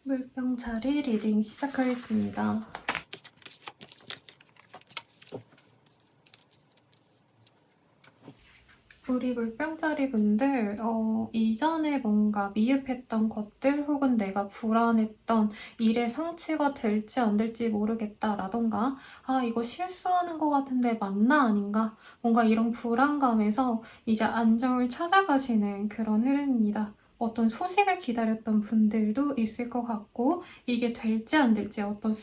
물병자리 리딩 시작하겠습니다. 우리 물병자리 분들 이전에 뭔가 미흡했던 것들 혹은 내가 불안했던 일의 성취가 될지 안 될지 모르겠다라던가 이거 실수하는 것 같은데 맞나 아닌가 뭔가 이런 불안감에서 이제 안정을 찾아가시는 그런 흐름입니다. 어떤 소식을 기다렸던 분들도 있을 것 같고 이게 될지 안 될지 어떤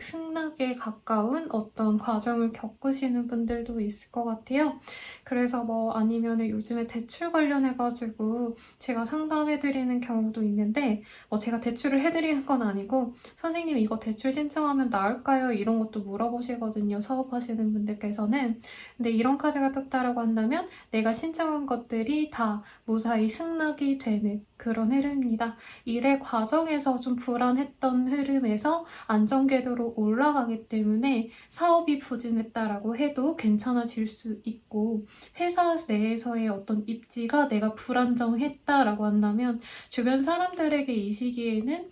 승낙에 가까운 어떤 과정을 겪으시는 분들도 있을 것 같아요. 그래서 아니면 요즘에 대출 관련해가지고 제가 상담해드리는 경우도 있는데 제가 대출을 해드리는 건 아니고 선생님 이거 대출 신청하면 나을까요? 이런 것도 물어보시거든요. 사업하시는 분들께서는. 근데 이런 카드가 떴다라고 한다면 내가 신청한 것들이 다 무사히 승낙이 되는 그런 흐름입니다. 일의 과정에서 좀 불안했던 흐름에서 안정궤도로 올라가기 때문에 사업이 부진했다라고 해도 괜찮아질 수 있고 회사 내에서의 어떤 입지가 내가 불안정했다라고 한다면 주변 사람들에게 이 시기에는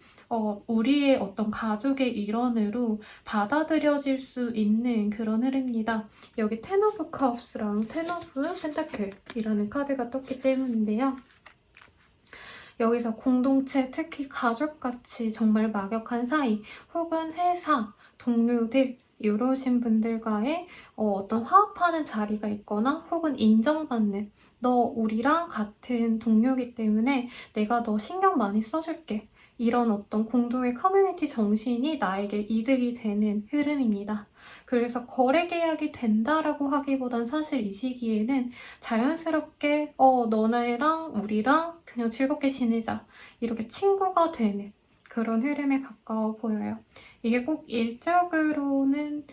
우리의 어떤 가족의 일원으로 받아들여질 수 있는 그런 흐름입니다. 여기 텐 오브 컵스랑 텐 오브 펜타클이라는 카드가 떴기 때문인데요. 여기서 공동체, 특히 가족같이 정말 막역한 사이 혹은 회사, 동료들 이러신 분들과의 어떤 화합하는 자리가 있거나 혹은 인정받는 너 우리랑 같은 동료이기 때문에 내가 너 신경 많이 써줄게. 이런 어떤 공동의 커뮤니티 정신이 나에게 이득이 되는 흐름입니다. 그래서 거래 계약이 된다라고 하기보단 사실 이 시기에는 자연스럽게 너네랑 우리랑 그냥 즐겁게 지내자 이렇게 친구가 되는 그런 흐름에 가까워 보여요. 이게 꼭 일적으로는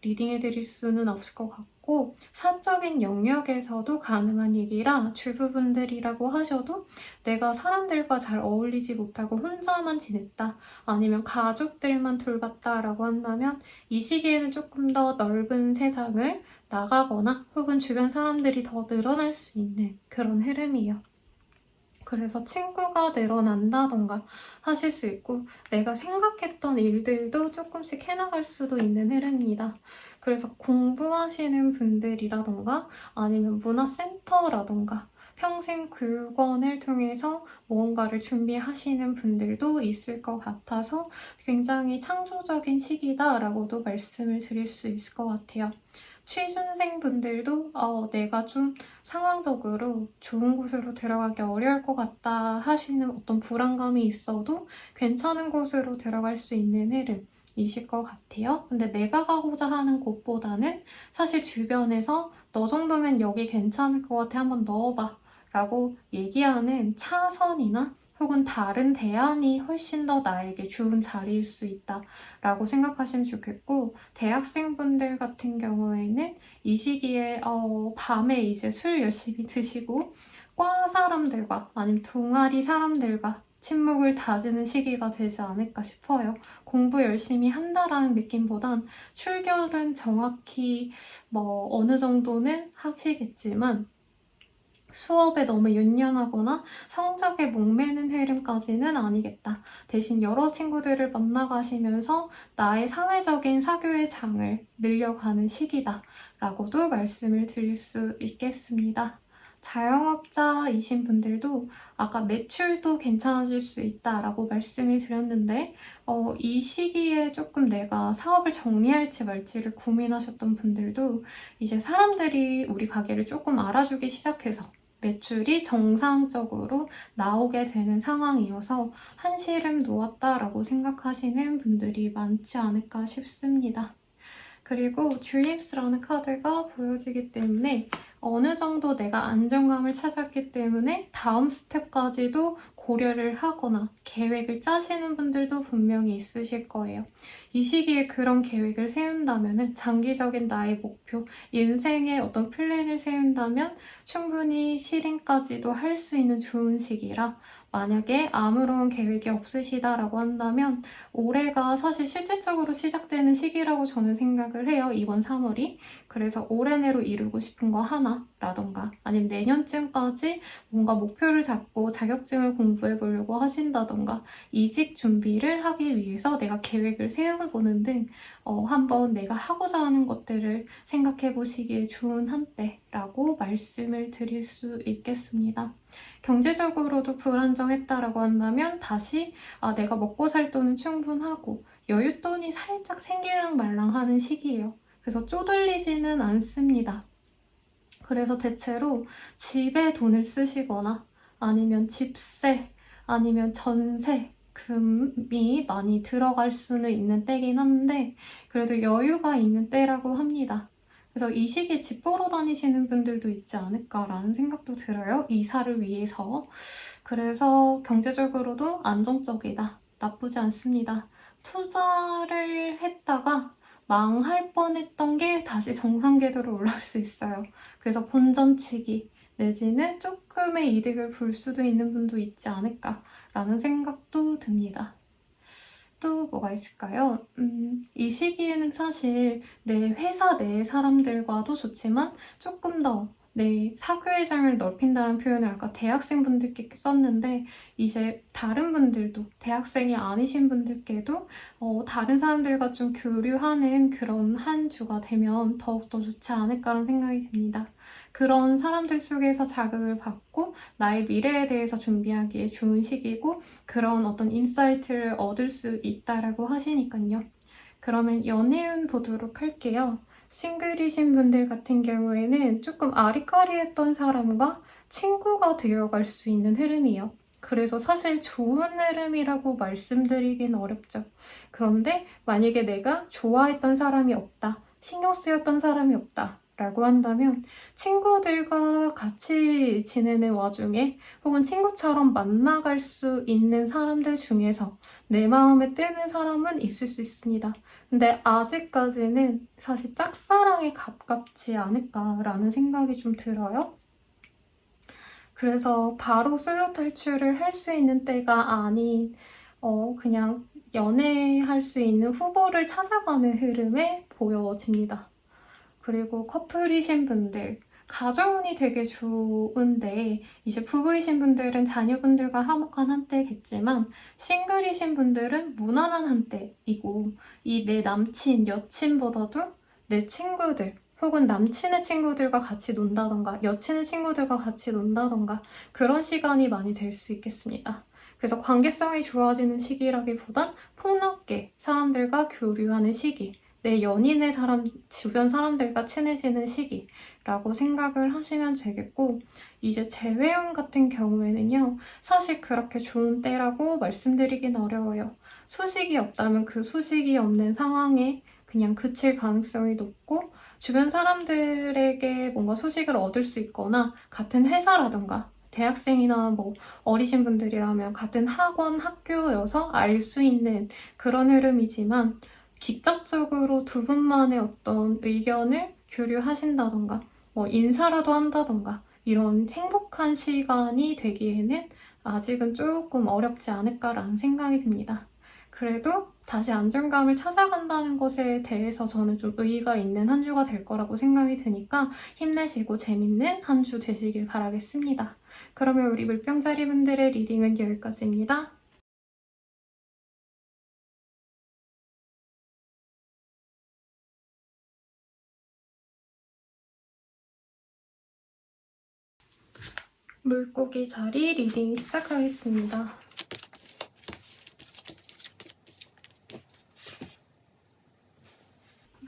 리딩해드릴 수는 없을 것 같고 사적인 영역에서도 가능한 얘기라 주부분들이라고 하셔도 내가 사람들과 잘 어울리지 못하고 혼자만 지냈다 아니면 가족들만 돌봤다라고 한다면 이 시기에는 조금 더 넓은 세상을 나가거나 혹은 주변 사람들이 더 늘어날 수 있는 그런 흐름이에요. 그래서 친구가 늘어난다던가 하실 수 있고 내가 생각했던 일들도 조금씩 해나갈 수도 있는 흐름입니다. 그래서 공부하시는 분들이라던가 아니면 문화센터라던가 평생교육원을 통해서 무언가를 준비하시는 분들도 있을 것 같아서 굉장히 창조적인 시기다라고도 말씀을 드릴 수 있을 것 같아요. 취준생분들도 내가 좀 상황적으로 좋은 곳으로 들어가기 어려울 것 같다 하시는 어떤 불안감이 있어도 괜찮은 곳으로 들어갈 수 있는 흐름이실 것 같아요. 근데 내가 가고자 하는 곳보다는 사실 주변에서 너 정도면 여기 괜찮을 것 같아 한번 넣어봐 라고 얘기하는 차선이나 혹은 다른 대안이 훨씬 더 나에게 좋은 자리일 수 있다라고 생각하시면 좋겠고 대학생분들 같은 경우에는 이 시기에 밤에 이제 술 열심히 드시고 과 사람들과 아니면 동아리 사람들과 친목을 다지는 시기가 되지 않을까 싶어요. 공부 열심히 한다라는 느낌보단 출결은 정확히 어느 정도는 하시겠지만 수업에 너무 연연하거나 성적에 목매는 흐름까지는 아니겠다. 대신 여러 친구들을 만나가시면서 나의 사회적인 사교의 장을 늘려가는 시기다 라고도 말씀을 드릴 수 있겠습니다. 자영업자이신 분들도 아까 매출도 괜찮아질 수 있다라고 말씀을 드렸는데 이 시기에 조금 내가 사업을 정리할지 말지를 고민하셨던 분들도 이제 사람들이 우리 가게를 조금 알아주기 시작해서 매출이 정상적으로 나오게 되는 상황이어서 한시름 놓았다라고 생각하시는 분들이 많지 않을까 싶습니다. 그리고 드림스라는 카드가 보여지기 때문에 어느 정도 내가 안정감을 찾았기 때문에 다음 스텝까지도 고려를 하거나 계획을 짜시는 분들도 분명히 있으실 거예요. 이 시기에 그런 계획을 세운다면 장기적인 나의 목표, 인생의 어떤 플랜을 세운다면 충분히 실행까지도 할 수 있는 좋은 시기라 만약에 아무런 계획이 없으시다라고 한다면 올해가 사실 실질적으로 시작되는 시기라고 저는 생각을 해요. 이번 3월이. 그래서 올해 내로 이루고 싶은 거 하나라던가 아니면 내년쯤까지 뭔가 목표를 잡고 자격증을 공부해 보려고 하신다던가 이직 준비를 하기 위해서 내가 계획을 세워보는 등 한번 내가 하고자 하는 것들을 생각해 보시기에 좋은 한때라고 말씀을 드릴 수 있겠습니다. 경제적으로도 불안정했다라고 한다면 다시 내가 먹고 살 돈은 충분하고 여윳돈이 살짝 생길랑 말랑 하는 시기예요. 그래서 쪼들리지는 않습니다. 그래서 대체로 집에 돈을 쓰시거나 아니면 집세, 아니면 전세, 금이 많이 들어갈 수는 있는 때긴 한데 그래도 여유가 있는 때라고 합니다. 그래서 이 시기에 집 보러 다니시는 분들도 있지 않을까라는 생각도 들어요. 이사를 위해서. 그래서 경제적으로도 안정적이다. 나쁘지 않습니다. 투자를 했다가 망할 뻔했던 게 다시 정상 궤도로 올라올 수 있어요. 그래서 본전치기 내지는 조금의 이득을 볼 수도 있는 분도 있지 않을까라는 생각도 듭니다. 또 뭐가 있을까요? 이 시기에는 사실 내 회사 내 사람들과도 좋지만 조금 더 내 사교회장을 넓힌다는 표현을 아까 대학생분들께 썼는데 이제 다른 분들도 대학생이 아니신 분들께도 다른 사람들과 좀 교류하는 그런 한 주가 되면 더욱더 좋지 않을까라는 생각이 듭니다. 그런 사람들 속에서 자극을 받고 나의 미래에 대해서 준비하기에 좋은 시기고 그런 어떤 인사이트를 얻을 수 있다라고 하시니까요. 그러면 연애운 보도록 할게요. 싱글이신 분들 같은 경우에는 조금 아리까리했던 사람과 친구가 되어갈 수 있는 흐름이에요. 그래서 사실 좋은 흐름이라고 말씀드리긴 어렵죠. 그런데 만약에 내가 좋아했던 사람이 없다, 신경 쓰였던 사람이 없다 라고 한다면 친구들과 같이 지내는 와중에 혹은 친구처럼 만나갈 수 있는 사람들 중에서 내 마음에 뜨는 사람은 있을 수 있습니다. 근데 아직까지는 사실 짝사랑에 가깝지 않을까라는 생각이 좀 들어요. 그래서 바로 솔로 탈출을 할 수 있는 때가 아닌 그냥 연애할 수 있는 후보를 찾아가는 흐름에 보여집니다. 그리고 커플이신 분들, 가정운이 되게 좋은데 이제 부부이신 분들은 자녀분들과 화목한 한때겠지만 싱글이신 분들은 무난한 한때이고 이 내 남친, 여친보다도 내 친구들 혹은 남친의 친구들과 같이 논다던가 여친의 친구들과 같이 논다던가 그런 시간이 많이 될 수 있겠습니다. 그래서 관계성이 좋아지는 시기라기보단 폭넓게 사람들과 교류하는 시기, 내 연인의 주변 사람들과 친해지는 시기라고 생각을 하시면 되겠고 이제 재회원 같은 경우에는요. 사실 그렇게 좋은 때라고 말씀드리긴 어려워요. 소식이 없다면 그 소식이 없는 상황에 그냥 그칠 가능성이 높고 주변 사람들에게 뭔가 소식을 얻을 수 있거나 같은 회사라던가 대학생이나 뭐 어리신 분들이라면 같은 학원, 학교여서 알 수 있는 그런 흐름이지만 직접적으로 두 분만의 어떤 의견을 교류하신다던가 뭐 인사라도 한다던가 이런 행복한 시간이 되기에는 아직은 조금 어렵지 않을까라는 생각이 듭니다. 그래도 다시 안정감을 찾아간다는 것에 대해서 저는 좀 의의가 있는 한 주가 될 거라고 생각이 드니까 힘내시고 재밌는 한 주 되시길 바라겠습니다. 그러면 우리 물병자리 분들의 리딩은 여기까지입니다. 물고기 자리 리딩 시작하겠습니다.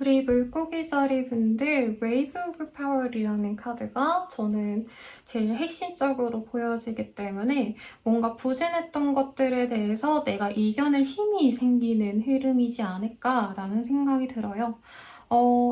우리 물고기 자리 분들 웨이브 오브 파워이라는 카드가 저는 제일 핵심적으로 보여지기 때문에 뭔가 부진했던 것들에 대해서 내가 이겨낼 힘이 생기는 흐름이지 않을까라는 생각이 들어요.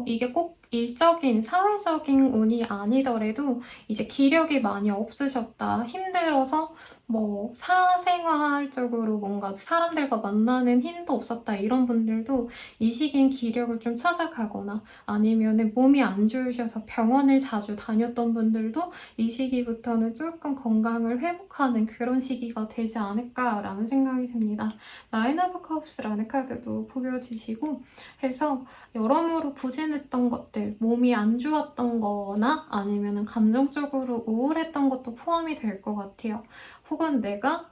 이게 꼭 일적인, 사회적인 운이 아니더라도 이제 기력이 많이 없으셨다, 힘들어서 뭐 사생활적으로 뭔가 사람들과 만나는 힘도 없었다 이런 분들도 이 시기엔 기력을 좀 찾아가거나 아니면은 몸이 안 좋으셔서 병원을 자주 다녔던 분들도 이 시기부터는 조금 건강을 회복하는 그런 시기가 되지 않을까라는 생각이 듭니다. 나인 오브 컵스라는 카드도 보여지시고 해서 여러모로 부진했던 것들, 몸이 안 좋았던 거나 아니면은 감정적으로 우울했던 것도 포함이 될 것 같아요. 혹은 내가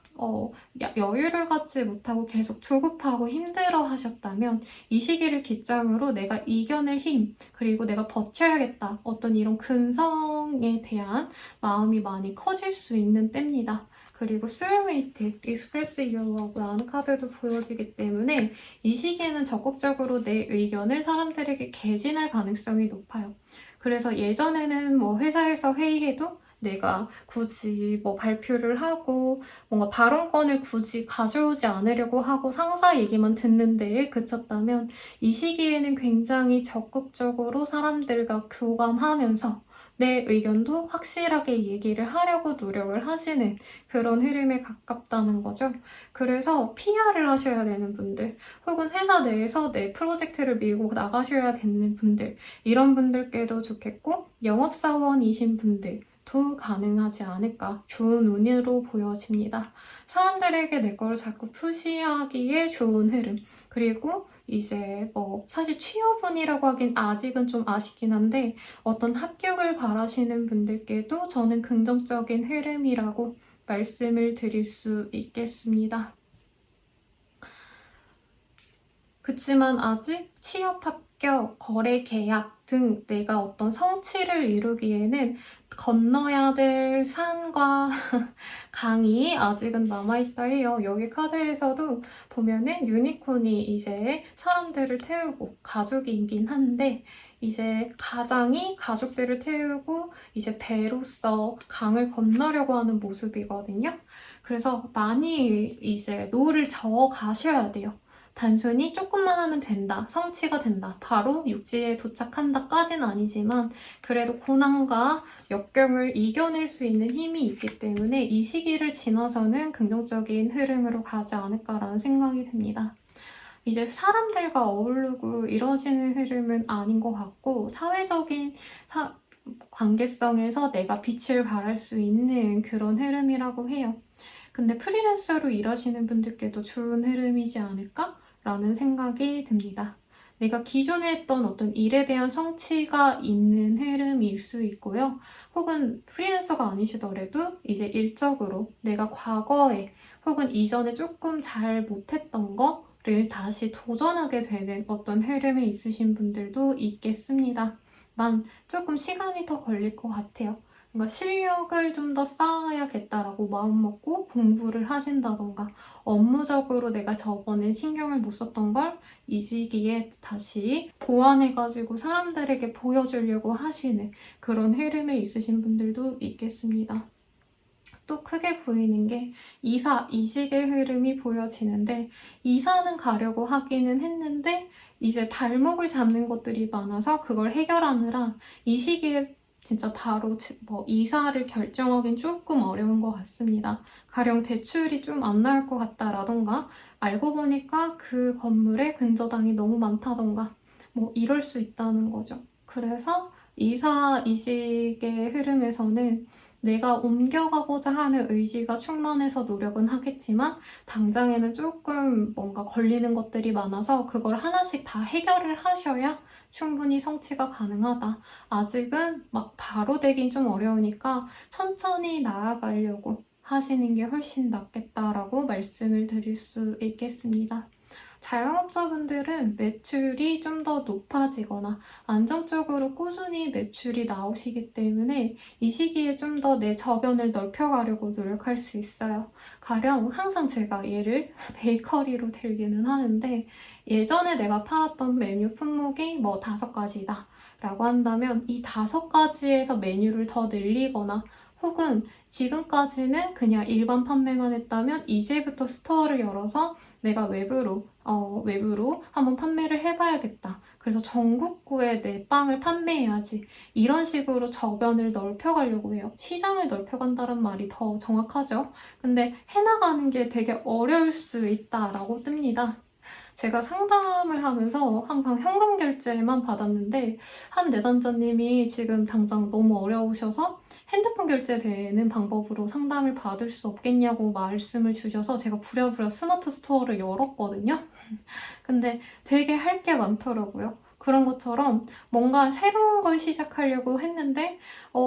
여유를 갖지 못하고 계속 조급하고 힘들어 하셨다면 이 시기를 기점으로 내가 이겨낼 힘, 그리고 내가 버텨야겠다. 어떤 이런 근성에 대한 마음이 많이 커질 수 있는 때입니다. 그리고 소울메이트, Express Your Love라는 카드도 보여지기 때문에 이 시기에는 적극적으로 내 의견을 사람들에게 개진할 가능성이 높아요. 그래서 예전에는 뭐 회사에서 회의해도 내가 굳이 뭐 발표를 하고 뭔가 발언권을 굳이 가져오지 않으려고 하고 상사 얘기만 듣는 데에 그쳤다면 이 시기에는 굉장히 적극적으로 사람들과 교감하면서 내 의견도 확실하게 얘기를 하려고 노력을 하시는 그런 흐름에 가깝다는 거죠. 그래서 PR을 하셔야 되는 분들, 혹은 회사 내에서 내 프로젝트를 밀고 나가셔야 되는 분들, 이런 분들께도 좋겠고, 영업사원이신 분들, 도 가능하지 않을까. 좋은 운으로 보여집니다. 사람들에게 내 거를 자꾸 푸시하기에 좋은 흐름. 그리고 이제 뭐 사실 취업운이라고 하긴 아직은 좀 아쉽긴 한데 어떤 합격을 바라시는 분들께도 저는 긍정적인 흐름이라고 말씀을 드릴 수 있겠습니다. 그치만 아직 취업 합격, 거래 계약 등 내가 어떤 성취를 이루기에는 건너야 될 산과 강이 아직은 남아있다 해요. 여기 카드에서도 보면은 유니콘이 이제 사람들을 태우고 가족이긴 한데 이제 가장이 가족들을 태우고 이제 배로서 강을 건너려고 하는 모습이거든요. 그래서 많이 이제 노를 저어 가셔야 돼요. 단순히 조금만 하면 된다, 성취가 된다, 바로 육지에 도착한다까지는 아니지만 그래도 고난과 역경을 이겨낼 수 있는 힘이 있기 때문에 이 시기를 지나서는 긍정적인 흐름으로 가지 않을까라는 생각이 듭니다. 이제 사람들과 어우르고 이뤄지는 흐름은 아닌 것 같고 사회적인 관계성에서 내가 빛을 발할 수 있는 그런 흐름이라고 해요. 근데 프리랜서로 일하시는 분들께도 좋은 흐름이지 않을까? 라는 생각이 듭니다. 내가 기존에 했던 어떤 일에 대한 성취가 있는 흐름일 수 있고요. 혹은 프리랜서가 아니시더라도 이제 일적으로 내가 과거에 혹은 이전에 조금 잘 못했던 거를 다시 도전하게 되는 어떤 흐름에 있으신 분들도 있겠습니다. 만 조금 시간이 더 걸릴 것 같아요. 뭔가 실력을 좀 더 쌓아야겠다라고 마음먹고 공부를 하신다던가 업무적으로 내가 저번에 신경을 못 썼던 걸 이 시기에 다시 보완해가지고 사람들에게 보여주려고 하시는 그런 흐름에 있으신 분들도 있겠습니다. 또 크게 보이는 게 이사, 이직의 흐름이 보여지는데 이사는 가려고 하기는 했는데 이제 발목을 잡는 것들이 많아서 그걸 해결하느라 이 시기에 진짜 바로 뭐 이사를 결정하긴 조금 어려운 것 같습니다. 가령 대출이 좀 안 나올 것 같다라던가 알고 보니까 그 건물에 근저당이 너무 많다던가 뭐 이럴 수 있다는 거죠. 그래서 이사 이직의 흐름에서는 내가 옮겨가고자 하는 의지가 충만해서 노력은 하겠지만 당장에는 조금 뭔가 걸리는 것들이 많아서 그걸 하나씩 다 해결을 하셔야 충분히 성취가 가능하다. 아직은 막 바로 되긴 좀 어려우니까 천천히 나아가려고 하시는 게 훨씬 낫겠다라고 말씀을 드릴 수 있겠습니다. 자영업자분들은 매출이 좀 더 높아지거나 안정적으로 꾸준히 매출이 나오시기 때문에 이 시기에 좀 더 내 저변을 넓혀가려고 노력할 수 있어요. 가령 항상 제가 얘를 베이커리로 들기는 하는데 예전에 내가 팔았던 메뉴 품목이 뭐 5가지다 라고 한다면 이 5가지에서 메뉴를 더 늘리거나 혹은 지금까지는 그냥 일반 판매만 했다면 이제부터 스토어를 열어서 내가 외부로 한번 판매를 해봐야겠다. 그래서 전국구에 내 빵을 판매해야지. 이런 식으로 저변을 넓혀가려고 해요. 시장을 넓혀간다는 말이 더 정확하죠. 근데 해나가는 게 되게 어려울 수 있다라고 뜹니다. 제가 상담을 하면서 항상 현금 결제만 받았는데 한 내담자님이 지금 당장 너무 어려우셔서 핸드폰 결제되는 방법으로 상담을 받을 수 없겠냐고 말씀을 주셔서 제가 부랴부랴 스마트 스토어를 열었거든요. 근데 되게 할 게 많더라고요. 그런 것처럼 뭔가 새로운 걸 시작하려고 했는데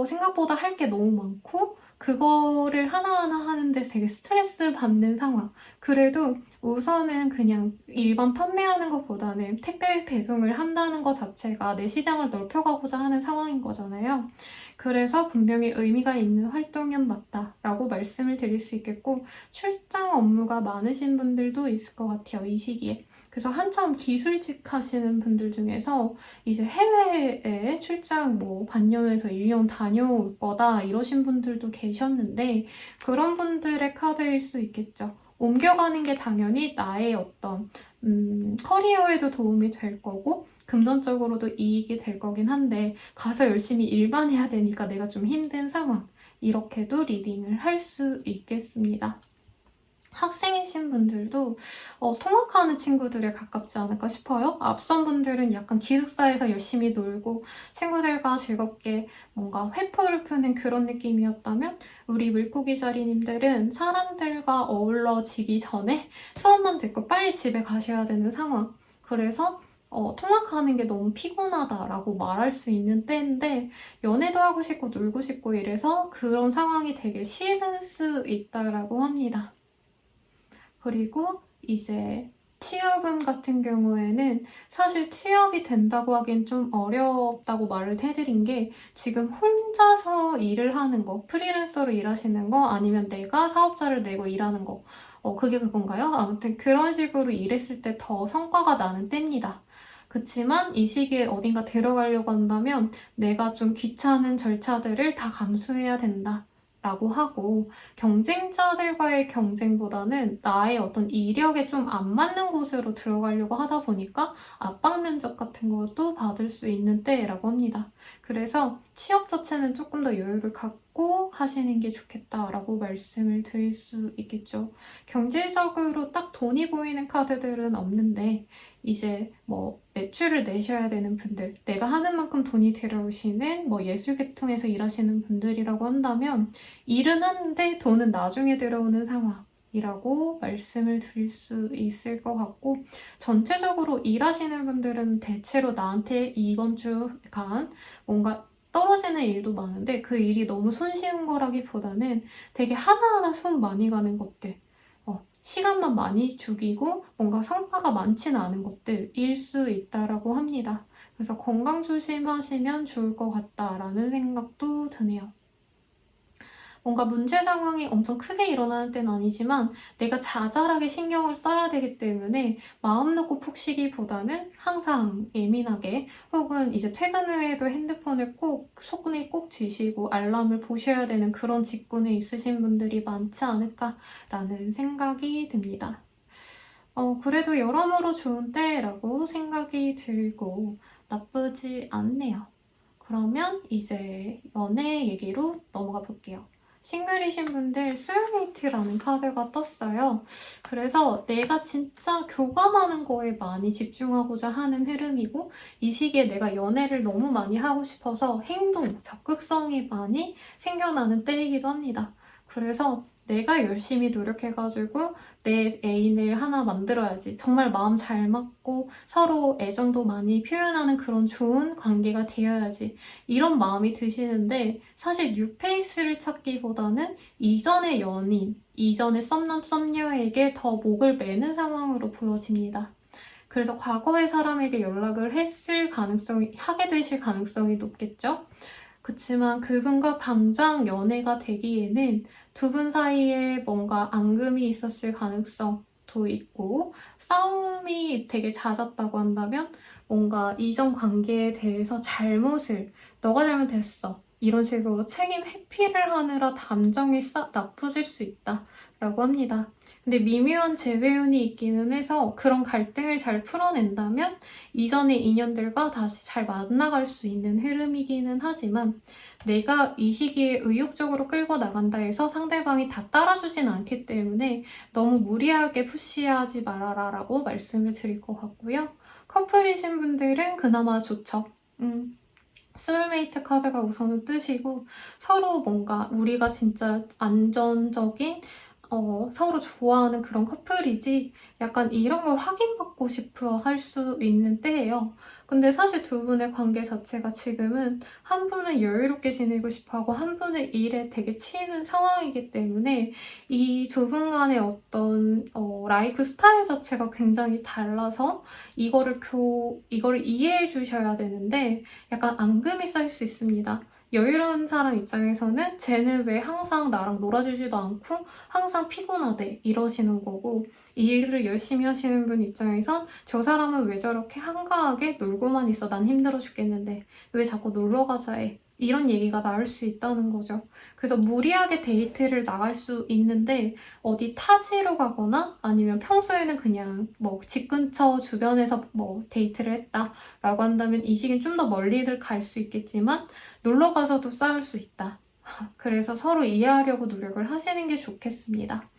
생각보다 할 게 너무 많고 그거를 하나하나 하는데 되게 스트레스 받는 상황. 그래도 우선은 그냥 일반 판매하는 것보다는 택배 배송을 한다는 것 자체가 내 시장을 넓혀가고자 하는 상황인 거잖아요. 그래서 분명히 의미가 있는 활동은 맞다라고 말씀을 드릴 수 있겠고 출장 업무가 많으신 분들도 있을 것 같아요, 이 시기에. 그래서 한참 기술직 하시는 분들 중에서 이제 해외에 출장 뭐 반년에서 1년 다녀올 거다 이러신 분들도 계셨는데 그런 분들의 카드일 수 있겠죠. 옮겨가는 게 당연히 나의 어떤 커리어에도 도움이 될 거고 금전적으로도 이익이 될 거긴 한데 가서 열심히 일만 해야 되니까 내가 좀 힘든 상황. 이렇게도 리딩을 할 수 있겠습니다. 학생이신 분들도 통학하는 친구들에 가깝지 않을까 싶어요. 앞선 분들은 약간 기숙사에서 열심히 놀고 친구들과 즐겁게 뭔가 회포를 푸는 그런 느낌이었다면 우리 물고기 자리님들은 사람들과 어우러지기 전에 수업만 듣고 빨리 집에 가셔야 되는 상황. 그래서 통학하는 게 너무 피곤하다라고 말할 수 있는 때인데 연애도 하고 싶고 놀고 싶고 이래서 그런 상황이 되게 싫을 수 있다라고 합니다. 그리고 이제 취업운 같은 경우에는 사실 취업이 된다고 하긴 좀 어렵다고 말을 해드린 게 지금 혼자서 일을 하는 거, 프리랜서로 일하시는 거 아니면 내가 사업자를 내고 일하는 거 그게 그건가요? 아무튼 그런 식으로 일했을 때 더 성과가 나는 때입니다. 그치만 이 시기에 어딘가 들어가려고 한다면 내가 좀 귀찮은 절차들을 다 감수해야 된다. 라고 하고 경쟁자들과의 경쟁보다는 나의 어떤 이력에 좀 안 맞는 곳으로 들어가려고 하다 보니까 압박 면접 같은 것도 받을 수 있는 때라고 합니다. 그래서 취업 자체는 조금 더 여유를 갖고 하시는 게 좋겠다라고 말씀을 드릴 수 있겠죠. 경제적으로 딱 돈이 보이는 카드들은 없는데 이제 뭐 매출을 내셔야 되는 분들, 내가 하는 만큼 돈이 들어오시는 뭐 예술 계통에서 일하시는 분들이라고 한다면 일은 하는데 돈은 나중에 들어오는 상황이라고 말씀을 드릴 수 있을 것 같고 전체적으로 일하시는 분들은 대체로 나한테 이번 주간 뭔가 떨어지는 일도 많은데 그 일이 너무 손쉬운 거라기보다는 되게 하나하나 손 많이 가는 것들 시간만 많이 죽이고 뭔가 성과가 많지는 않은 것들일 수 있다라고 합니다. 그래서 건강 조심하시면 좋을 것 같다라는 생각도 드네요. 뭔가 문제 상황이 엄청 크게 일어나는 때는 아니지만 내가 자잘하게 신경을 써야 되기 때문에 마음 놓고 푹 쉬기보다는 항상 예민하게 혹은 이제 퇴근 후에도 핸드폰을 꼭 손에 꼭 쥐시고 알람을 보셔야 되는 그런 직군에 있으신 분들이 많지 않을까라는 생각이 듭니다. 그래도 여러모로 좋은 때라고 생각이 들고 나쁘지 않네요. 그러면 이제 연애 얘기로 넘어가 볼게요. 싱글이신 분들 소울메이트라는 카드가 떴어요. 그래서 내가 진짜 교감하는 거에 많이 집중하고자 하는 흐름이고 이 시기에 내가 연애를 너무 많이 하고 싶어서 행동, 적극성이 많이 생겨나는 때이기도 합니다. 그래서 내가 열심히 노력해가지고 내 애인을 하나 만들어야지. 정말 마음 잘 맞고 서로 애정도 많이 표현하는 그런 좋은 관계가 되어야지. 이런 마음이 드시는데 사실 뉴페이스를 찾기보다는 이전의 연인, 이전의 썸남 썸녀에게 더 목을 매는 상황으로 보여집니다. 그래서 과거의 사람에게 연락을 하게 되실 가능성이 높겠죠? 그치만 그분과 당장 연애가 되기에는 두 분 사이에 뭔가 앙금이 있었을 가능성도 있고 싸움이 되게 잦았다고 한다면 뭔가 이전 관계에 대해서 잘못을 너가 잘못했어. 이런 식으로 책임 회피를 하느라 감정이 나쁘질 수 있다라고 합니다. 근데 미묘한 재회운이 있기는 해서 그런 갈등을 잘 풀어낸다면 이전의 인연들과 다시 잘 만나갈 수 있는 흐름이기는 하지만 내가 이 시기에 의욕적으로 끌고 나간다 해서 상대방이 다 따라주진 않기 때문에 너무 무리하게 푸시하지 말아라 라고 말씀을 드릴 것 같고요. 커플이신 분들은 그나마 좋죠. 소울메이트 카드가 우선은 뜨시고 서로 뭔가 우리가 진짜 안전적인 서로 좋아하는 그런 커플이지 약간 이런 걸 확인받고 싶어 할 수 있는 때예요. 근데 사실 두 분의 관계 자체가 지금은 한 분은 여유롭게 지내고 싶어하고 한 분은 일에 되게 치이는 상황이기 때문에 이 두 분 간의 어떤 라이프 스타일 자체가 굉장히 달라서 이거를 이해해 주셔야 되는데 약간 앙금이 쌓일 수 있습니다. 여유로운 사람 입장에서는 쟤는 왜 항상 나랑 놀아주지도 않고 항상 피곤하대 이러시는 거고 이 일을 열심히 하시는 분 입장에선 저 사람은 왜 저렇게 한가하게 놀고만 있어 난 힘들어 죽겠는데 왜 자꾸 놀러 가자 해 이런 얘기가 나올 수 있다는 거죠. 그래서 무리하게 데이트를 나갈 수 있는데 어디 타지로 가거나 아니면 평소에는 그냥 뭐 집 근처 주변에서 뭐 데이트를 했다라고 한다면 이 시기는 좀 더 멀리를 갈 수 있겠지만 놀러 가서도 싸울 수 있다. 그래서 서로 이해하려고 노력을 하시는 게 좋겠습니다.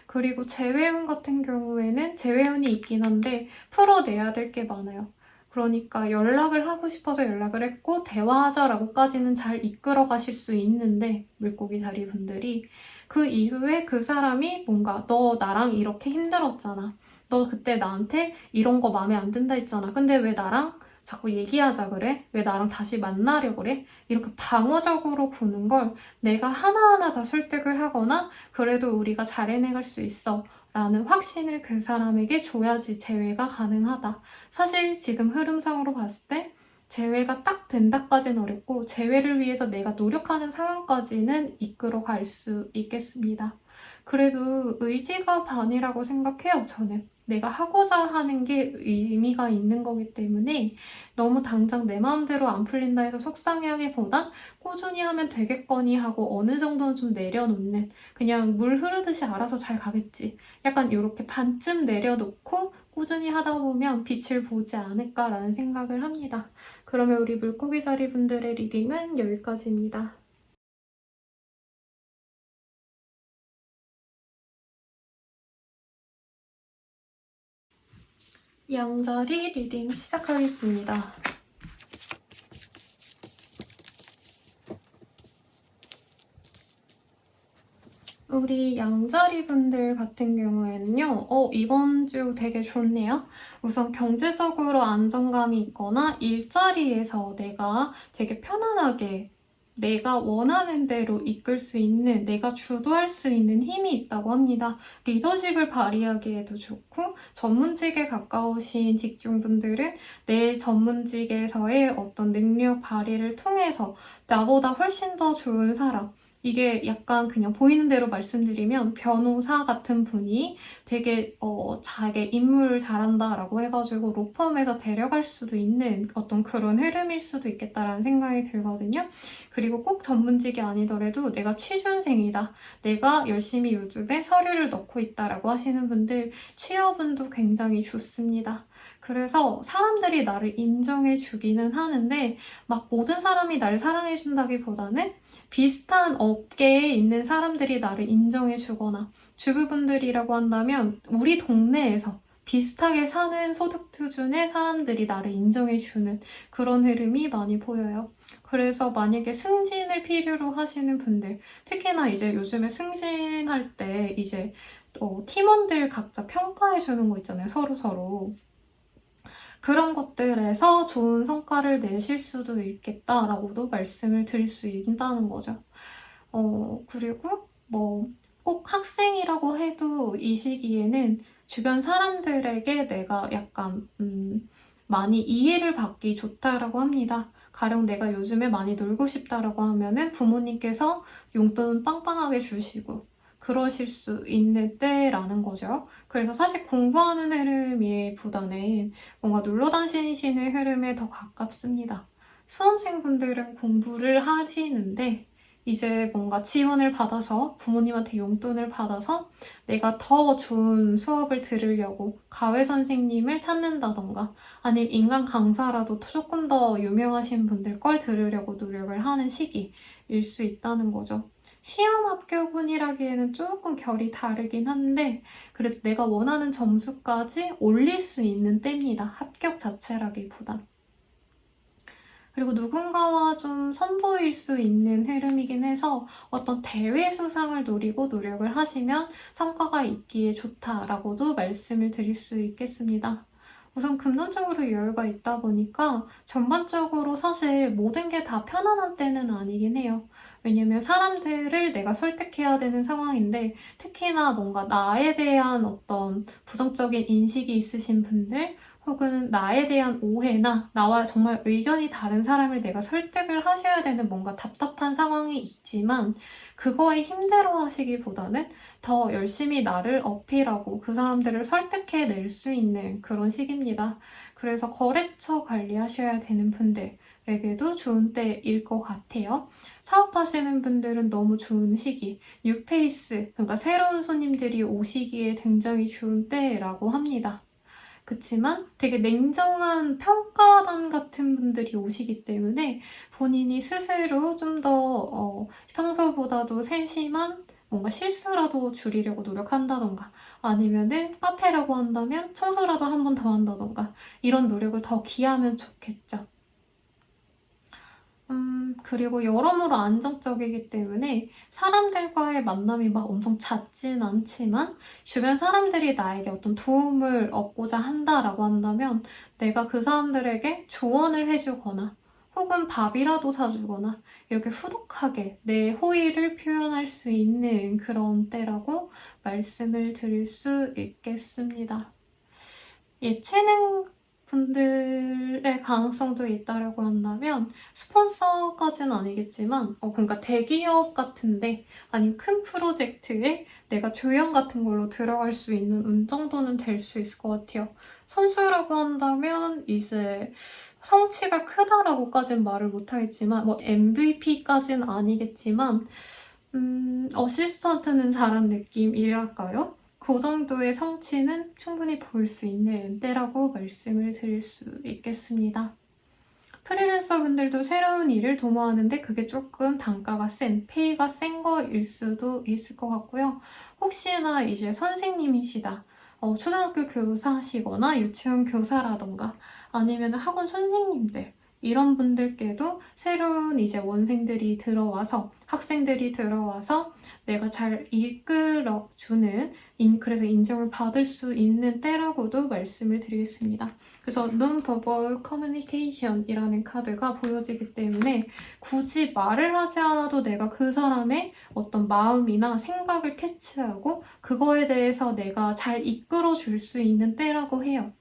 그리고 재회운 같은 경우에는 재회운이 있긴 한데 풀어내야 될 게 많아요. 그러니까 연락을 하고 싶어서 연락을 했고 대화하자라고까지는 잘 이끌어 가실 수 있는데 물고기 자리 분들이 그 이후에 그 사람이 뭔가 너 나랑 이렇게 힘들었잖아. 너 그때 나한테 이런 거 마음에 안 든다 했잖아. 근데 왜 나랑 자꾸 얘기하자 그래? 왜 나랑 다시 만나려 그래? 이렇게 방어적으로 구는 걸 내가 하나하나 다 설득을 하거나 그래도 우리가 잘 해내갈 수 있어 라는 확신을 그 사람에게 줘야지 재회가 가능하다. 사실 지금 흐름상으로 봤을 때 재회가 딱 된다까지는 어렵고 재회를 위해서 내가 노력하는 상황까지는 이끌어 갈 수 있겠습니다. 그래도 의지가 반이라고 생각해요, 저는. 내가 하고자 하는 게 의미가 있는 거기 때문에 너무 당장 내 마음대로 안 풀린다 해서 속상해하기보단 꾸준히 하면 되겠거니 하고 어느 정도는 좀 내려놓는 그냥 물 흐르듯이 알아서 잘 가겠지. 약간 이렇게 반쯤 내려놓고 꾸준히 하다 보면 빛을 보지 않을까라는 생각을 합니다. 그러면 우리 물고기 자리 분들의 리딩은 여기까지입니다. 양자리 리딩 시작하겠습니다. 우리 양자리 분들 같은 경우에는요, 이번 주 되게 좋네요. 우선 경제적으로 안정감이 있거나 일자리에서 내가 되게 편안하게 내가 원하는 대로 이끌 수 있는, 내가 주도할 수 있는 힘이 있다고 합니다. 리더십을 발휘하기에도 좋고, 전문직에 가까우신 직종분들은 내 전문직에서의 어떤 능력 발휘를 통해서 나보다 훨씬 더 좋은 사람, 이게 약간 그냥 보이는 대로 말씀드리면 변호사 같은 분이 되게 자기 임무를 잘한다라고 해가지고 로펌에서 데려갈 수도 있는 어떤 그런 흐름일 수도 있겠다라는 생각이 들거든요. 그리고 꼭 전문직이 아니더라도 내가 취준생이다. 내가 열심히 요즘에 서류를 넣고 있다라고 하시는 분들 취업운도 굉장히 좋습니다. 그래서 사람들이 나를 인정해주기는 하는데 막 모든 사람이 날 사랑해준다기보다는 비슷한 업계에 있는 사람들이 나를 인정해주거나 주부분들이라고 한다면 우리 동네에서 비슷하게 사는 소득 수준의 사람들이 나를 인정해주는 그런 흐름이 많이 보여요. 그래서 만약에 승진을 필요로 하시는 분들, 특히나 이제 요즘에 승진할 때 이제 팀원들 각자 평가해주는 거 있잖아요, 서로서로. 그런 것들에서 좋은 성과를 내실 수도 있겠다라고도 말씀을 드릴 수 있다는 거죠. 그리고 뭐 꼭 학생이라고 해도 이 시기에는 주변 사람들에게 내가 약간 많이 이해를 받기 좋다라고 합니다. 가령 내가 요즘에 많이 놀고 싶다라고 하면은 부모님께서 용돈 빵빵하게 주시고 그러실 수 있는 때라는 거죠. 그래서 사실 공부하는 흐름보다는 뭔가 놀러 다니시는 흐름에 더 가깝습니다. 수험생분들은 공부를 하시는데 이제 뭔가 지원을 받아서 부모님한테 용돈을 받아서 내가 더 좋은 수업을 들으려고 과외 선생님을 찾는다던가 아니면 인간 강사라도 조금 더 유명하신 분들 걸 들으려고 노력을 하는 시기일 수 있다는 거죠. 시험 합격운이라기에는 조금 결이 다르긴 한데 그래도 내가 원하는 점수까지 올릴 수 있는 때입니다. 합격 자체라기보단. 그리고 누군가와 좀 선보일 수 있는 흐름이긴 해서 어떤 대회 수상을 노리고 노력을 하시면 성과가 있기에 좋다라고도 말씀을 드릴 수 있겠습니다. 우선 금전적으로 여유가 있다 보니까 전반적으로 사실 모든 게 다 편안한 때는 아니긴 해요. 왜냐면 사람들을 내가 설득해야 되는 상황인데 특히나 뭔가 나에 대한 어떤 부정적인 인식이 있으신 분들 혹은 나에 대한 오해나 나와 정말 의견이 다른 사람을 내가 설득을 하셔야 되는 뭔가 답답한 상황이 있지만 그거에 힘들어 하시기보다는 더 열심히 나를 어필하고 그 사람들을 설득해낼 수 있는 그런 시기입니다. 그래서 거래처 관리하셔야 되는 분들에게도 좋은 때일 것 같아요. 사업하시는 분들은 너무 좋은 시기, 뉴페이스, 그러니까 새로운 손님들이 오시기에 굉장히 좋은 때라고 합니다. 그치만 되게 냉정한 평가단 같은 분들이 오시기 때문에 본인이 스스로 좀 더 평소보다도 세심한 뭔가 실수라도 줄이려고 노력한다던가 아니면은 카페라고 한다면 청소라도 한 번 더 한다던가 이런 노력을 더 기하면 좋겠죠. 그리고 여러모로 안정적이기 때문에 사람들과의 만남이 막 엄청 잦진 않지만 주변 사람들이 나에게 어떤 도움을 얻고자 한다라고 한다면 내가 그 사람들에게 조언을 해주거나 혹은 밥이라도 사주거나 이렇게 후덕하게 내 호의를 표현할 수 있는 그런 때라고 말씀을 드릴 수 있겠습니다. 예체능 분들의 가능성도 있다라고 한다면 스폰서까지는 아니겠지만 그러니까 대기업 같은데 아니면 큰 프로젝트에 내가 조연 같은 걸로 들어갈 수 있는 운 정도는 될 수 있을 것 같아요. 선수라고 한다면 이제 성취가 크다라고까지는 말을 못하겠지만 뭐 MVP까지는 아니겠지만 어시스턴트는 잘한 느낌이랄까요? 그 정도의 성취는 충분히 볼 수 있는 때라고 말씀을 드릴 수 있겠습니다. 프리랜서 분들도 새로운 일을 도모하는데 그게 조금 단가가 페이가 센 거일 수도 있을 것 같고요. 혹시나 이제 선생님이시다. 초등학교 교사시거나 유치원 교사라던가 아니면 학원 선생님들 이런 분들께도 새로운 이제 원생들이 들어와서 학생들이 들어와서 내가 잘 이끌어주는 그래서 인정을 받을 수 있는 때라고도 말씀을 드리겠습니다. 그래서 Non-verbal communication이라는 카드가 보여지기 때문에 굳이 말을 하지 않아도 내가 그 사람의 어떤 마음이나 생각을 캐치하고 그거에 대해서 내가 잘 이끌어줄 수 있는 때라고 해요.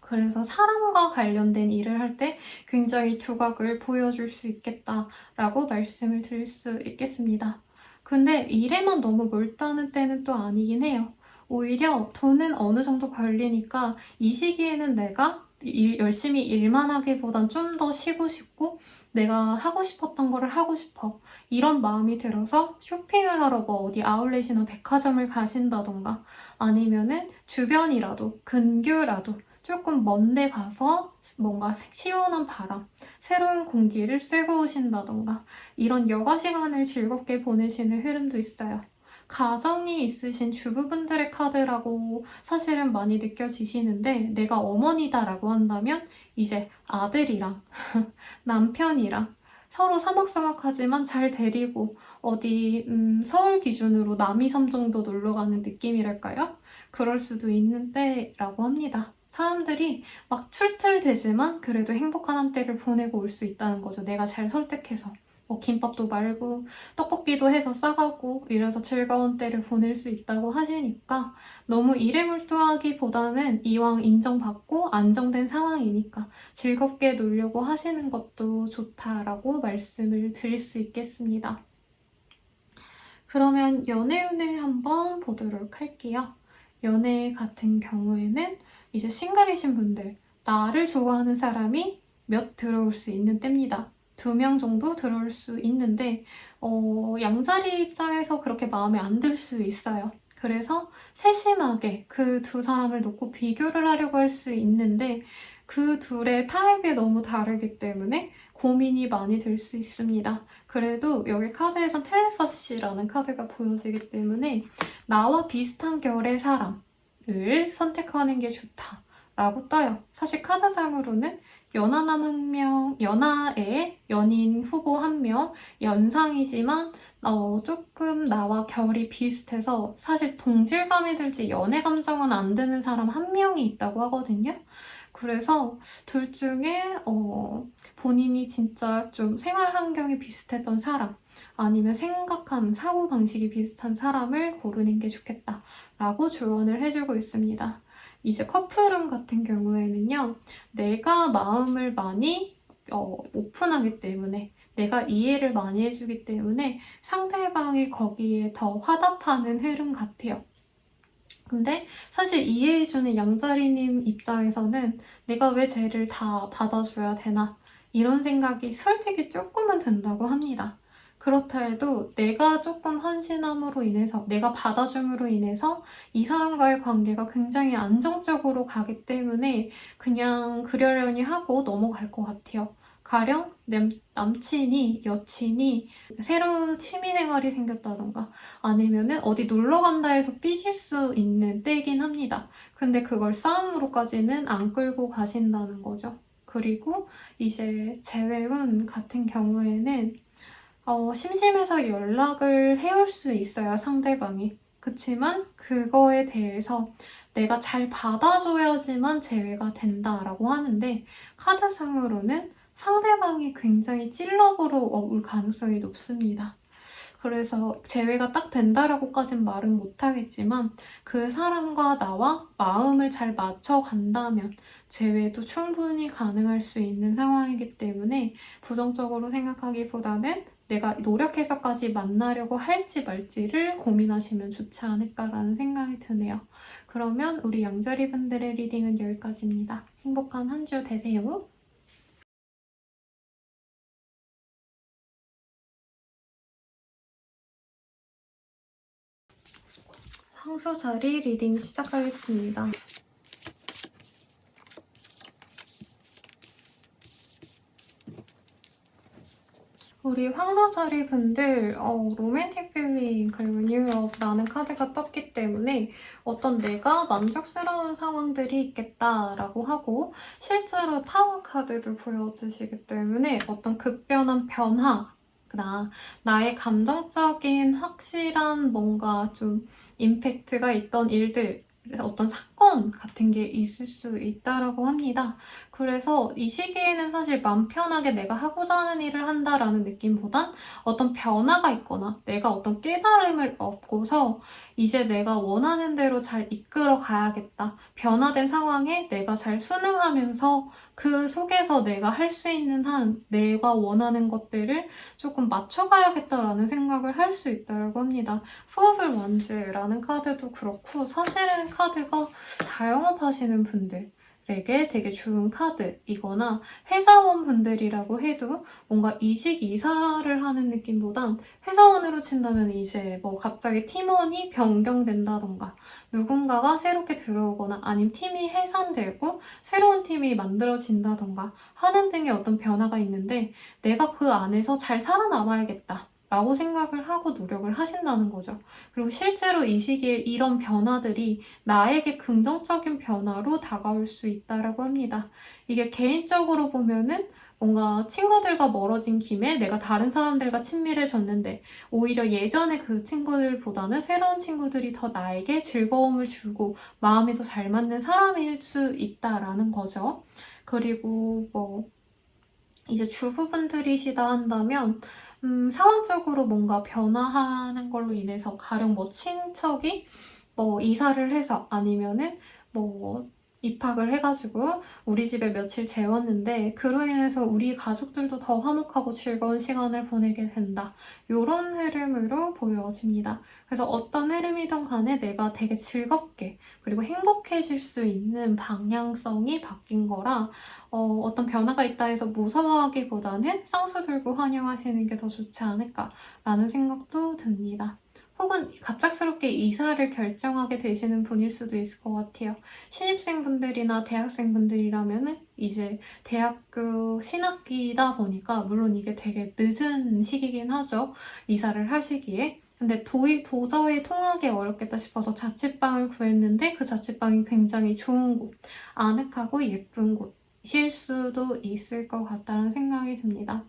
그래서 사람과 관련된 일을 할 때 굉장히 두각을 보여줄 수 있겠다라고 말씀을 드릴 수 있겠습니다. 근데 일에만 너무 몰두하는 때는 또 아니긴 해요. 오히려 돈은 어느 정도 벌리니까 이 시기에는 내가 열심히 일만 하기보단 좀 더 쉬고 싶고 내가 하고 싶었던 거를 하고 싶어. 이런 마음이 들어서 쇼핑을 하러 뭐 어디 아울렛이나 백화점을 가신다던가 아니면은 주변이라도 근교라도 조금 먼 데 가서 뭔가 시원한 바람, 새로운 공기를 쐬고 오신다던가 이런 여가 시간을 즐겁게 보내시는 흐름도 있어요. 가정이 있으신 주부분들의 카드라고 사실은 많이 느껴지시는데 내가 어머니다라고 한다면 이제 아들이랑 남편이랑 서로 서먹서먹하지만 잘 데리고 어디 서울 기준으로 남이섬 정도 놀러 가는 느낌이랄까요? 그럴 수도 있는 때라고 합니다. 사람들이 막 출출되지만 그래도 행복한 한때를 보내고 올 수 있다는 거죠. 내가 잘 설득해서. 뭐 김밥도 말고 떡볶이도 해서 싸가고 이래서 즐거운 때를 보낼 수 있다고 하시니까 너무 일에 몰두하기보다는 이왕 인정받고 안정된 상황이니까 즐겁게 놀려고 하시는 것도 좋다라고 말씀을 드릴 수 있겠습니다. 그러면 연애운을 한번 보도록 할게요. 연애 같은 경우에는 이제 싱글이신 분들, 나를 좋아하는 사람이 몇 들어올 수 있는 때입니다. 2명 정도 들어올 수 있는데 양자리 입장에서 그렇게 마음에 안 들 수 있어요. 그래서 세심하게 그 두 사람을 놓고 비교를 하려고 할 수 있는데 그 둘의 타입이 너무 다르기 때문에 고민이 많이 될 수 있습니다. 그래도 여기 카드에선 텔레파시라는 카드가 보여지기 때문에 나와 비슷한 결의 사람을 선택하는 게 좋다라고 떠요. 사실 카드상으로는 연하남 1명, 연하의 연인 후보 1명, 연상이지만 조금 나와 결이 비슷해서 사실 동질감이 들지 연애 감정은 안 드는 사람 1명이 있다고 하거든요. 그래서 둘 중에 본인이 진짜 좀 생활 환경이 비슷했던 사람 아니면 생각하는 사고방식이 비슷한 사람을 고르는 게 좋겠다라고 조언을 해주고 있습니다. 이제 커플운 같은 경우에는요. 내가 마음을 많이 오픈하기 때문에 내가 이해를 많이 해주기 때문에 상대방이 거기에 더 화답하는 흐름 같아요. 근데 사실 이해해주는 양자리님 입장에서는 내가 왜 쟤를 다 받아줘야 되나 이런 생각이 솔직히 조금은 든다고 합니다. 그렇다 해도 내가 조금 헌신함으로 인해서 내가 받아줌으로 인해서 이 사람과의 관계가 굉장히 안정적으로 가기 때문에 그냥 그러려니 하고 넘어갈 것 같아요. 가령 남친이 여친이 새로운 취미생활이 생겼다던가 아니면은 어디 놀러 간다 해서 삐질 수 있는 때긴 합니다. 근데 그걸 싸움으로까지는 안 끌고 가신다는 거죠. 그리고 이제 재회운 같은 경우에는 심심해서 연락을 해올 수 있어요, 상대방이. 그치만 그거에 대해서 내가 잘 받아줘야지만 재회가 된다라고 하는데 카드상으로는 상대방이 굉장히 찔러보러 올 가능성이 높습니다. 그래서 재회가 딱 된다라고까진 말은 못하겠지만 그 사람과 나와 마음을 잘 맞춰간다면 재회도 충분히 가능할 수 있는 상황이기 때문에 부정적으로 생각하기보다는 내가 노력해서까지 만나려고 할지 말지를 고민하시면 좋지 않을까라는 생각이 드네요. 그러면 우리 양자리 분들의 리딩은 여기까지입니다. 행복한 한 주 되세요. 황소자리 리딩 시작하겠습니다. 우리 황소자리 분들 로맨틱 필링 그리고 뉴럽라는 카드가 떴기 때문에 어떤 내가 만족스러운 상황들이 있겠다라고 하고 실제로 타워 카드도 보여주시기 때문에 어떤 급변한 변화나 나의 감정적인 확실한 뭔가 좀 임팩트가 있던 일들 어떤 사건 같은 게 있을 수 있다라고 합니다. 그래서 이 시기에는 사실 마음 편하게 내가 하고자 하는 일을 한다라는 느낌보단 어떤 변화가 있거나 내가 어떤 깨달음을 얻고서 이제 내가 원하는 대로 잘 이끌어 가야겠다. 변화된 상황에 내가 잘 순응하면서 그 속에서 내가 할 수 있는 한 내가 원하는 것들을 조금 맞춰가야겠다라는 생각을 할 수 있다고 합니다. 푸어블 원즈라는 카드도 그렇고 사실은 카드가 자영업 하시는 분들에게 되게 좋은 카드이거나 회사원 분들이라고 해도 뭔가 이직 이사를 하는 느낌보단 회사원으로 친다면 이제 뭐 갑자기 팀원이 변경된다던가 누군가가 새롭게 들어오거나 아니면 팀이 해산되고 새로운 팀이 만들어진다던가 하는 등의 어떤 변화가 있는데 내가 그 안에서 잘 살아남아야겠다. 라고 생각을 하고 노력을 하신다는 거죠. 그리고 실제로 이 시기에 이런 변화들이 나에게 긍정적인 변화로 다가올 수 있다고 합니다. 이게 개인적으로 보면은 뭔가 친구들과 멀어진 김에 내가 다른 사람들과 친밀해졌는데 오히려 예전에 그 친구들보다는 새로운 친구들이 더 나에게 즐거움을 주고 마음이 더 잘 맞는 사람일 수 있다라는 거죠. 그리고 뭐 이제 주부분들이시다 한다면 상황적으로 뭔가 변화하는 걸로 인해서 가령 뭐 친척이 뭐 이사를 해서 아니면은 뭐 입학을 해가지고 우리 집에 며칠 재웠는데 그로 인해서 우리 가족들도 더 화목하고 즐거운 시간을 보내게 된다. 이런 흐름으로 보여집니다. 그래서 어떤 흐름이든 간에 내가 되게 즐겁게 그리고 행복해질 수 있는 방향성이 바뀐 거라 어떤 변화가 있다 해서 무서워하기보다는 쌍수 들고 환영하시는 게 더 좋지 않을까라는 생각도 듭니다. 혹은 갑작스럽게 이사를 결정하게 되시는 분일 수도 있을 것 같아요. 신입생분들이나 대학생분들이라면은 이제 대학교 신학기다 보니까 물론 이게 되게 늦은 시기긴 하죠. 이사를 하시기에. 근데 도저히 통하기 어렵겠다 싶어서 자취방을 구했는데 그 자취방이 굉장히 좋은 곳, 아늑하고 예쁜 곳일 수도 있을 것 같다는 생각이 듭니다.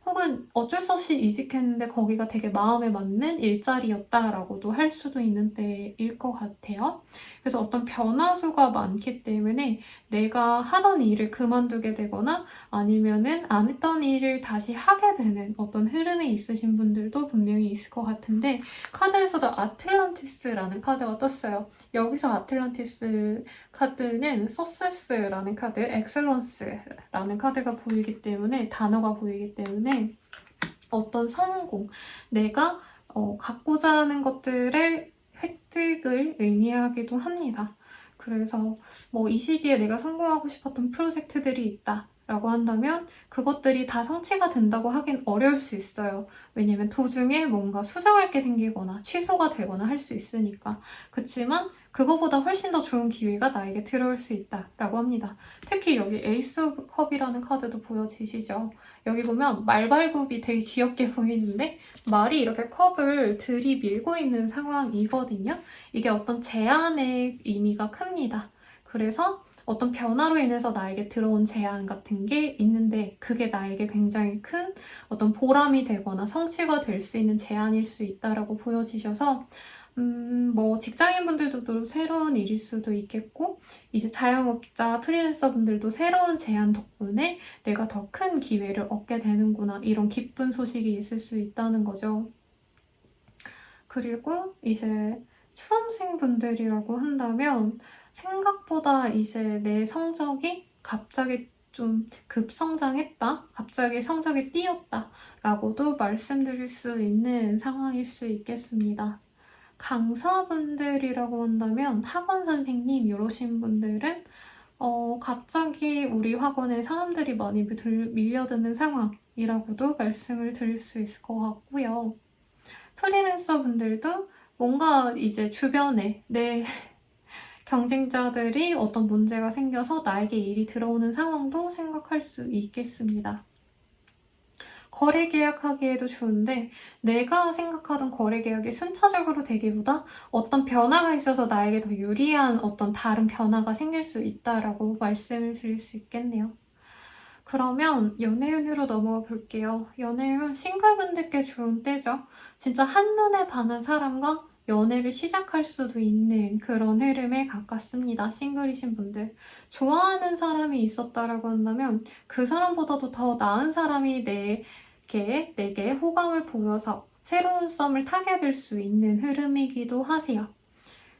혹은 어쩔 수 없이 이직했는데 거기가 되게 마음에 맞는 일자리였다라고도 할 수도 있는 때일 것 같아요. 그래서 어떤 변화수가 많기 때문에 내가 하던 일을 그만두게 되거나 아니면은 안 했던 일을 다시 하게 되는 어떤 흐름에 있으신 분들도 분명히 있을 것 같은데 카드에서도 아틀란티스라는 카드가 떴어요. 여기서 아틀란티스 카드는 서세스라는 카드, 엑셀런스라는 카드가 보이기 때문에 단어가 보이기 때문에 어떤 성공, 내가 갖고자 하는 것들의 획득을 의미하기도 합니다. 그래서 뭐 이 시기에 내가 성공하고 싶었던 프로젝트들이 있다. 라고 한다면 그것들이 다 성취가 된다고 하긴 어려울 수 있어요. 왜냐면 도중에 뭔가 수정할 게 생기거나 취소가 되거나 할 수 있으니까. 그치만 그거보다 훨씬 더 좋은 기회가 나에게 들어올 수 있다라고 합니다. 특히 여기 에이스 오브 컵이라는 카드도 보여지시죠? 여기 보면 말발굽이 되게 귀엽게 보이는데 말이 이렇게 컵을 들이밀고 있는 상황이거든요. 이게 어떤 제안의 의미가 큽니다. 그래서 어떤 변화로 인해서 나에게 들어온 제안 같은 게 있는데 그게 나에게 굉장히 큰 어떤 보람이 되거나 성취가 될 수 있는 제안일 수 있다라고 보여지셔서 뭐 직장인분들도 새로운 일일 수도 있겠고 이제 자영업자 프리랜서 분들도 새로운 제안 덕분에 내가 더 큰 기회를 얻게 되는구나 이런 기쁜 소식이 있을 수 있다는 거죠. 그리고 이제 수험생분들이라고 한다면 생각보다 이제 내 성적이 갑자기 좀 급성장했다, 갑자기 성적이 뛰었다 라고도 말씀드릴 수 있는 상황일 수 있겠습니다. 강사분들이라고 한다면 학원 선생님 이러신 분들은 갑자기 우리 학원에 사람들이 많이 밀려드는 상황이라고도 말씀을 드릴 수 있을 것 같고요. 프리랜서 분들도 뭔가 이제 주변에 내 경쟁자들이 어떤 문제가 생겨서 나에게 일이 들어오는 상황도 생각할 수 있겠습니다. 거래 계약하기에도 좋은데 내가 생각하던 거래 계약이 순차적으로 되기보다 어떤 변화가 있어서 나에게 더 유리한 어떤 다른 변화가 생길 수 있다라고 말씀을 드릴 수 있겠네요. 그러면 연애운으로 넘어가 볼게요. 연애운 싱글분들께 좋은 때죠. 진짜 한눈에 반한 사람과 연애를 시작할 수도 있는 그런 흐름에 가깝습니다. 싱글이신 분들. 좋아하는 사람이 있었다라고 한다면 그 사람보다도 더 나은 사람이 내게 호감을 보여서 새로운 썸을 타게 될 수 있는 흐름이기도 하세요.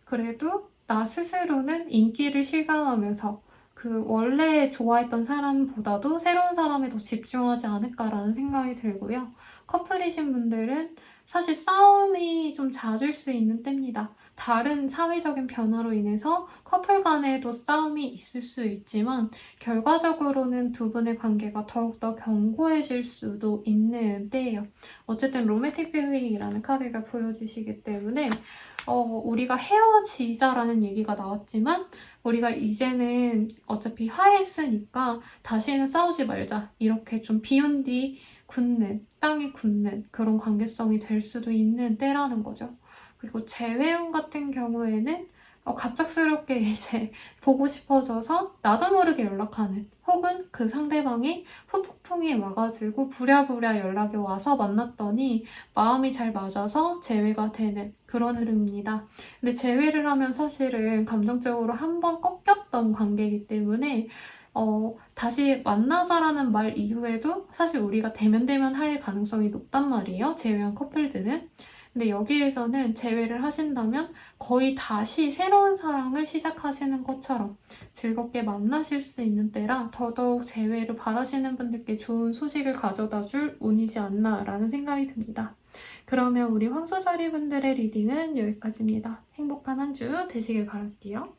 그래도 나 스스로는 인기를 실감하면서 그 원래 좋아했던 사람보다도 새로운 사람에 더 집중하지 않을까라는 생각이 들고요. 커플이신 분들은 사실 싸움이 좀 잦을 수 있는 때입니다. 다른 사회적인 변화로 인해서 커플 간에도 싸움이 있을 수 있지만 결과적으로는 두 분의 관계가 더욱더 견고해질 수도 있는 때예요. 어쨌든 로맨틱 필링이라는 카드가 보여지시기 때문에 우리가 헤어지자라는 얘기가 나왔지만 우리가 이제는 어차피 화해했으니까 다시는 싸우지 말자 이렇게 좀 비운 뒤 땅이 굳는 그런 관계성이 될 수도 있는 때라는 거죠. 그리고 재회원 같은 경우에는 갑작스럽게 이제 보고 싶어져서 나도 모르게 연락하는 혹은 그 상대방이 후폭풍이 와가지고 부랴부랴 연락이 와서 만났더니 마음이 잘 맞아서 재회가 되는 그런 흐름입니다. 근데 재회를 하면 사실은 감정적으로 한번 꺾였던 관계이기 때문에 다시 만나자라는 말 이후에도 사실 우리가 대면대면 할 가능성이 높단 말이에요. 재회한 커플들은. 근데 여기에서는 제외를 하신다면 거의 다시 새로운 사랑을 시작하시는 것처럼 즐겁게 만나실 수 있는 때라 더더욱 재회를 바라시는 분들께 좋은 소식을 가져다 줄 운이지 않나라는 생각이 듭니다. 그러면 우리 황소자리 분들의 리딩은 여기까지입니다. 행복한 한 주 되시길 바랄게요.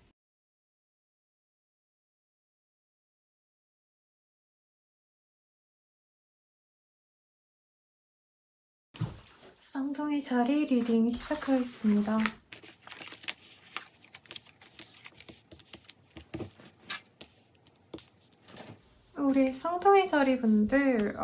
쌍둥이 자리 리딩 시작하겠습니다. 우리 쌍둥이 자리 분들,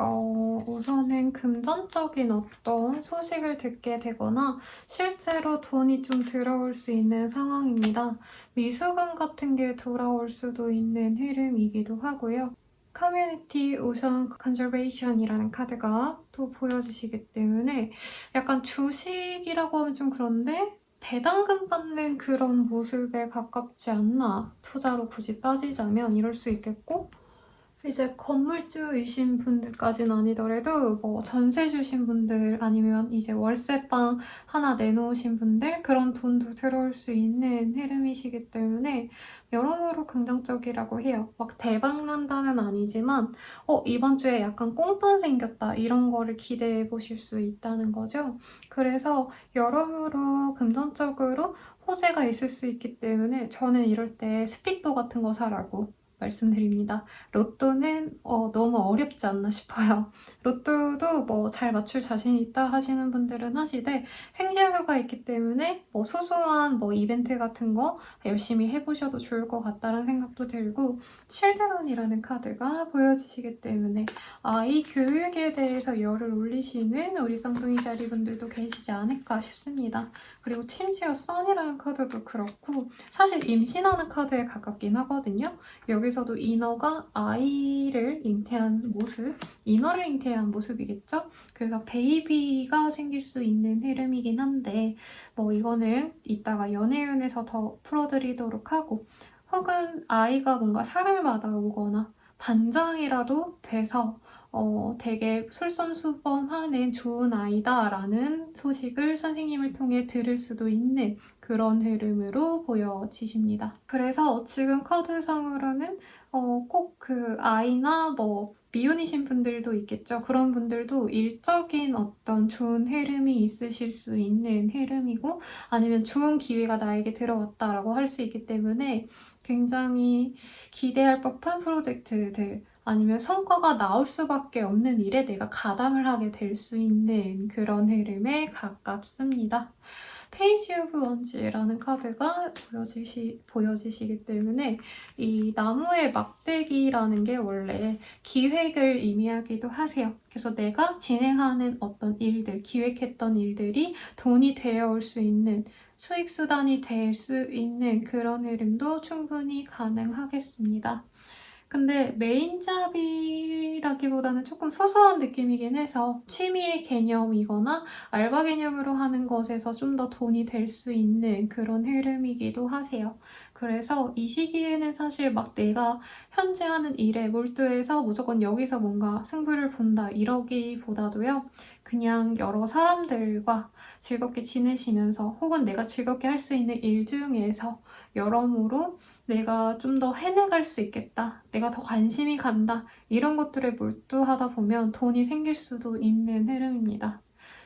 우선은 금전적인 어떤 소식을 듣게 되거나 실제로 돈이 좀 들어올 수 있는 상황입니다. 미수금 같은 게 돌아올 수도 있는 흐름이기도 하고요. 커뮤니티 오션 컨저베이션이라는 카드가 또 보여주시기 때문에 약간 주식이라고 하면 좀 그런데 배당금 받는 그런 모습에 가깝지 않나. 투자로 굳이 따지자면 이럴 수 있겠고, 이제 건물주이신 분들까지는 아니더라도 뭐 전세 주신 분들 아니면 이제 월세방 하나 내놓으신 분들 그런 돈도 들어올 수 있는 흐름이시기 때문에 여러모로 긍정적이라고 해요. 막 대박 난다는 아니지만 이번 주에 약간 꽁돈 생겼다 이런 거를 기대해 보실 수 있다는 거죠. 그래서 여러모로 금전적으로 호재가 있을 수 있기 때문에 저는 이럴 때 스피또 같은 거 사라고 말씀드립니다. 로또는 너무 어렵지 않나 싶어요. 로또도 뭐 잘 맞출 자신 있다 하시는 분들은 하시되 횡재후가 있기 때문에 뭐 소소한 뭐 이벤트 같은 거 열심히 해보셔도 좋을 것 같다는 생각도 들고 칠드런이라는 카드가 보여지시기 때문에 아이 교육에 대해서 열을 올리시는 우리 쌍둥이 자리 분들도 계시지 않을까 싶습니다. 그리고 심지어 선이라는 카드도 그렇고 사실 임신하는 카드에 가깝긴 하거든요. 여기서도 이너가 아이를 잉태한 모습, 이너를 잉태한 모습이겠죠? 그래서 베이비가 생길 수 있는 흐름이긴 한데 뭐 이거는 이따가 연애운에서 더 풀어드리도록 하고 혹은 아이가 뭔가 상을 받아오거나 반장이라도 돼서 되게 솔선수범하는 좋은 아이다라는 소식을 선생님을 통해 들을 수도 있는 그런 흐름으로 보여지십니다. 그래서 지금 카드상으로는 꼭 그 아이나 뭐 미혼이신 분들도 있겠죠. 그런 분들도 일적인 어떤 좋은 흐름이 있으실 수 있는 흐름이고 아니면 좋은 기회가 나에게 들어왔다라고 할 수 있기 때문에 굉장히 기대할 법한 프로젝트들 아니면 성과가 나올 수밖에 없는 일에 내가 가담을 하게 될 수 있는 그런 흐름에 가깝습니다. 페이지 오브 원즈라는 카드가 보여지시기 때문에 이 나무의 막대기라는 게 원래 기획을 의미하기도 하세요. 그래서 내가 진행하는 어떤 일들, 기획했던 일들이 돈이 되어올 수 있는 수익수단이 될 수 있는 그런 흐름도 충분히 가능하겠습니다. 근데 메인잡이라기보다는 조금 소소한 느낌이긴 해서 취미의 개념이거나 알바 개념으로 하는 것에서 좀 더 돈이 될 수 있는 그런 흐름이기도 하세요. 그래서 이 시기에는 사실 막 내가 현재 하는 일에 몰두해서 무조건 여기서 뭔가 승부를 본다 이러기보다도요. 그냥 여러 사람들과 즐겁게 지내시면서 혹은 내가 즐겁게 할 수 있는 일 중에서 여러모로 내가 좀 더 해내갈 수 있겠다. 내가 더 관심이 간다. 이런 것들에 몰두하다 보면 돈이 생길 수도 있는 흐름입니다.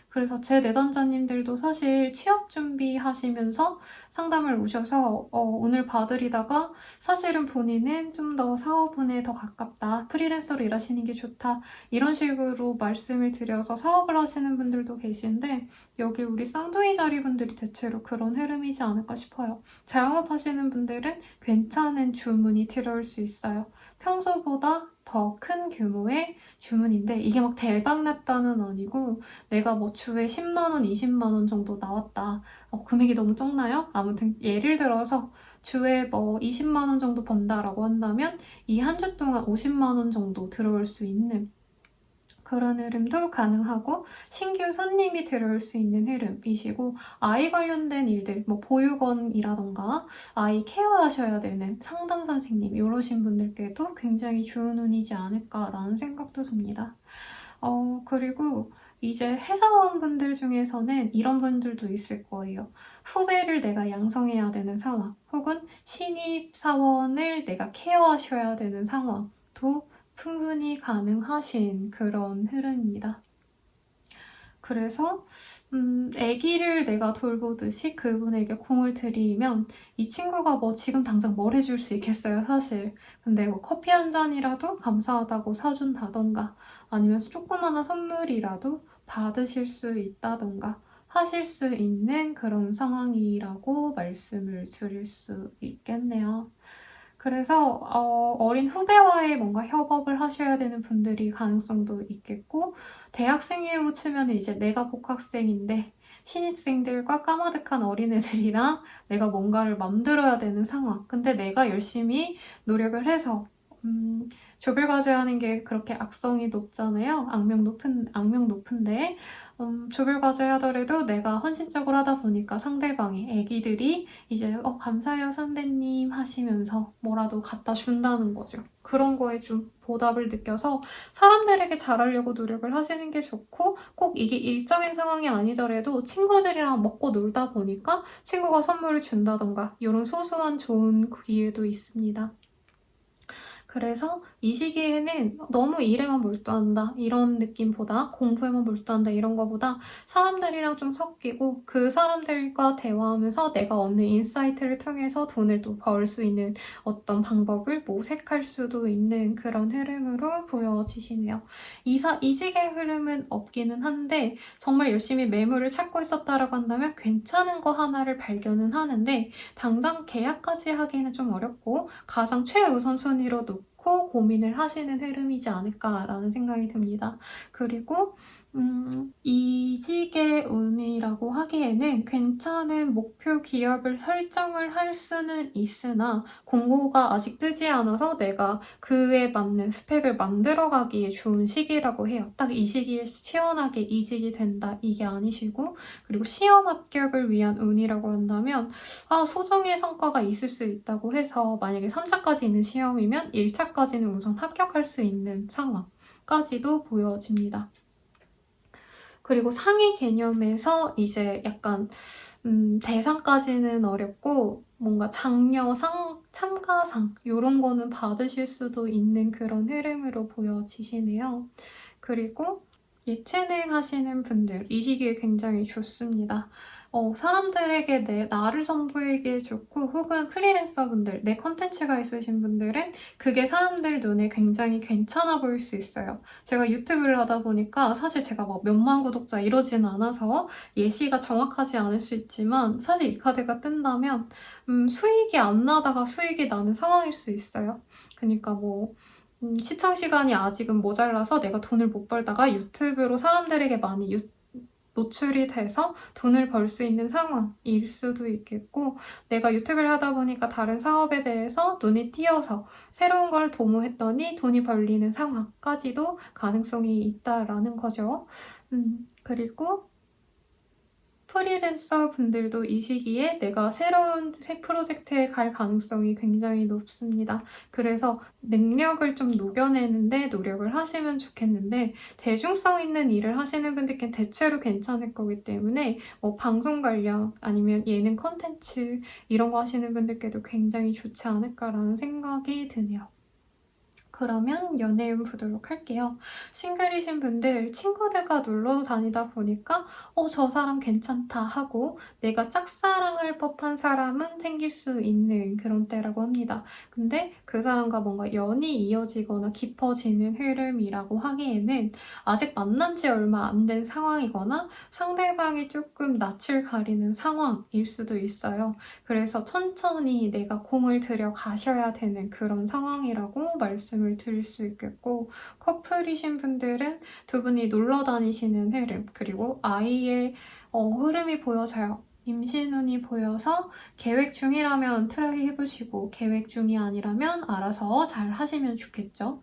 그래서 제 내담자님들도 사실 취업 준비하시면서 상담을 오셔서 오늘 봐드리다가 사실은 본인은 좀 더 사업운에 더 가깝다. 프리랜서로 일하시는 게 좋다. 이런 식으로 말씀을 드려서 사업을 하시는 분들도 계신데 여기 우리 쌍둥이 자리 분들이 대체로 그런 흐름이지 않을까 싶어요. 자영업 하시는 분들은 괜찮은 주문이 들어올 수 있어요. 평소보다 더 큰 규모의 주문인데 이게 막 대박 났다는 아니고 내가 뭐 주에 10만 원, 20만 원 정도 나왔다. 금액이 너무 적나요? 아무튼 예를 들어서 주에 뭐 20만 원 정도 번다라고 한다면 이 한 주 동안 50만 원 정도 들어올 수 있는 그런 흐름도 가능하고 신규 손님이 들어올 수 있는 흐름이시고 아이 관련된 일들, 뭐 보육원이라던가 아이 케어하셔야 되는 상담 선생님 이러신 분들께도 굉장히 좋은 운이지 않을까라는 생각도 듭니다. 그리고 이제 회사원분들 중에서는 이런 분들도 있을 거예요. 후배를 내가 양성해야 되는 상황, 혹은 신입사원을 내가 케어하셔야 되는 상황도 충분히 가능하신 그런 흐름입니다. 그래서 아기를 내가 돌보듯이 그분에게 공을 들이면 이 친구가 뭐 지금 당장 뭘 해줄 수 있겠어요, 사실. 근데 뭐 커피 한 잔이라도 감사하다고 사준다던가 아니면 조그마한 선물이라도 받으실 수 있다던가 하실 수 있는 그런 상황이라고 말씀을 드릴 수 있겠네요. 그래서 어린 후배와의 뭔가 협업을 하셔야 되는 분들이 가능성도 있겠고, 대학생으로 치면 이제 내가 복학생인데 신입생들과 까마득한 어린애들이랑 내가 뭔가를 만들어야 되는 상황. 근데 내가 열심히 노력을 해서 조별과제하는 게 그렇게 악성이 높잖아요. 악명 높은데 조별과제 하더라도 내가 헌신적으로 하다 보니까 상대방이 애기들이 이제 감사해요 선배님 하시면서 뭐라도 갖다 준다는 거죠. 그런 거에 좀 보답을 느껴서 사람들에게 잘하려고 노력을 하시는 게 좋고, 꼭 이게 일적인 상황이 아니더라도 친구들이랑 먹고 놀다 보니까 친구가 선물을 준다던가 이런 소소한 좋은 기회도 있습니다. 그래서 이 시기에는 너무 일에만 몰두한다 이런 느낌보다, 공부에만 몰두한다 이런 거보다 사람들이랑 좀 섞이고 그 사람들과 대화하면서 내가 얻는 인사이트를 통해서 돈을 또 벌 수 있는 어떤 방법을 모색할 수도 있는 그런 흐름으로 보여지시네요. 이직의 흐름은 없기는 한데 정말 열심히 매물을 찾고 있었다라고 한다면 괜찮은 거 하나를 발견은 하는데, 당장 계약까지 하기는 좀 어렵고 가장 최우선순위로 놓고 고민을 하시는 흐름이지 않을까라는 생각이 듭니다. 그리고 이직의 운이라고 하기에는 괜찮은 목표 기업을 설정을 할 수는 있으나 공고가 아직 뜨지 않아서 내가 그에 맞는 스펙을 만들어가기에 좋은 시기라고 해요. 딱 이 시기에 시원하게 이직이 된다 이게 아니시고, 그리고 시험 합격을 위한 운이라고 한다면 소정의 성과가 있을 수 있다고 해서 만약에 3차까지 있는 시험이면 1차까지는 우선 합격할 수 있는 상황까지도 보여집니다. 그리고 상위 개념에서 이제 약간 대상까지는 어렵고 뭔가 장려상, 참가상 이런 거는 받으실 수도 있는 그런 흐름으로 보여지시네요. 그리고 예체능 하시는 분들 이 시기에 굉장히 좋습니다. 사람들에게 나를 선보이기 좋고, 혹은 프리랜서분들, 내 컨텐츠가 있으신 분들은 그게 사람들 눈에 굉장히 괜찮아 보일 수 있어요. 제가 유튜브를 하다 보니까 사실 제가 막 몇만 구독자 이러진 않아서 예시가 정확하지 않을 수 있지만, 사실 이 카드가 뜬다면 수익이 안 나다가 수익이 나는 상황일 수 있어요. 그러니까 뭐 시청 시간이 아직은 모자라서 내가 돈을 못 벌다가 유튜브로 사람들에게 많이 노출이 돼서 돈을 벌 수 있는 상황일 수도 있겠고, 내가 유튜브를 하다 보니까 다른 사업에 대해서 눈이 띄어서 새로운 걸 도모했더니 돈이 벌리는 상황까지도 가능성이 있다라는 거죠. 그리고 프리랜서 분들도 이 시기에 내가 새로운 새 프로젝트에 갈 가능성이 굉장히 높습니다. 그래서 능력을 좀 녹여내는데 노력을 하시면 좋겠는데, 대중성 있는 일을 하시는 분들께 대체로 괜찮을 거기 때문에 방송 관련 아니면 예능 컨텐츠 이런 거 하시는 분들께도 굉장히 좋지 않을까라는 생각이 드네요. 그러면 연애운 보도록 할게요. 싱글이신 분들, 친구들과 놀러 다니다 보니까 저 사람 괜찮다 하고 내가 짝사랑할 법한 사람은 생길 수 있는 그런 때라고 합니다. 근데 그 사람과 뭔가 연이 이어지거나 깊어지는 흐름이라고 하기에는 아직 만난 지 얼마 안 된 상황이거나 상대방이 조금 낯을 가리는 상황일 수도 있어요. 그래서 천천히 내가 공을 들여 가셔야 되는 그런 상황이라고 말씀을 드릴 수 있겠고, 커플이신 분들은 두 분이 놀러 다니시는 흐름, 그리고 아이의 흐름이 보여져요. 임신운이 보여서 계획 중이라면 트라이 해보시고, 계획 중이 아니라면 알아서 잘 하시면 좋겠죠.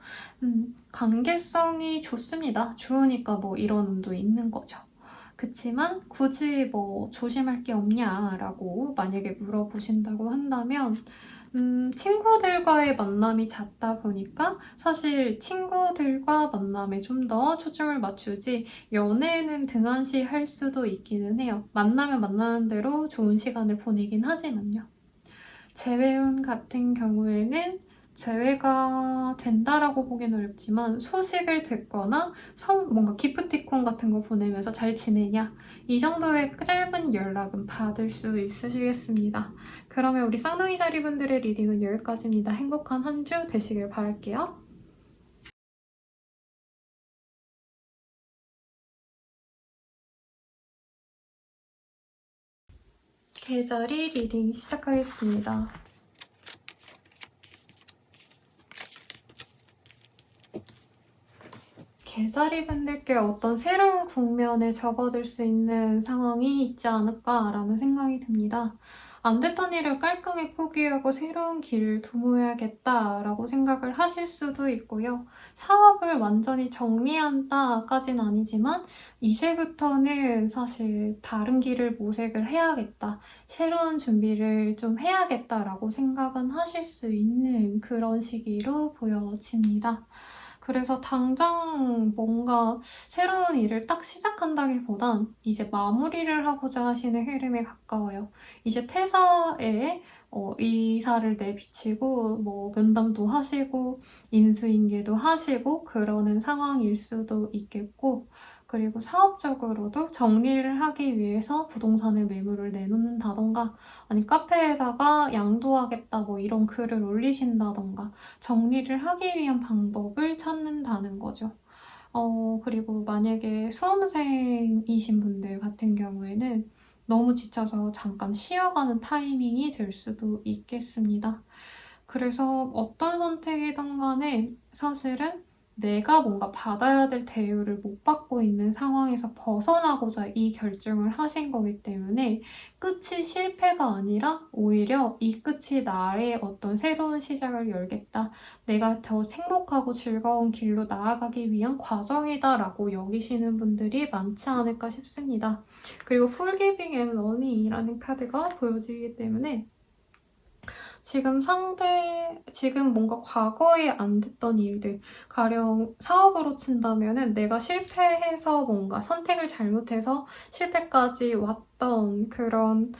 관계성이 좋습니다. 좋으니까 뭐 이런 운도 있는 거죠. 그치만 굳이 뭐 조심할 게 없냐라고 만약에 물어보신다고 한다면 친구들과의 만남이 잦다 보니까 사실 친구들과 만남에 좀 더 초점을 맞추지 연애는 등한시할 수도 있기는 해요. 만나면 만나는 대로 좋은 시간을 보내긴 하지만요. 재회운 같은 경우에는 재회가 된다라고 보기는 어렵지만 소식을 듣거나 뭔가 기프티콘 같은 거 보내면서 잘 지내냐? 이 정도의 짧은 연락은 받을 수 있으시겠습니다. 그러면 우리 쌍둥이 자리분들의 리딩은 여기까지입니다. 행복한 한 주 되시길 바랄게요. 계절이 리딩 시작하겠습니다. 계절이 분들께 어떤 새로운 국면에 접어들 수 있는 상황이 있지 않을까라는 생각이 듭니다. 안 됐던 일을 깔끔히 포기하고 새로운 길을 도모해야겠다라고 생각을 하실 수도 있고요. 사업을 완전히 정리한다까지는 아니지만 이제부터는 사실 다른 길을 모색을 해야겠다. 새로운 준비를 좀 해야겠다라고 생각은 하실 수 있는 그런 시기로 보여집니다. 그래서 당장 뭔가 새로운 일을 딱 시작한다기보단 이제 마무리를 하고자 하시는 흐름에 가까워요. 이제 퇴사에 이사를 내비치고 뭐 면담도 하시고 인수인계도 하시고 그러는 상황일 수도 있겠고, 그리고 사업적으로도 정리를 하기 위해서 부동산에 매물을 내놓는다던가 아니면 카페에다가 양도하겠다 뭐 이런 글을 올리신다던가 정리를 하기 위한 방법을 찾는다는 거죠. 그리고 만약에 수험생이신 분들 같은 경우에는 너무 지쳐서 잠깐 쉬어가는 타이밍이 될 수도 있겠습니다. 그래서 어떤 선택이든 간에 사실은 내가 뭔가 받아야 될 대우를 못 받고 있는 상황에서 벗어나고자 이 결정을 하신 거기 때문에 끝이 실패가 아니라 오히려 이 끝이 나의 어떤 새로운 시작을 열겠다. 내가 더 행복하고 즐거운 길로 나아가기 위한 과정이다라고 여기시는 분들이 많지 않을까 싶습니다. 그리고 Forgiving and Learning이라는 카드가 보여지기 때문에 지금 뭔가 과거에 안 됐던 일들, 가령 사업으로 친다면은 내가 실패해서 뭔가 선택을 잘못해서 실패까지 왔던 그런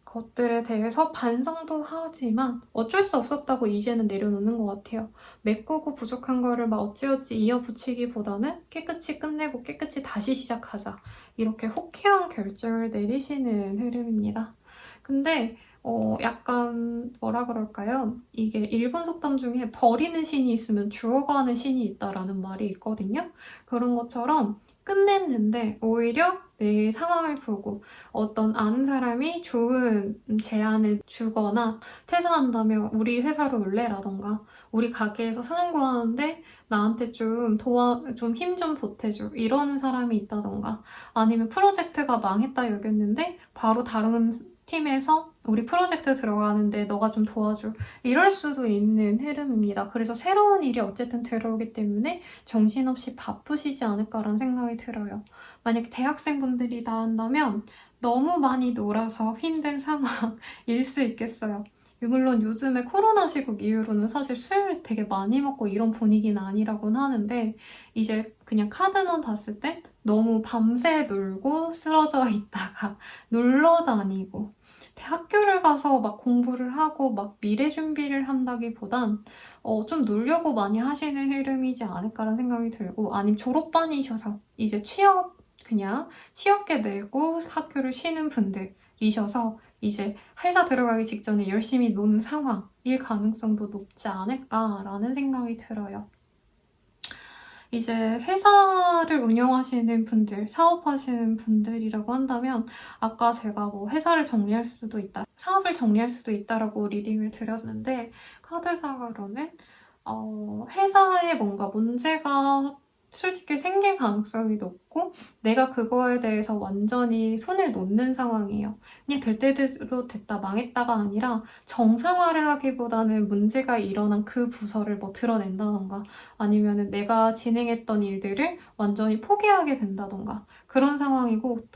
것들에 대해서 반성도 하지만 어쩔 수 없었다고 이제는 내려놓는 것 같아요. 메꾸고 부족한 거를 막 어찌어찌 이어붙이기보다는 깨끗이 끝내고 깨끗이 다시 시작하자. 이렇게 호쾌한 결정을 내리시는 흐름입니다. 근데 약간 뭐라 그럴까요? 이게 일본 속담 중에 버리는 신이 있으면 죽어가는 신이 있다라는 말이 있거든요. 그런 것처럼 끝냈는데 오히려 내 상황을 보고 어떤 아는 사람이 좋은 제안을 주거나 퇴사한다면 우리 회사로 올래라던가 우리 가게에서 사람 구하는데 나한테 좀 힘 좀 보태줘 이러는 사람이 있다던가 아니면 프로젝트가 망했다 여겼는데 바로 다른 팀에서 우리 프로젝트 들어가는데 너가 좀 도와줘. 이럴 수도 있는 흐름입니다. 그래서 새로운 일이 어쨌든 들어오기 때문에 정신없이 바쁘시지 않을까라는 생각이 들어요. 만약 대학생분들이 나온다면 너무 많이 놀아서 힘든 상황일 수 있겠어요. 물론 요즘에 코로나 시국 이후로는 사실 술 되게 많이 먹고 이런 분위기는 아니라고는 하는데 이제 그냥 카드만 봤을 때 너무 밤새 놀고 쓰러져 있다가 놀러 다니고 학교를 가서 막 공부를 하고 막 미래 준비를 한다기보단 좀 놀려고 많이 하시는 흐름이지 않을까라는 생각이 들고, 아니면 졸업반이셔서 이제 그냥 취업계 내고 학교를 쉬는 분들이셔서 이제 회사 들어가기 직전에 열심히 노는 상황일 가능성도 높지 않을까라는 생각이 들어요. 이제 회사를 운영하시는 분들, 사업하시는 분들이라고 한다면 아까 제가 뭐 회사를 정리할 수도 있다, 사업을 정리할 수도 있다라고 리딩을 드렸는데 카드상으로는 회사에 뭔가 문제가 솔직히 생길 가능성이 높고 내가 그거에 대해서 완전히 손을 놓는 상황이에요. 그냥 될 대로 됐다 망했다가 아니라 정상화를 하기보다는 문제가 일어난 그 부서를 뭐 드러낸다던가 아니면은 내가 진행했던 일들을 완전히 포기하게 된다던가 그런 상황이고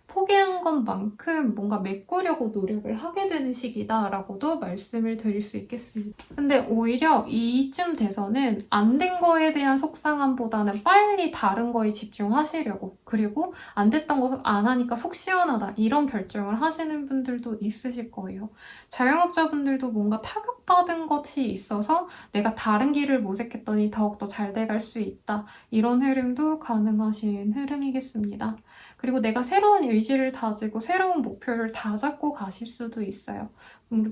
포기한 것만큼 뭔가 메꾸려고 노력을 하게 되는 시기다라고도 말씀을 드릴 수 있겠습니다. 근데 오히려 이쯤 돼서는 안 된 거에 대한 속상함보다는 빨리 다른 거에 집중하시려고, 그리고 안 됐던 거 안 하니까 속 시원하다 이런 결정을 하시는 분들도 있으실 거예요. 자영업자분들도 뭔가 타격받은 것이 있어서 내가 다른 길을 모색했더니 더욱더 잘 돼갈 수 있다, 이런 흐름도 가능하신 흐름이겠습니다. 그리고 내가 새로운 의지를 다지고 새로운 목표를 다 잡고 가실 수도 있어요.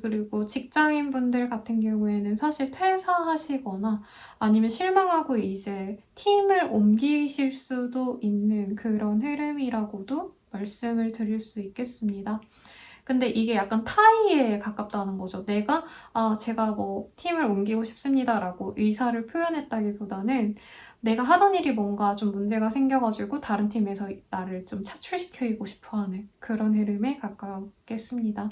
그리고 직장인분들 같은 경우에는 사실 퇴사하시거나 아니면 실망하고 이제 팀을 옮기실 수도 있는 그런 흐름이라고도 말씀을 드릴 수 있겠습니다. 근데 이게 약간 타의에 가깝다는 거죠. 제가 뭐 팀을 옮기고 싶습니다라고 의사를 표현했다기보다는 내가 하던 일이 뭔가 좀 문제가 생겨가지고 다른 팀에서 나를 좀 차출시키고 싶어하는 그런 흐름에 가깝겠습니다.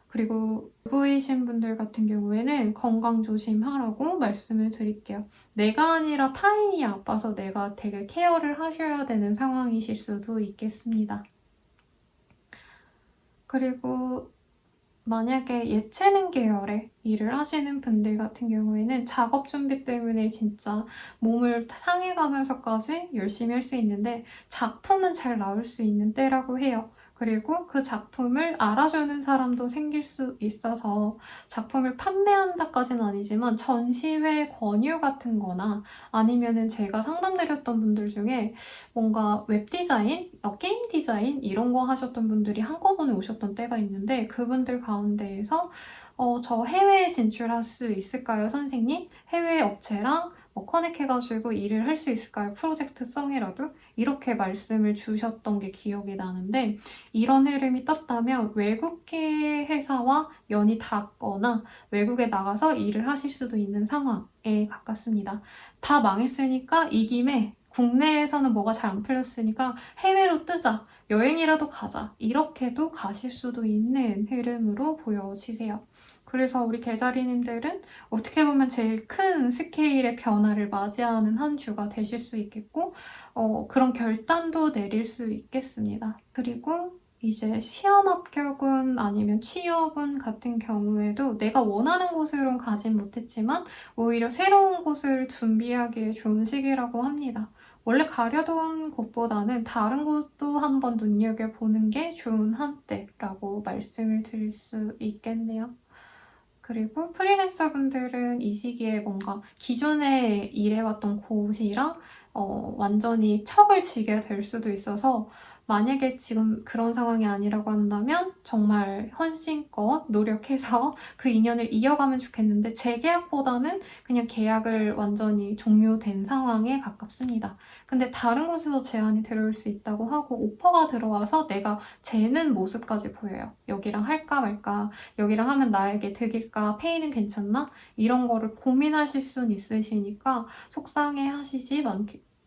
그리고 부부이신 분들 같은 경우에는 건강 조심하라고 말씀을 드릴게요. 내가 아니라 타인이 아파서 내가 되게 케어를 하셔야 되는 상황이실 수도 있겠습니다. 그리고 만약에 예체능 계열의 일을 하시는 분들 같은 경우에는 작업 준비 때문에 진짜 몸을 상해가면서까지 열심히 할 수 있는데 작품은 잘 나올 수 있는 때라고 해요. 그리고 그 작품을 알아주는 사람도 생길 수 있어서 작품을 판매한다까지는 아니지만 전시회 권유 같은 거나 아니면은 제가 상담드렸던 분들 중에 뭔가 웹디자인, 게임 디자인 이런 거 하셨던 분들이 한꺼번에 오셨던 때가 있는데 그분들 가운데에서 저 해외에 진출할 수 있을까요, 선생님? 해외 업체랑 커넥해가지고 일을 할 수 있을까요? 프로젝트성이라도? 이렇게 말씀을 주셨던 게 기억이 나는데 이런 흐름이 떴다면 외국계 회사와 연이 닿거나 외국에 나가서 일을 하실 수도 있는 상황에 가깝습니다. 다 망했으니까 이 김에 국내에서는 뭐가 잘 안 풀렸으니까 해외로 뜨자, 여행이라도 가자, 이렇게도 가실 수도 있는 흐름으로 보여지세요. 그래서 우리 개자리님들은 어떻게 보면 제일 큰 스케일의 변화를 맞이하는 한 주가 되실 수 있겠고 그런 결단도 내릴 수 있겠습니다. 그리고 이제 시험 합격은 아니면 취업은 같은 경우에도 내가 원하는 곳으로는 가진 못했지만 오히려 새로운 곳을 준비하기에 좋은 시기라고 합니다. 원래 가려던 곳보다는 다른 곳도 한번 눈여겨보는 게 좋은 한때라고 말씀을 드릴 수 있겠네요. 그리고 프리랜서분들은 이 시기에 뭔가 기존에 일해왔던 곳이랑 완전히 척을 지게 될 수도 있어서 만약에 지금 그런 상황이 아니라고 한다면 정말 헌신껏 노력해서 그 인연을 이어가면 좋겠는데 재계약보다는 그냥 계약을 완전히 종료된 상황에 가깝습니다. 근데 다른 곳에서 제안이 들어올 수 있다고 하고 오퍼가 들어와서 내가 재는 모습까지 보여요. 여기랑 할까 말까, 여기랑 하면 나에게 득일까, 페이는 괜찮나? 이런 거를 고민하실 수는 있으시니까 속상해 하시지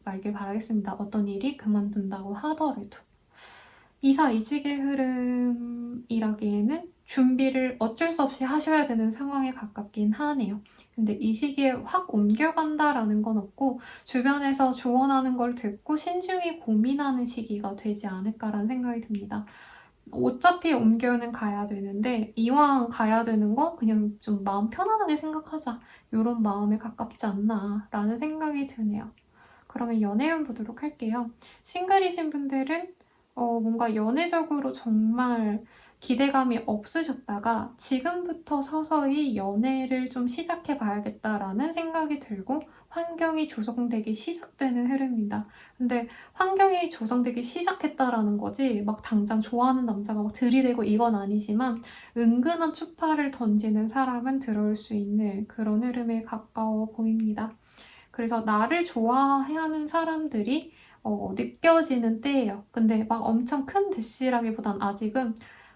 말길 바라겠습니다. 어떤 일이 그만둔다고 하더라도. 이사이직의 흐름이라기에는 준비를 어쩔 수 없이 하셔야 되는 상황에 가깝긴 하네요. 근데 이 시기에 확 옮겨간다라는 건 없고 주변에서 조언하는 걸 듣고 신중히 고민하는 시기가 되지 않을까라는 생각이 듭니다. 어차피 옮겨는 가야 되는데 이왕 가야 되는 거 그냥 좀 마음 편안하게 생각하자, 이런 마음에 가깝지 않나 라는 생각이 드네요. 그러면 연애운 보도록 할게요. 싱글이신 분들은 뭔가 연애적으로 정말 기대감이 없으셨다가 지금부터 서서히 연애를 좀 시작해 봐야겠다라는 생각이 들고 환경이 조성되기 시작되는 흐름입니다. 근데 환경이 조성되기 시작했다라는 거지 막 당장 좋아하는 남자가 막 들이대고 이건 아니지만 은근한 추파를 던지는 사람은 들어올 수 있는 그런 흐름에 가까워 보입니다. 그래서 나를 좋아하는 사람들이 느껴지는 때예요. 근데 막 엄청 큰 대시라기보단 아직은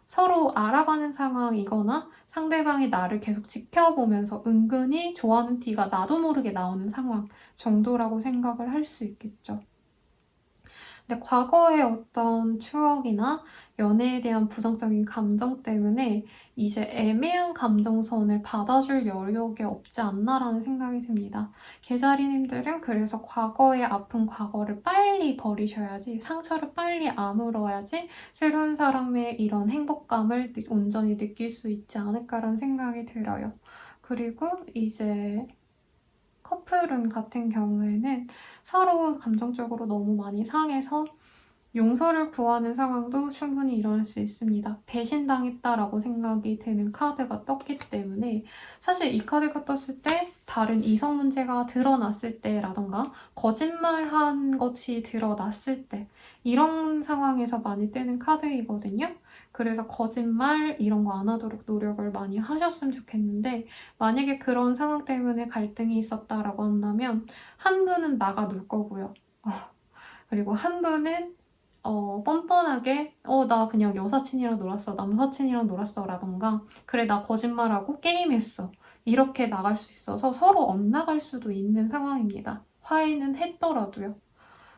서로 알아가는 상황이거나 상대방이 나를 계속 지켜보면서 은근히 좋아하는 티가 나도 모르게 나오는 상황 정도라고 생각을 할 수 있겠죠. 근데 과거의 어떤 추억이나 연애에 대한 부정적인 감정 때문에 이제 애매한 감정선을 받아줄 여력이 없지 않나라는 생각이 듭니다. 개자리님들은 그래서 과거의 아픈 과거를 빨리 버리셔야지, 상처를 빨리 아물어야지 새로운 사람의 이런 행복감을 온전히 느낄 수 있지 않을까라는 생각이 들어요. 그리고 이제 커플운 같은 경우에는 서로 감정적으로 너무 많이 상해서 용서를 구하는 상황도 충분히 일어날 수 있습니다. 배신당했다라고 생각이 드는 카드가 떴기 때문에 사실 이 카드가 떴을 때 다른 이성 문제가 드러났을 때라던가 거짓말한 것이 드러났을 때 이런 상황에서 많이 뜨는 카드이거든요. 그래서 거짓말 이런 거 안 하도록 노력을 많이 하셨으면 좋겠는데 만약에 그런 상황 때문에 갈등이 있었다라고 한다면 한 분은 나가 놀 거고요. 그리고 한 분은 뻔뻔하게 나 그냥 여사친이랑 놀았어, 남사친이랑 놀았어 라던가 그래 나 거짓말하고 게임했어 이렇게 나갈 수 있어서 서로 엇나갈 수도 있는 상황입니다. 화해는 했더라도요.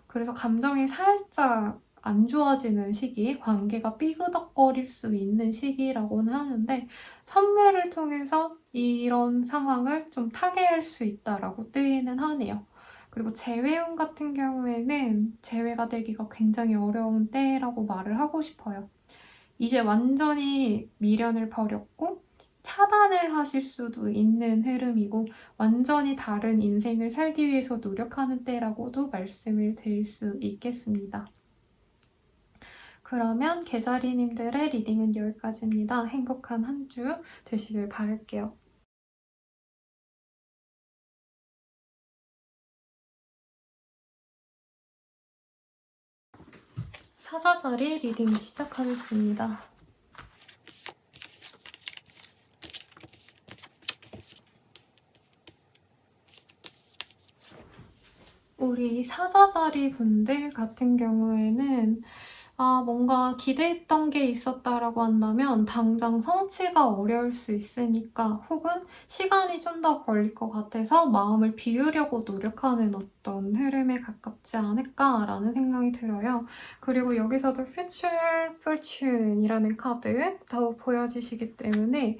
그래서 감정이 살짝 안 좋아지는 시기, 관계가 삐그덕거릴 수 있는 시기라고는 하는데 선물을 통해서 이런 상황을 좀 타개할 수 있다라고 뜨이는 하네요. 그리고 재회운 같은 경우에는 재회가 되기가 굉장히 어려운 때라고 말을 하고 싶어요. 이제 완전히 미련을 버렸고 차단을 하실 수도 있는 흐름이고 완전히 다른 인생을 살기 위해서 노력하는 때라고도 말씀을 드릴 수 있겠습니다. 그러면 개자리님들의 리딩은 여기까지입니다. 행복한 한 주 되시길 바랄게요. 사자자리 리딩 시작하겠습니다. 우리 사자자리 분들 같은 경우에는 뭔가 기대했던 게 있었다라고 한다면 당장 성취가 어려울 수 있으니까 혹은 시간이 좀 더 걸릴 것 같아서 마음을 비우려고 노력하는 어떤 흐름에 가깝지 않을까라는 생각이 들어요. 그리고 여기서도 Future Fortune이라는 카드도 보여지시기 때문에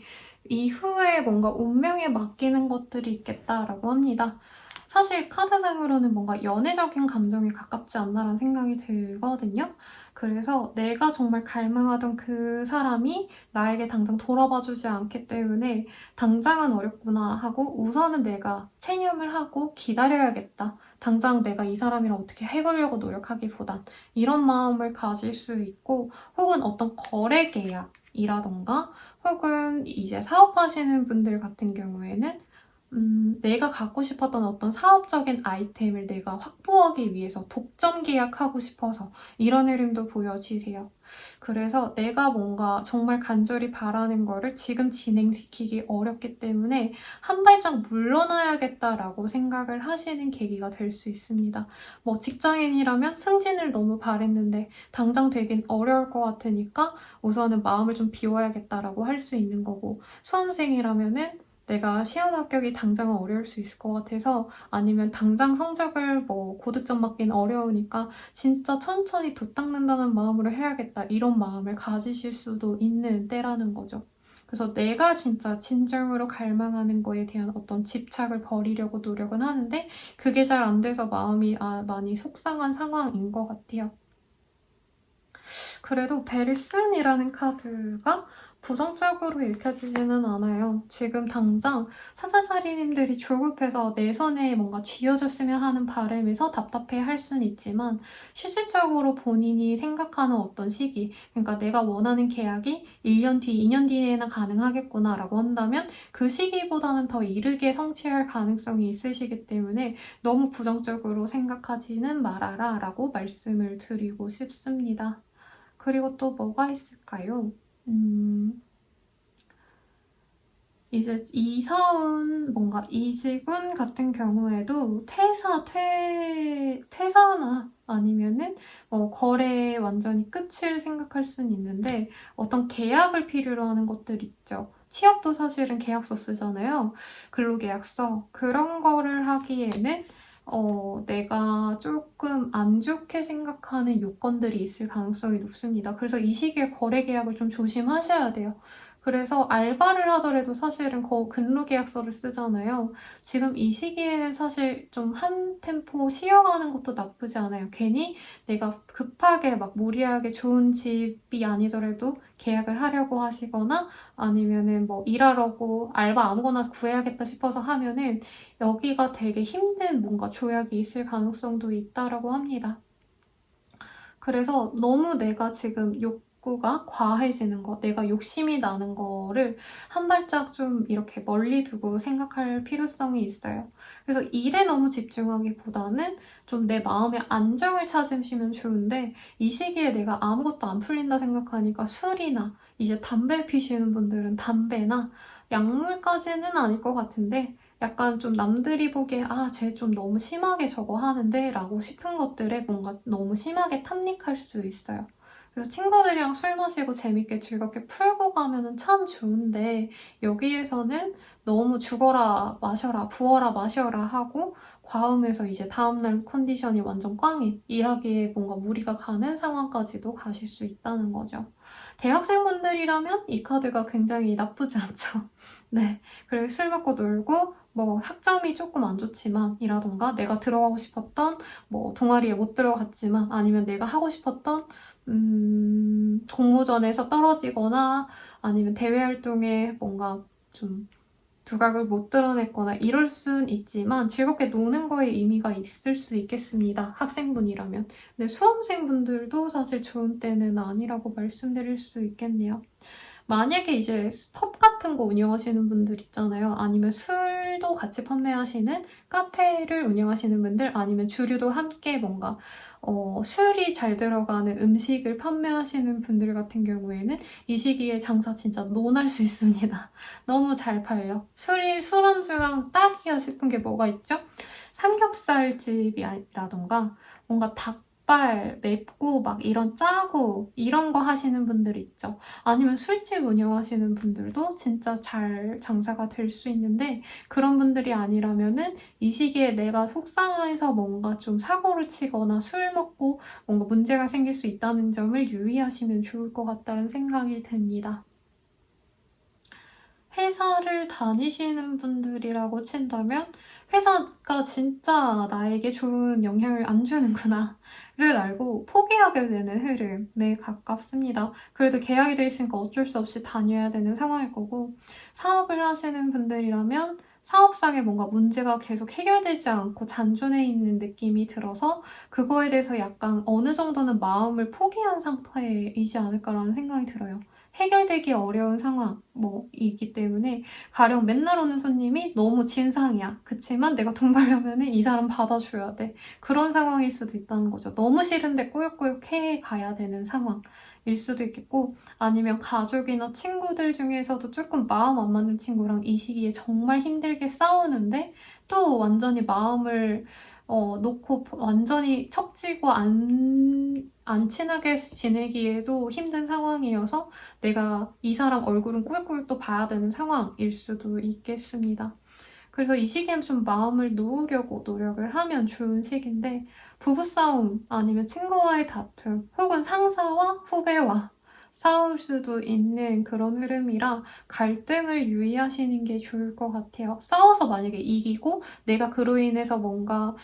이후에 뭔가 운명에 맡기는 것들이 있겠다라고 합니다. 사실 카드상으로는 뭔가 연애적인 감정에 가깝지 않나라는 생각이 들거든요. 그래서 내가 정말 갈망하던 그 사람이 나에게 당장 돌아봐주지 않기 때문에 당장은 어렵구나 하고 우선은 내가 체념을 하고 기다려야겠다. 당장 내가 이 사람이랑 어떻게 해보려고 노력하기보단 이런 마음을 가질 수 있고 혹은 어떤 거래 계약이라던가 혹은 이제 사업하시는 분들 같은 경우에는 내가 갖고 싶었던 어떤 사업적인 아이템을 내가 확보하기 위해서 독점 계약하고 싶어서 이런 흐름도 보여지세요. 그래서 내가 뭔가 정말 간절히 바라는 거를 지금 진행시키기 어렵기 때문에 한 발짝 물러나야겠다라고 생각을 하시는 계기가 될 수 있습니다. 뭐 직장인이라면 승진을 너무 바랬는데 당장 되긴 어려울 것 같으니까 우선은 마음을 좀 비워야겠다라고 할 수 있는 거고 수험생이라면은 내가 시험 합격이 당장은 어려울 수 있을 것 같아서 아니면 당장 성적을 고득점 맞기는 어려우니까 진짜 천천히 도 닦는다는 마음으로 해야겠다 이런 마음을 가지실 수도 있는 때라는 거죠. 그래서 내가 진짜 진정으로 갈망하는 거에 대한 어떤 집착을 버리려고 노력은 하는데 그게 잘 안 돼서 마음이 많이 속상한 상황인 것 같아요. 그래도 벨슨이라는 카드가 부정적으로 읽혀지지는 않아요. 지금 당장 사자자리님들이 조급해서 내 손에 뭔가 쥐어줬으면 하는 바람에서 답답해할 수는 있지만 실질적으로 본인이 생각하는 어떤 시기, 그러니까 내가 원하는 계약이 1년 뒤, 2년 뒤에나 가능하겠구나 라고 한다면 그 시기보다는 더 이르게 성취할 가능성이 있으시기 때문에 너무 부정적으로 생각하지는 말아라 라고 말씀을 드리고 싶습니다. 그리고 또 뭐가 있을까요? 이제 이사운, 뭔가 이직운 같은 경우에도 퇴사나 아니면은 거래의 완전히 끝을 생각할 수는 있는데 어떤 계약을 필요로 하는 것들 있죠. 취업도 사실은 계약서 쓰잖아요. 근로계약서. 그런 거를 하기에는 내가 조금 안 좋게 생각하는 요건들이 있을 가능성이 높습니다. 그래서 이 시기에 거래 계약을 좀 조심하셔야 돼요. 그래서 알바를 하더라도 사실은 근로계약서를 쓰잖아요. 지금 이 시기에는 사실 좀 한 템포 쉬어가는 것도 나쁘지 않아요. 괜히 내가 급하게 막 무리하게 좋은 집이 아니더라도 계약을 하려고 하시거나 아니면은 뭐 일하려고 알바 아무거나 구해야겠다 싶어서 하면은 여기가 되게 힘든 뭔가 조약이 있을 가능성도 있다라고 합니다. 그래서 너무 내가 지금 욕구가 과해지는 거, 내가 욕심이 나는 거를 한 발짝 좀 이렇게 멀리 두고 생각할 필요성이 있어요. 그래서 일에 너무 집중하기보다는 좀 내 마음의 안정을 찾으시면 좋은데 이 시기에 내가 아무것도 안 풀린다 생각하니까 술이나 이제 담배 피시는 분들은 담배나 약물까지는 아닐 것 같은데 약간 좀 남들이 보기에 쟤 좀 너무 심하게 저거 하는데 라고 싶은 것들에 뭔가 너무 심하게 탐닉할 수 있어요. 그래서 친구들이랑 술 마시고 재밌게 즐겁게 풀고 가면은 참 좋은데 여기에서는 너무 죽어라 마셔라 부어라 마셔라 하고 과음해서 이제 다음날 컨디션이 완전 꽝해 일하기에 뭔가 무리가 가는 상황까지도 가실 수 있다는 거죠. 대학생분들이라면 이 카드가 굉장히 나쁘지 않죠. 네. 그리고 술 먹고 놀고 뭐 학점이 조금 안 좋지만 이라던가 내가 들어가고 싶었던 뭐 동아리에 못 들어갔지만 아니면 내가 하고 싶었던 공모전에서 떨어지거나 아니면 대외 활동에 뭔가 좀 두각을 못 드러냈거나 이럴 순 있지만 즐겁게 노는 거에 의미가 있을 수 있겠습니다. 학생분이라면. 근데 수험생분들도 사실 좋은 때는 아니라고 말씀드릴 수 있겠네요. 만약에 이제 펍 같은 거 운영하시는 분들 있잖아요. 아니면 술도 같이 판매하시는 카페를 운영하시는 분들, 아니면 주류도 함께 뭔가 술이 잘 들어가는 음식을 판매하시는 분들 같은 경우에는 이 시기에 장사 진짜 논할 수 있습니다. 너무 잘 팔려. 술안주랑 딱이야 싶은 게 뭐가 있죠? 삼겹살집이라던가 뭔가 닭발 맵고 막 이런 짜고 이런 거 하시는 분들 있죠. 아니면 술집 운영하시는 분들도 진짜 잘 장사가 될 수 있는데 그런 분들이 아니라면은 이 시기에 내가 속상해서 뭔가 좀 사고를 치거나 술 먹고 뭔가 문제가 생길 수 있다는 점을 유의하시면 좋을 것 같다는 생각이 듭니다. 회사를 다니시는 분들이라고 친다면 회사가 진짜 나에게 좋은 영향을 안 주는구나 를 알고 포기하게 되는 흐름에 가깝습니다. 그래도 계약이 돼 있으니까 어쩔 수 없이 다녀야 되는 상황일 거고 사업을 하시는 분들이라면 사업상에 뭔가 문제가 계속 해결되지 않고 잔존해 있는 느낌이 들어서 그거에 대해서 약간 어느 정도는 마음을 포기한 상태이지 않을까라는 생각이 들어요. 해결되기 어려운 상황이기 때문에 가령 맨날 오는 손님이 너무 진상이야. 그치만 내가 돈 벌려면 이 사람 받아줘야 돼. 그런 상황일 수도 있다는 거죠. 너무 싫은데 꾸역꾸역 해 가야 되는 상황일 수도 있겠고 아니면 가족이나 친구들 중에서도 조금 마음 안 맞는 친구랑 이 시기에 정말 힘들게 싸우는데 또 완전히 마음을 놓고 완전히 척지고 안 친하게 지내기에도 힘든 상황이어서 내가 이 사람 얼굴은 꾸역꾸역 또 봐야 되는 상황일 수도 있겠습니다. 그래서 이 시기엔 좀 마음을 놓으려고 노력을 하면 좋은 시기인데 부부싸움 아니면 친구와의 다툼 혹은 상사와 후배와 싸울 수도 있는 그런 흐름이라 갈등을 유의하시는 게 좋을 것 같아요. 싸워서 만약에 이기고 내가 그로 인해서 뭔가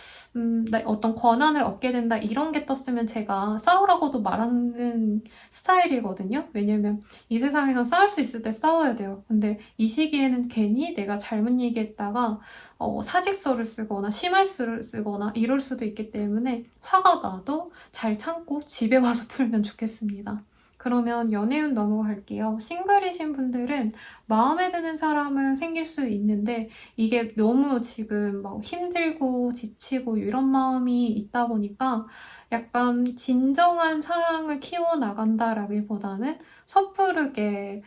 어떤 권한을 얻게 된다 이런 게 떴으면 제가 싸우라고도 말하는 스타일이거든요. 왜냐면 이 세상에서 싸울 수 있을 때 싸워야 돼요. 근데 이 시기에는 괜히 내가 잘못 얘기했다가 사직서를 쓰거나 심할서를 쓰거나 이럴 수도 있기 때문에 화가 나도 잘 참고 집에 와서 풀면 좋겠습니다. 그러면 연애운 넘어갈게요. 싱글이신 분들은 마음에 드는 사람은 생길 수 있는데 이게 너무 지금 막 힘들고 지치고 이런 마음이 있다 보니까 약간 진정한 사랑을 키워나간다라기보다는 섣부르게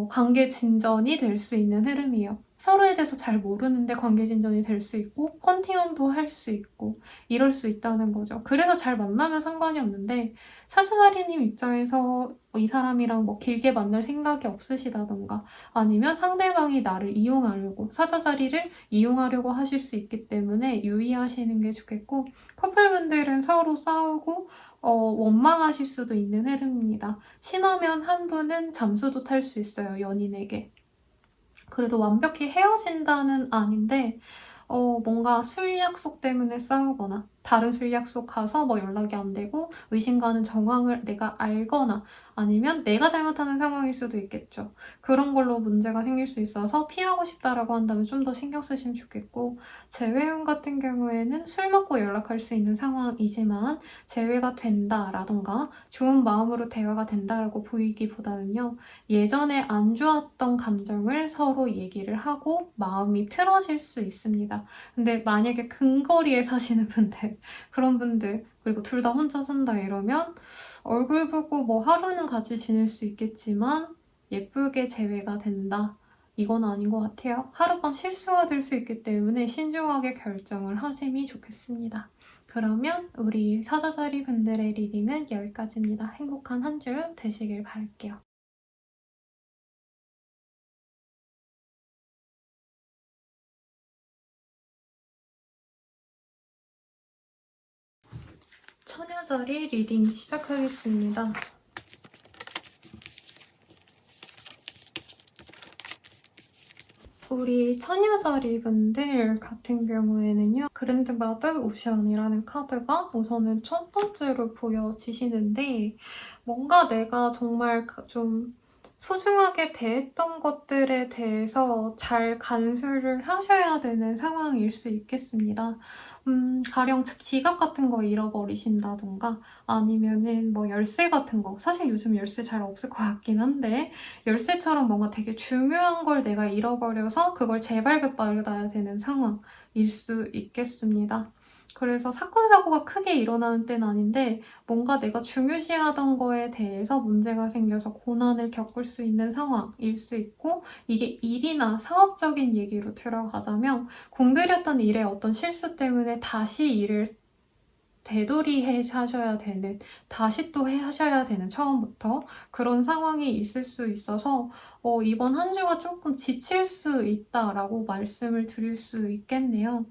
관계 진전이 될 수 있는 흐름이에요. 서로에 대해서 잘 모르는데 관계 진전이 될 수 있고 컨팅도 할 수 있고 이럴 수 있다는 거죠. 그래서 잘 만나면 상관이 없는데 사주자리님 입장에서 이 사람이랑 뭐 길게 만날 생각이 없으시다던가 아니면 상대방이 나를 이용하려고 사주자리를 이용하려고 하실 수 있기 때문에 유의하시는 게 좋겠고 커플분들은 서로 싸우고 원망하실 수도 있는 흐름입니다. 심하면 한 분은 잠수도 탈 수 있어요, 연인에게. 그래도 완벽히 헤어진다는 아닌데 뭔가 술 약속 때문에 싸우거나 다른 술 약속 가서 뭐 연락이 안 되고 의심 가는 정황을 내가 알거나 아니면 내가 잘못하는 상황일 수도 있겠죠. 그런 걸로 문제가 생길 수 있어서 피하고 싶다라고 한다면 좀 더 신경 쓰시면 좋겠고 재회운 같은 경우에는 술 먹고 연락할 수 있는 상황이지만 재회가 된다라던가 좋은 마음으로 대화가 된다라고 보이기보다는요. 예전에 안 좋았던 감정을 서로 얘기를 하고 마음이 틀어질 수 있습니다. 근데 만약에 근거리에 사시는 분들 그런 분들 그리고 둘 다 혼자 산다 이러면 얼굴 보고 뭐 하루는 같이 지낼 수 있겠지만 예쁘게 재회가 된다. 이건 아닌 것 같아요. 하룻밤 실수가 될 수 있기 때문에 신중하게 결정을 하심이 좋겠습니다. 그러면 우리 사자자리 분들의 리딩은 여기까지입니다. 행복한 한 주 되시길 바랄게요. 처녀자리 리딩 시작하겠습니다. 우리 처녀자리 분들 같은 경우에는요. 그랜드마드 오션이라는 카드가 우선은 첫 번째로 보여지시는데 뭔가 내가 정말 좀 소중하게 대했던 것들에 대해서 잘 간수를 하셔야 되는 상황일 수 있겠습니다. 가령 지갑 같은 거 잃어버리신다던가 아니면은 뭐 열쇠 같은 거 사실 요즘 열쇠 잘 없을 것 같긴 한데 열쇠처럼 뭔가 되게 중요한 걸 내가 잃어버려서 그걸 재발급받아야 되는 상황일 수 있겠습니다. 그래서 사건, 사고가 크게 일어나는 때는 아닌데 뭔가 내가 중요시하던 거에 대해서 문제가 생겨서 고난을 겪을 수 있는 상황일 수 있고 이게 일이나 사업적인 얘기로 들어가자면 공들였던 일의 어떤 실수 때문에 다시 일을 되돌이 하셔야 되는, 다시 또 하셔야 되는 처음부터 그런 상황이 있을 수 있어서 이번 한 주가 조금 지칠 수 있다라고 말씀을 드릴 수 있겠네요.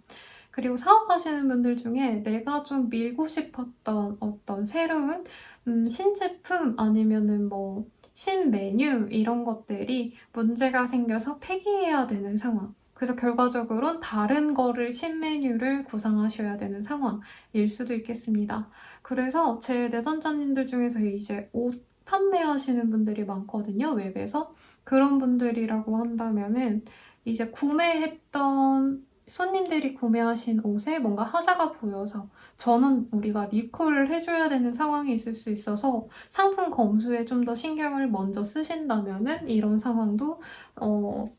그리고 사업하시는 분들 중에 내가 좀 밀고 싶었던 어떤 새로운 신제품 아니면은 뭐 신메뉴 이런 것들이 문제가 생겨서 폐기해야 되는 상황. 그래서 결과적으로는 다른 거를 신메뉴를 구상하셔야 되는 상황일 수도 있겠습니다. 그래서 제 내담자님들 중에서 이제 옷 판매하시는 분들이 많거든요, 웹에서. 그런 분들이라고 한다면은 이제 구매했던 손님들이 구매하신 옷에 뭔가 하자가 보여서 저는 우리가 리콜을 해줘야 되는 상황이 있을 수 있어서 상품 검수에 좀 더 신경을 먼저 쓰신다면은 이런 상황도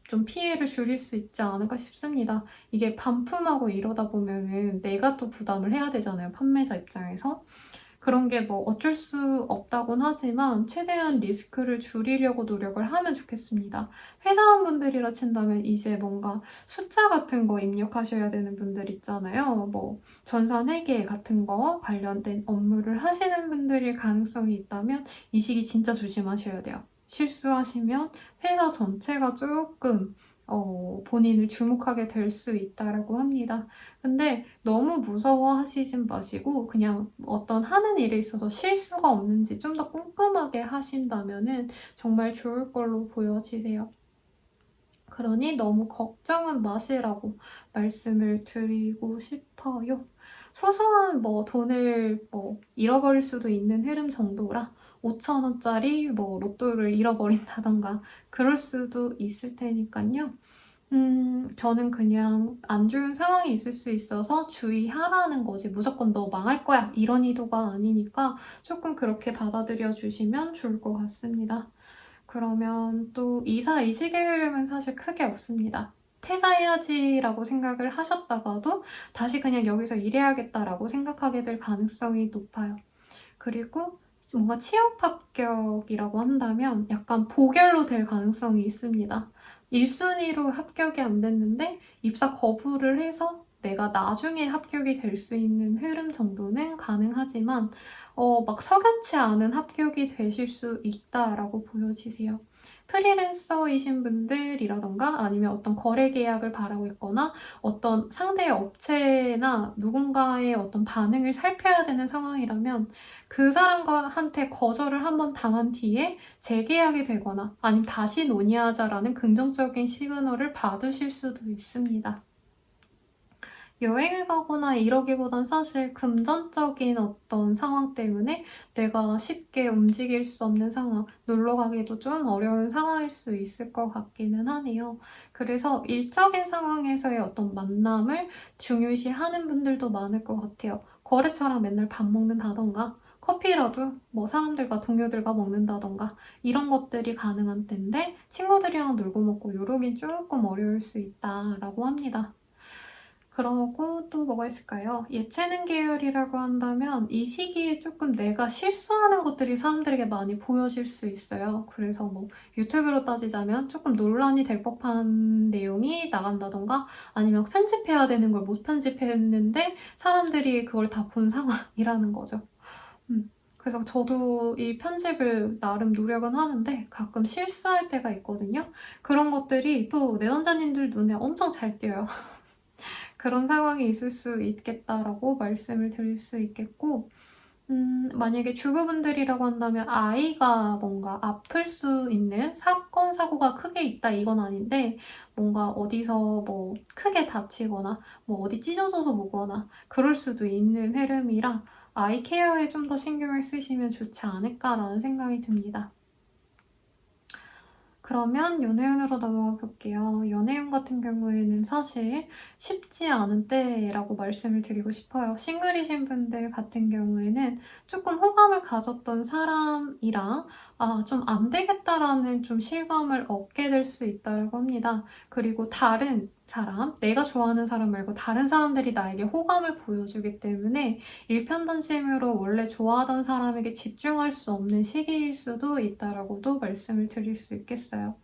좀 피해를 줄일 수 있지 않을까 싶습니다. 이게 반품하고 이러다 보면은 내가 또 부담을 해야 되잖아요, 판매자 입장에서. 그런 게 뭐 어쩔 수 없다곤 하지만 최대한 리스크를 줄이려고 노력을 하면 좋겠습니다. 회사원분들이라 친다면 이제 뭔가 숫자 같은 거 입력하셔야 되는 분들 있잖아요. 뭐 전산회계 같은 거 관련된 업무를 하시는 분들일 가능성이 있다면 이 시기 진짜 조심하셔야 돼요. 실수하시면 회사 전체가 조금 본인을 주목하게 될 수 있다라고 합니다. 근데 너무 무서워하시진 마시고 그냥 어떤 하는 일에 있어서 실수가 없는지 좀 더 꼼꼼하게 하신다면은 정말 좋을 걸로 보여지세요. 그러니 너무 걱정은 마시라고 말씀을 드리고 싶어요. 소소한 뭐 돈을 뭐 잃어버릴 수도 있는 흐름 정도라 5,000원짜리 뭐 로또를 잃어버린다던가 그럴 수도 있을 테니까요. 저는 그냥 안 좋은 상황이 있을 수 있어서 주의하라는 거지 무조건 너 망할 거야 이런 의도가 아니니까 조금 그렇게 받아들여 주시면 좋을 것 같습니다. 그러면 또 이사 이직의 흐름은 사실 크게 없습니다. 퇴사해야지라고 생각을 하셨다가도 다시 그냥 여기서 일해야겠다라고 생각하게 될 가능성이 높아요. 그리고 뭔가 취업 합격이라고 한다면 약간 보결로 될 가능성이 있습니다. 1순위로 합격이 안 됐는데 입사 거부를 해서 내가 나중에 합격이 될 수 있는 흐름 정도는 가능하지만 막 석연치 않은 합격이 되실 수 있다라고 보여지세요. 프리랜서이신 분들이라던가 아니면 어떤 거래 계약을 바라고 있거나 어떤 상대 업체나 누군가의 어떤 반응을 살펴야 되는 상황이라면 그 사람한테 거절을 한번 당한 뒤에 재계약이 되거나 아니면 다시 논의하자라는 긍정적인 시그널을 받으실 수도 있습니다. 여행을 가거나 이러기보단 사실 금전적인 어떤 상황 때문에 내가 쉽게 움직일 수 없는 상황, 놀러 가기도 좀 어려운 상황일 수 있을 것 같기는 하네요. 그래서 일적인 상황에서의 어떤 만남을 중요시하는 분들도 많을 것 같아요. 거래처랑 맨날 밥 먹는다던가 커피라도 뭐 사람들과 동료들과 먹는다던가 이런 것들이 가능한 때인데 친구들이랑 놀고 먹고 요러긴 조금 어려울 수 있다라고 합니다. 그러고 또 뭐가 있을까요? 예체능 계열이라고 한다면 이 시기에 조금 내가 실수하는 것들이 사람들에게 많이 보여질 수 있어요. 그래서 뭐 유튜브로 따지자면 조금 논란이 될 법한 내용이 나간다던가 아니면 편집해야 되는 걸 못 편집했는데 사람들이 그걸 다 본 상황이라는 거죠. 그래서 저도 이 편집을 나름 노력은 하는데 가끔 실수할 때가 있거든요. 그런 것들이 또 내담자님들 눈에 엄청 잘 띄어요. 그런 상황이 있을 수 있겠다라고 말씀을 드릴 수 있겠고, 만약에 주부분들이라고 한다면 아이가 뭔가 아플 수 있는 사건, 사고가 크게 있다 이건 아닌데 뭔가 어디서 뭐 크게 다치거나 뭐 어디 찢어져서 보거나 그럴 수도 있는 흐름이라 아이 케어에 좀 더 신경을 쓰시면 좋지 않을까라는 생각이 듭니다. 그러면 연애운으로 넘어가 볼게요. 연애운 같은 경우에는 사실 쉽지 않은 때라고 말씀을 드리고 싶어요. 싱글이신 분들 같은 경우에는 조금 호감을 가졌던 사람이랑 좀 안 되겠다라는 좀 실감을 얻게 될 수 있다고 합니다. 그리고 다른 사람, 내가 좋아하는 사람 말고 다른 사람들이 나에게 호감을 보여주기 때문에 일편단심으로 원래 좋아하던 사람에게 집중할 수 없는 시기일 수도 있다라고도 말씀을 드릴 수 있겠어요.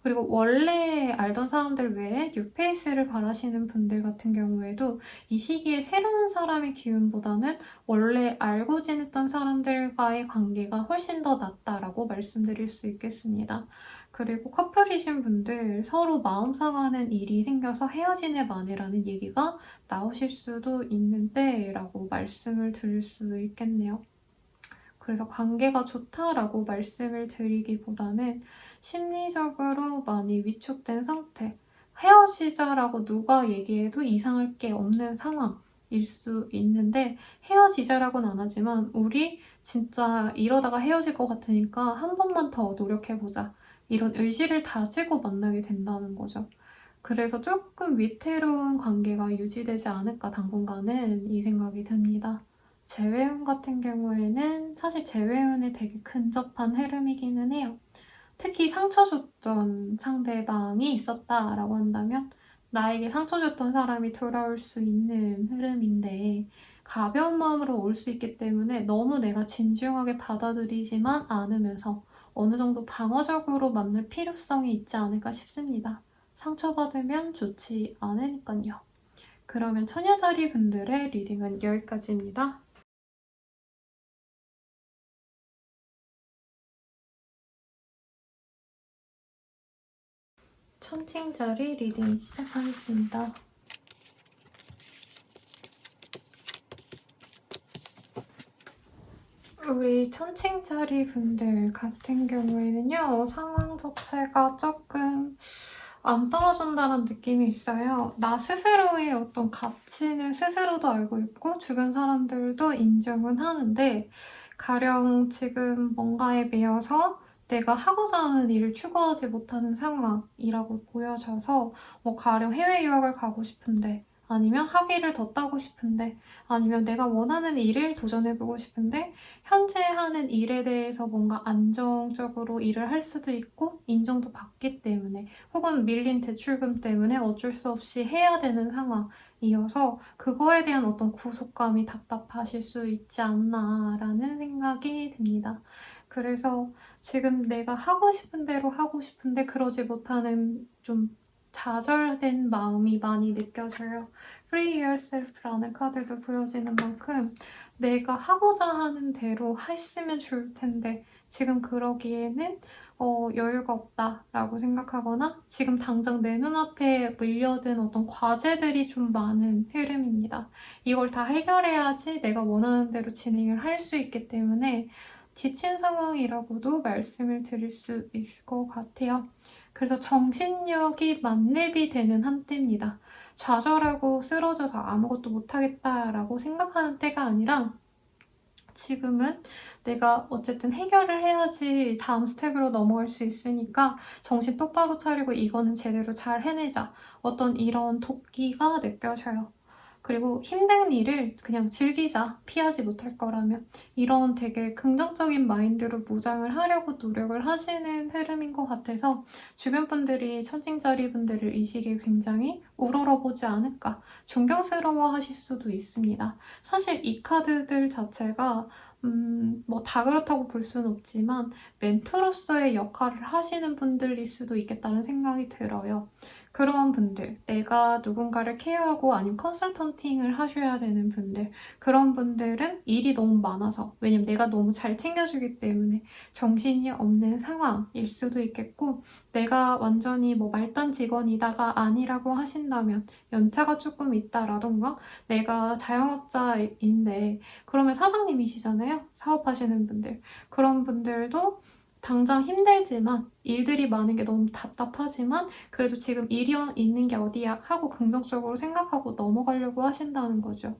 그리고 원래 알던 사람들 외에 뉴페이스를 바라시는 분들 같은 경우에도 이 시기에 새로운 사람의 기운보다는 원래 알고 지냈던 사람들과의 관계가 훨씬 더 낫다라고 말씀드릴 수 있겠습니다. 그리고 커플이신 분들 서로 마음 상하는 일이 생겨서 헤어지네 마네라는 얘기가 나오실 수도 있는데 라고 말씀을 드릴 수 있겠네요. 그래서 관계가 좋다라고 말씀을 드리기보다는 심리적으로 많이 위축된 상태, 헤어지자라고 누가 얘기해도 이상할 게 없는 상황일 수 있는데 헤어지자라고는 안 하지만 우리 진짜 이러다가 헤어질 것 같으니까 한 번만 더 노력해보자. 이런 의지를 다지고 만나게 된다는 거죠. 그래서 조금 위태로운 관계가 유지되지 않을까 당분간은 이 생각이 듭니다. 재회운 같은 경우에는 사실 재회운에 되게 근접한 흐름이기는 해요. 특히 상처 줬던 상대방이 있었다라고 한다면 나에게 상처 줬던 사람이 돌아올 수 있는 흐름인데 가벼운 마음으로 올 수 있기 때문에 너무 내가 진중하게 받아들이지만 않으면서 어느 정도 방어적으로 만날 필요성이 있지 않을까 싶습니다. 상처받으면 좋지 않으니까요. 그러면 처녀자리 분들의 리딩은 여기까지입니다. 천칭자리 리딩 시작하겠습니다. 우리 천칭자리 분들 같은 경우에는요, 상황 자체가 조금 안 떨어진다는 느낌이 있어요. 나 스스로의 어떤 가치는 스스로도 알고 있고 주변 사람들도 인정은 하는데 가령 지금 뭔가에 매여서 내가 하고자 하는 일을 추구하지 못하는 상황이라고 보여져서 뭐 가령 해외 유학을 가고 싶은데 아니면 학위를 더 따고 싶은데, 아니면 내가 원하는 일을 도전해보고 싶은데 현재 하는 일에 대해서 뭔가 안정적으로 일을 할 수도 있고 인정도 받기 때문에 혹은 밀린 대출금 때문에 어쩔 수 없이 해야 되는 상황이어서 그거에 대한 어떤 구속감이 답답하실 수 있지 않나라는 생각이 듭니다. 그래서 지금 내가 하고 싶은 대로 하고 싶은데 그러지 못하는 좀 좌절된 마음이 많이 느껴져요. Free Yourself라는 카드도 보여지는 만큼 내가 하고자 하는 대로 했으면 좋을 텐데 지금 그러기에는 여유가 없다라고 생각하거나 지금 당장 내 눈앞에 밀려든 어떤 과제들이 좀 많은 흐름입니다. 이걸 다 해결해야지 내가 원하는 대로 진행을 할 수 있기 때문에 지친 상황이라고도 말씀을 드릴 수 있을 것 같아요. 그래서 정신력이 만렙이 되는 한때입니다. 좌절하고 쓰러져서 아무것도 못하겠다라고 생각하는 때가 아니라 지금은 내가 어쨌든 해결을 해야지 다음 스텝으로 넘어갈 수 있으니까 정신 똑바로 차리고 이거는 제대로 잘 해내자. 어떤 이런 도끼가 느껴져요. 그리고 힘든 일을 그냥 즐기자. 피하지 못할 거라면. 이런 되게 긍정적인 마인드로 무장을 하려고 노력을 하시는 흐름인 것 같아서 주변 분들이 천칭자리 분들을 이 시기에 굉장히 우러러보지 않을까. 존경스러워 하실 수도 있습니다. 사실 이 카드들 자체가 뭐 다 그렇다고 볼 수는 없지만 멘토로서의 역할을 하시는 분들일 수도 있겠다는 생각이 들어요. 그런 분들, 내가 누군가를 케어하고 아니면 컨설턴팅을 하셔야 되는 분들, 그런 분들은 일이 너무 많아서, 왜냐면 내가 너무 잘 챙겨주기 때문에 정신이 없는 상황일 수도 있겠고, 내가 완전히 뭐 말단 직원이다가 아니라고 하신다면 연차가 조금 있다라던가 내가 자영업자인데 그러면 사장님이시잖아요. 사업하시는 분들. 그런 분들도 당장 힘들지만 일들이 많은 게 너무 답답하지만 그래도 지금 일이 있는 게 어디야 하고 긍정적으로 생각하고 넘어가려고 하신다는 거죠.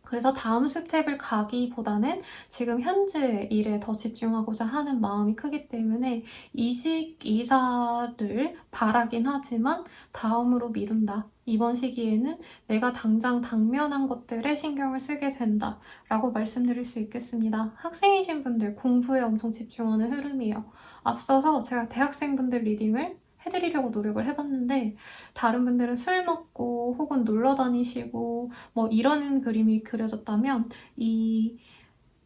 그래서 다음 스텝을 가기보다는 지금 현재 일에 더 집중하고자 하는 마음이 크기 때문에 이직, 이사를 바라긴 하지만 다음으로 미룬다. 이번 시기에는 내가 당장 당면한 것들에 신경을 쓰게 된다. 라고 말씀드릴 수 있겠습니다. 학생이신 분들 공부에 엄청 집중하는 흐름이에요. 앞서서 제가 대학생분들 리딩을 해드리려고 노력을 해봤는데 다른 분들은 술 먹고 혹은 놀러 다니시고 뭐 이러는 그림이 그려졌다면 이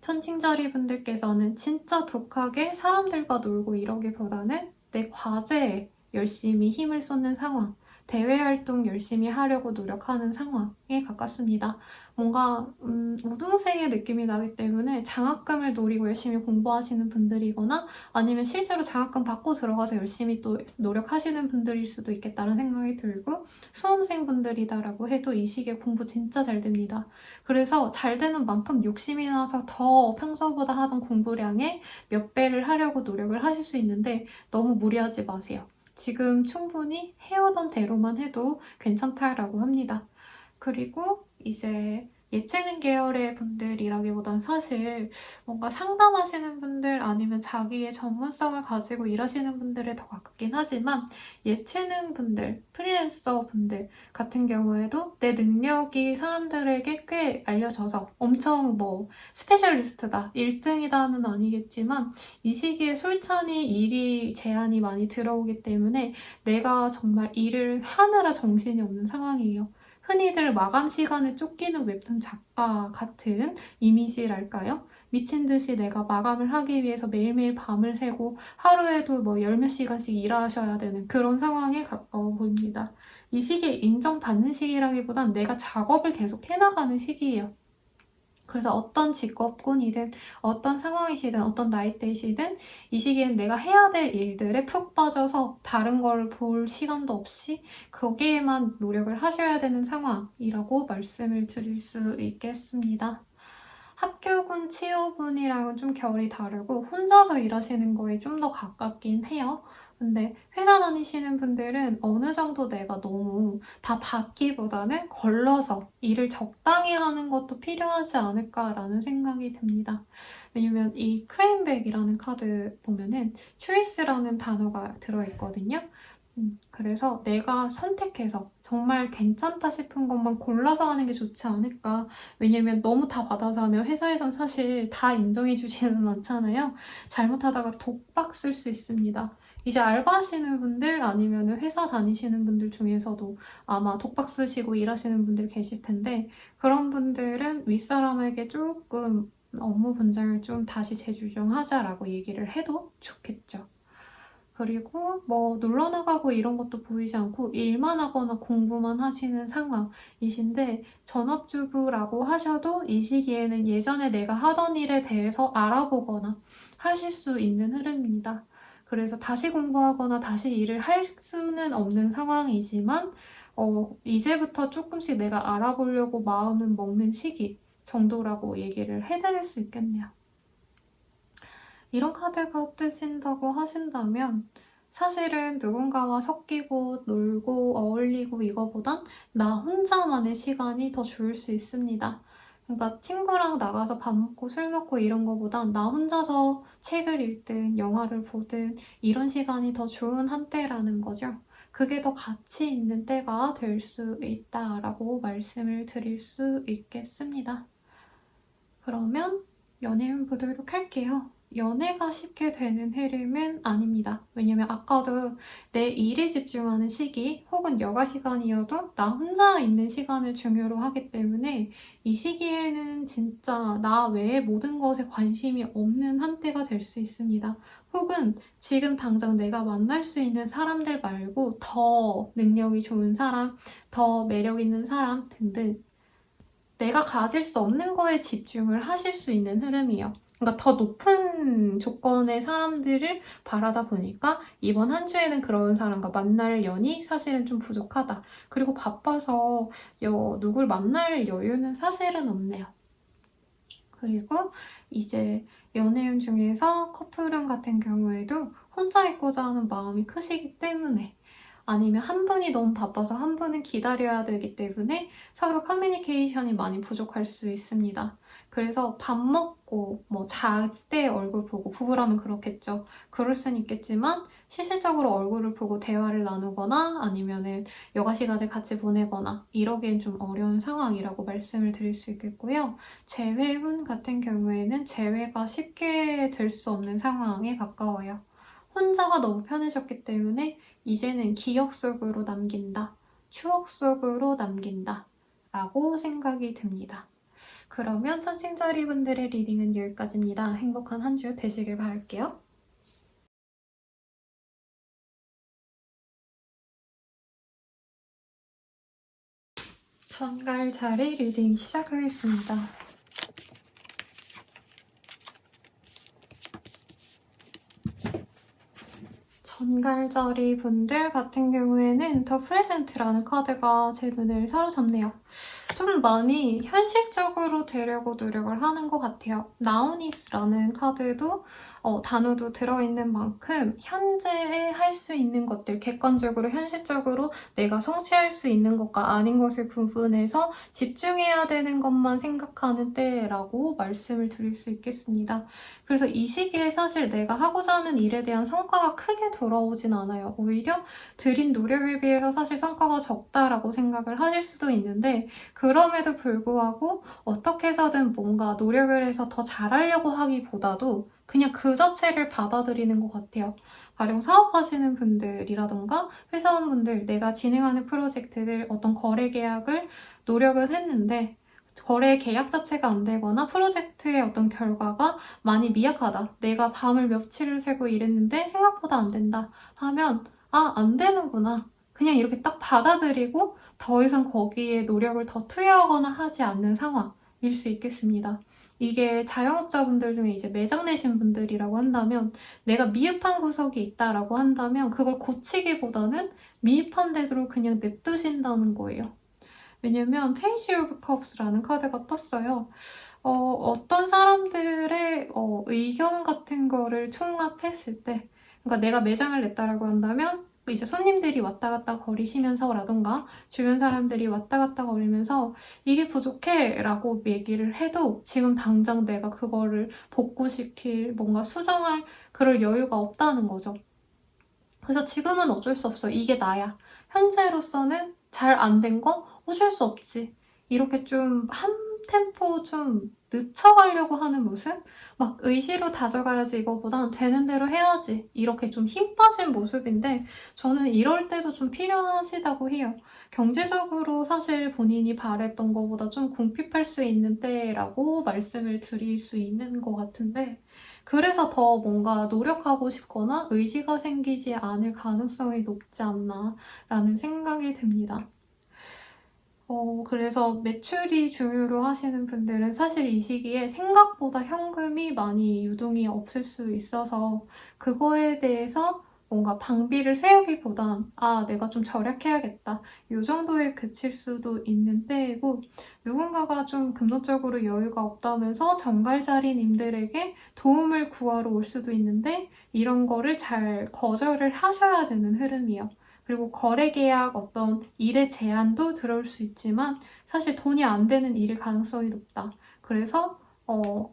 천칭자리 분들께서는 진짜 독하게 사람들과 놀고 이러기보다는 내 과제에 열심히 힘을 쏟는 상황, 대외 활동 열심히 하려고 노력하는 상황에 가깝습니다. 뭔가 우등생의 느낌이 나기 때문에 장학금을 노리고 열심히 공부하시는 분들이거나 아니면 실제로 장학금 받고 들어가서 열심히 또 노력하시는 분들일 수도 있겠다는 생각이 들고 수험생분들이다라고 해도 이 시기에 공부 진짜 잘 됩니다. 그래서 잘 되는 만큼 욕심이 나서 더 평소보다 하던 공부량의 몇 배를 하려고 노력을 하실 수 있는데 너무 무리하지 마세요. 지금 충분히 해오던 대로만 해도 괜찮다라고 합니다. 그리고 이제 예체능 계열의 분들이라기보단 사실 뭔가 상담하시는 분들 아니면 자기의 전문성을 가지고 일하시는 분들에 더 가깝긴 하지만 예체능 분들, 프리랜서 분들 같은 경우에도 내 능력이 사람들에게 꽤 알려져서 엄청 뭐 스페셜리스트다, 1등이다는 아니겠지만 이 시기에 솔찬히 일이 제한이 많이 들어오기 때문에 내가 정말 일을 하느라 정신이 없는 상황이에요. 흔히들 마감 시간에 쫓기는 웹툰 작가 같은 이미지랄까요? 미친 듯이 내가 마감을 하기 위해서 매일매일 밤을 새고 하루에도 뭐 열 몇 시간씩 일하셔야 되는 그런 상황에 가까워 보입니다. 이 시기에 인정받는 시기라기보단 내가 작업을 계속 해나가는 시기예요. 그래서 어떤 직업군이든 어떤 상황이시든 어떤 나이대이시든 이 시기엔 내가 해야 될 일들에 푹 빠져서 다른 걸 볼 시간도 없이 거기에만 노력을 하셔야 되는 상황이라고 말씀을 드릴 수 있겠습니다. 학교군, 취업운이랑은 좀 결이 다르고 혼자서 일하시는 거에 좀 더 가깝긴 해요. 근데 회사 다니시는 분들은 어느 정도 내가 너무 다 받기보다는 걸러서 일을 적당히 하는 것도 필요하지 않을까라는 생각이 듭니다. 왜냐면 이 크레인백이라는 카드 보면은 choice라는 단어가 들어있거든요. 그래서 내가 선택해서 정말 괜찮다 싶은 것만 골라서 하는 게 좋지 않을까. 왜냐면 너무 다 받아서 하면 회사에선 사실 다 인정해주지는 않잖아요. 잘못하다가 독박 쓸 수 있습니다. 이제 알바하시는 분들 아니면 회사 다니시는 분들 중에서도 아마 독박 쓰시고 일하시는 분들 계실 텐데 그런 분들은 윗사람에게 조금 업무 분장을 좀 다시 재조정하자라고 얘기를 해도 좋겠죠. 그리고 뭐 놀러 나가고 이런 것도 보이지 않고 일만 하거나 공부만 하시는 상황이신데 전업주부라고 하셔도 이 시기에는 예전에 내가 하던 일에 대해서 알아보거나 하실 수 있는 흐름입니다. 그래서 다시 공부하거나 다시 일을 할 수는 없는 상황이지만 이제부터 조금씩 내가 알아보려고 마음은 먹는 시기 정도라고 얘기를 해드릴 수 있겠네요. 이런 카드가 뜨신다고 하신다면 사실은 누군가와 섞이고 놀고 어울리고 이거보단 나 혼자만의 시간이 더 좋을 수 있습니다. 그러니까 친구랑 나가서 밥 먹고 술 먹고 이런 거보단 나 혼자서 책을 읽든 영화를 보든 이런 시간이 더 좋은 한때라는 거죠. 그게 더 가치 있는 때가 될 수 있다라고 말씀을 드릴 수 있겠습니다. 그러면 연애운 보도록 할게요. 연애가 쉽게 되는 흐름은 아닙니다. 왜냐면 아까도 내 일에 집중하는 시기 혹은 여가 시간이어도 나 혼자 있는 시간을 중요로 하기 때문에 이 시기에는 진짜 나 외의 모든 것에 관심이 없는 한때가 될 수 있습니다. 혹은 지금 당장 내가 만날 수 있는 사람들 말고 더 능력이 좋은 사람, 더 매력 있는 사람 등등 내가 가질 수 없는 거에 집중을 하실 수 있는 흐름이에요. 그러니까 더 높은 조건의 사람들을 바라다 보니까 이번 한 주에는 그런 사람과 만날 연이 사실은 좀 부족하다. 그리고 바빠서 누굴 만날 여유는 사실은 없네요. 그리고 이제 연애운 중에서 커플운 같은 경우에도 혼자 있고자 하는 마음이 크시기 때문에 아니면 한 분이 너무 바빠서 한 분은 기다려야 되기 때문에 서로 커뮤니케이션이 많이 부족할 수 있습니다. 그래서 밥 먹고 뭐 잘 때 얼굴 보고 부부라면 그렇겠죠. 그럴 수는 있겠지만 실질적으로 얼굴을 보고 대화를 나누거나 아니면은 여가 시간을 같이 보내거나 이러기엔 좀 어려운 상황이라고 말씀을 드릴 수 있겠고요. 재회운 같은 경우에는 재회가 쉽게 될 수 없는 상황에 가까워요. 혼자가 너무 편해졌기 때문에 이제는 기억 속으로 남긴다, 추억 속으로 남긴다 라고 생각이 듭니다. 그러면 천星자리 분들의 리딩은 여기까지입니다. 행복한 한 주 되시길 바랄게요. 전갈자리 리딩 시작하겠습니다. 전갈자리 분들 같은 경우에는 더 프레젠트라는 카드가 제 눈을 사로잡네요. 좀 많이 현실적으로 되려고 노력을 하는 것 같아요. 나우니스라는 카드도 단어도 들어있는 만큼 현재에 할 수 있는 것들, 객관적으로 현실적으로 내가 성취할 수 있는 것과 아닌 것을 구분해서 집중해야 되는 것만 생각하는 때라고 말씀을 드릴 수 있겠습니다. 그래서 이 시기에 사실 내가 하고자 하는 일에 대한 성과가 크게 돌아오진 않아요. 오히려 들인 노력에 비해서 사실 성과가 적다라고 생각을 하실 수도 있는데 그럼에도 불구하고 어떻게 해서든 뭔가 노력을 해서 더 잘하려고 하기보다도 그냥 그 자체를 받아들이는 것 같아요. 가령 사업하시는 분들이라던가 회사원분들, 내가 진행하는 프로젝트들, 어떤 거래 계약을 노력을 했는데 거래 계약 자체가 안 되거나 프로젝트의 어떤 결과가 많이 미약하다. 내가 밤을 며칠을 새고 일했는데 생각보다 안 된다 하면 안 되는구나. 그냥 이렇게 딱 받아들이고 더 이상 거기에 노력을 더 투여하거나 하지 않는 상황일 수 있겠습니다. 이게 자영업자분들 중에 이제 매장 내신 분들이라고 한다면 내가 미흡한 구석이 있다라고 한다면 그걸 고치기보다는 미흡한 대로 그냥 냅두신다는 거예요. 왜냐면 페이지 오브 컵스라는 카드가 떴어요. 어떤 사람들의 의견 같은 거를 총합했을 때 그러니까 내가 매장을 냈다라고 한다면 이제 손님들이 왔다 갔다 거리시면서라던가 주변 사람들이 왔다 갔다 거리면서 이게 부족해 라고 얘기를 해도 지금 당장 내가 그거를 복구시킬 뭔가 수정할 그럴 여유가 없다는 거죠. 그래서 지금은 어쩔 수 없어. 이게 나야. 현재로서는 잘 안 된 거 어쩔 수 없지. 이렇게 좀 한 템포 좀 늦춰가려고 하는 모습? 막 의지로 다져가야지 이거보단 되는 대로 해야지. 이렇게 좀 힘 빠진 모습인데 저는 이럴 때도 좀 필요하시다고 해요. 경제적으로 사실 본인이 바랬던 것보다 좀 궁핍할 수 있는 때라고 말씀을 드릴 수 있는 것 같은데 그래서 더 뭔가 노력하고 싶거나 의지가 생기지 않을 가능성이 높지 않나라는 생각이 듭니다. 그래서 매출이 중요로 하시는 분들은 사실 이 시기에 생각보다 현금이 많이 유동이 없을 수 있어서 그거에 대해서 뭔가 방비를 세우기보단 내가 좀 절약해야겠다. 이 정도에 그칠 수도 있는 때이고 누군가가 좀 금전적으로 여유가 없다면서 정갈자리님들에게 도움을 구하러 올 수도 있는데 이런 거를 잘 거절을 하셔야 되는 흐름이에요. 그리고 거래계약 어떤 일의 제한도 들어올 수 있지만 사실 돈이 안 되는 일일 가능성이 높다. 그래서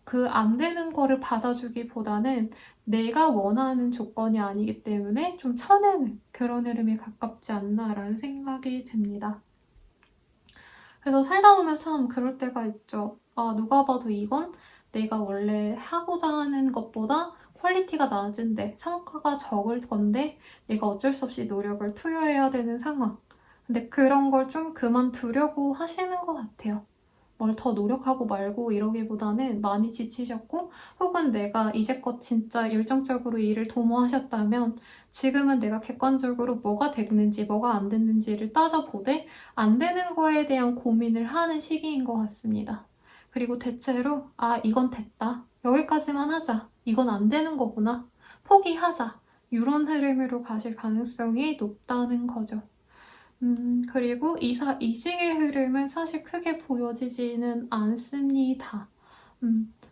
그 안 되는 거를 받아주기보다는 내가 원하는 조건이 아니기 때문에 좀 쳐내는 그런 흐름에 가깝지 않나라는 생각이 듭니다. 그래서 살다 보면 참 그럴 때가 있죠. 누가 봐도 이건 내가 원래 하고자 하는 것보다 퀄리티가 낮은데 성과가 적을 건데 내가 어쩔 수 없이 노력을 투여해야 되는 상황. 근데 그런 걸 좀 그만두려고 하시는 것 같아요. 뭘 더 노력하고 말고 이러기보다는 많이 지치셨고 혹은 내가 이제껏 진짜 열정적으로 일을 도모하셨다면 지금은 내가 객관적으로 뭐가 됐는지 뭐가 안 됐는지를 따져보되 안 되는 거에 대한 고민을 하는 시기인 것 같습니다. 그리고 대체로 이건 됐다. 여기까지만 하자. 이건 안 되는 거구나. 포기하자. 이런 흐름으로 가실 가능성이 높다는 거죠. 그리고 이직의 흐름은 사실 크게 보여지지는 않습니다.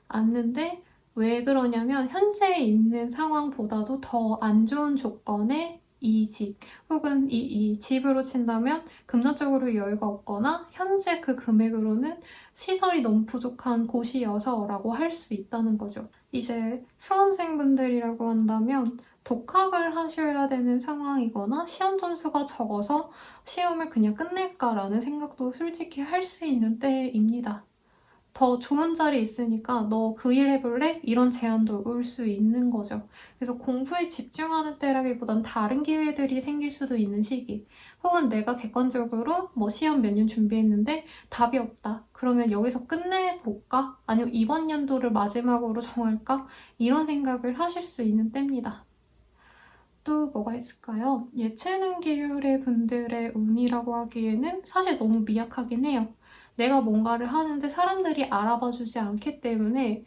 않는데 왜 그러냐면 현재 있는 상황보다도 더 안 좋은 조건의 이직 혹은 이 집으로 친다면 금전적으로 여유가 없거나 현재 그 금액으로는 시설이 너무 부족한 곳이어서라고 할 수 있다는 거죠. 이제 수험생분들이라고 한다면 독학을 하셔야 되는 상황이거나 시험 점수가 적어서 시험을 그냥 끝낼까라는 생각도 솔직히 할 수 있는 때입니다. 더 좋은 자리 있으니까 너 그 일 해볼래? 이런 제안도 올 수 있는 거죠. 그래서 공부에 집중하는 때라기보단 다른 기회들이 생길 수도 있는 시기. 혹은 내가 객관적으로 뭐 시험 몇 년 준비했는데 답이 없다. 그러면 여기서 끝내볼까? 아니면 이번 연도를 마지막으로 정할까? 이런 생각을 하실 수 있는 때입니다. 또 뭐가 있을까요? 예체능 계열의 분들의 운이라고 하기에는 사실 너무 미약하긴 해요. 내가 뭔가를 하는데 사람들이 알아봐주지 않기 때문에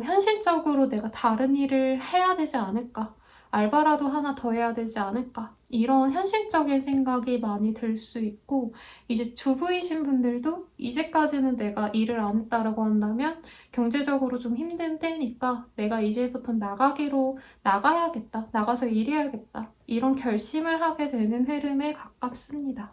현실적으로 내가 다른 일을 해야 되지 않을까? 알바라도 하나 더 해야 되지 않을까? 이런 현실적인 생각이 많이 들 수 있고 이제 주부이신 분들도 이제까지는 내가 일을 안 했다라고 한다면 경제적으로 좀 힘든 때니까 내가 이제부터 나가야겠다. 나가서 일해야겠다. 이런 결심을 하게 되는 흐름에 가깝습니다.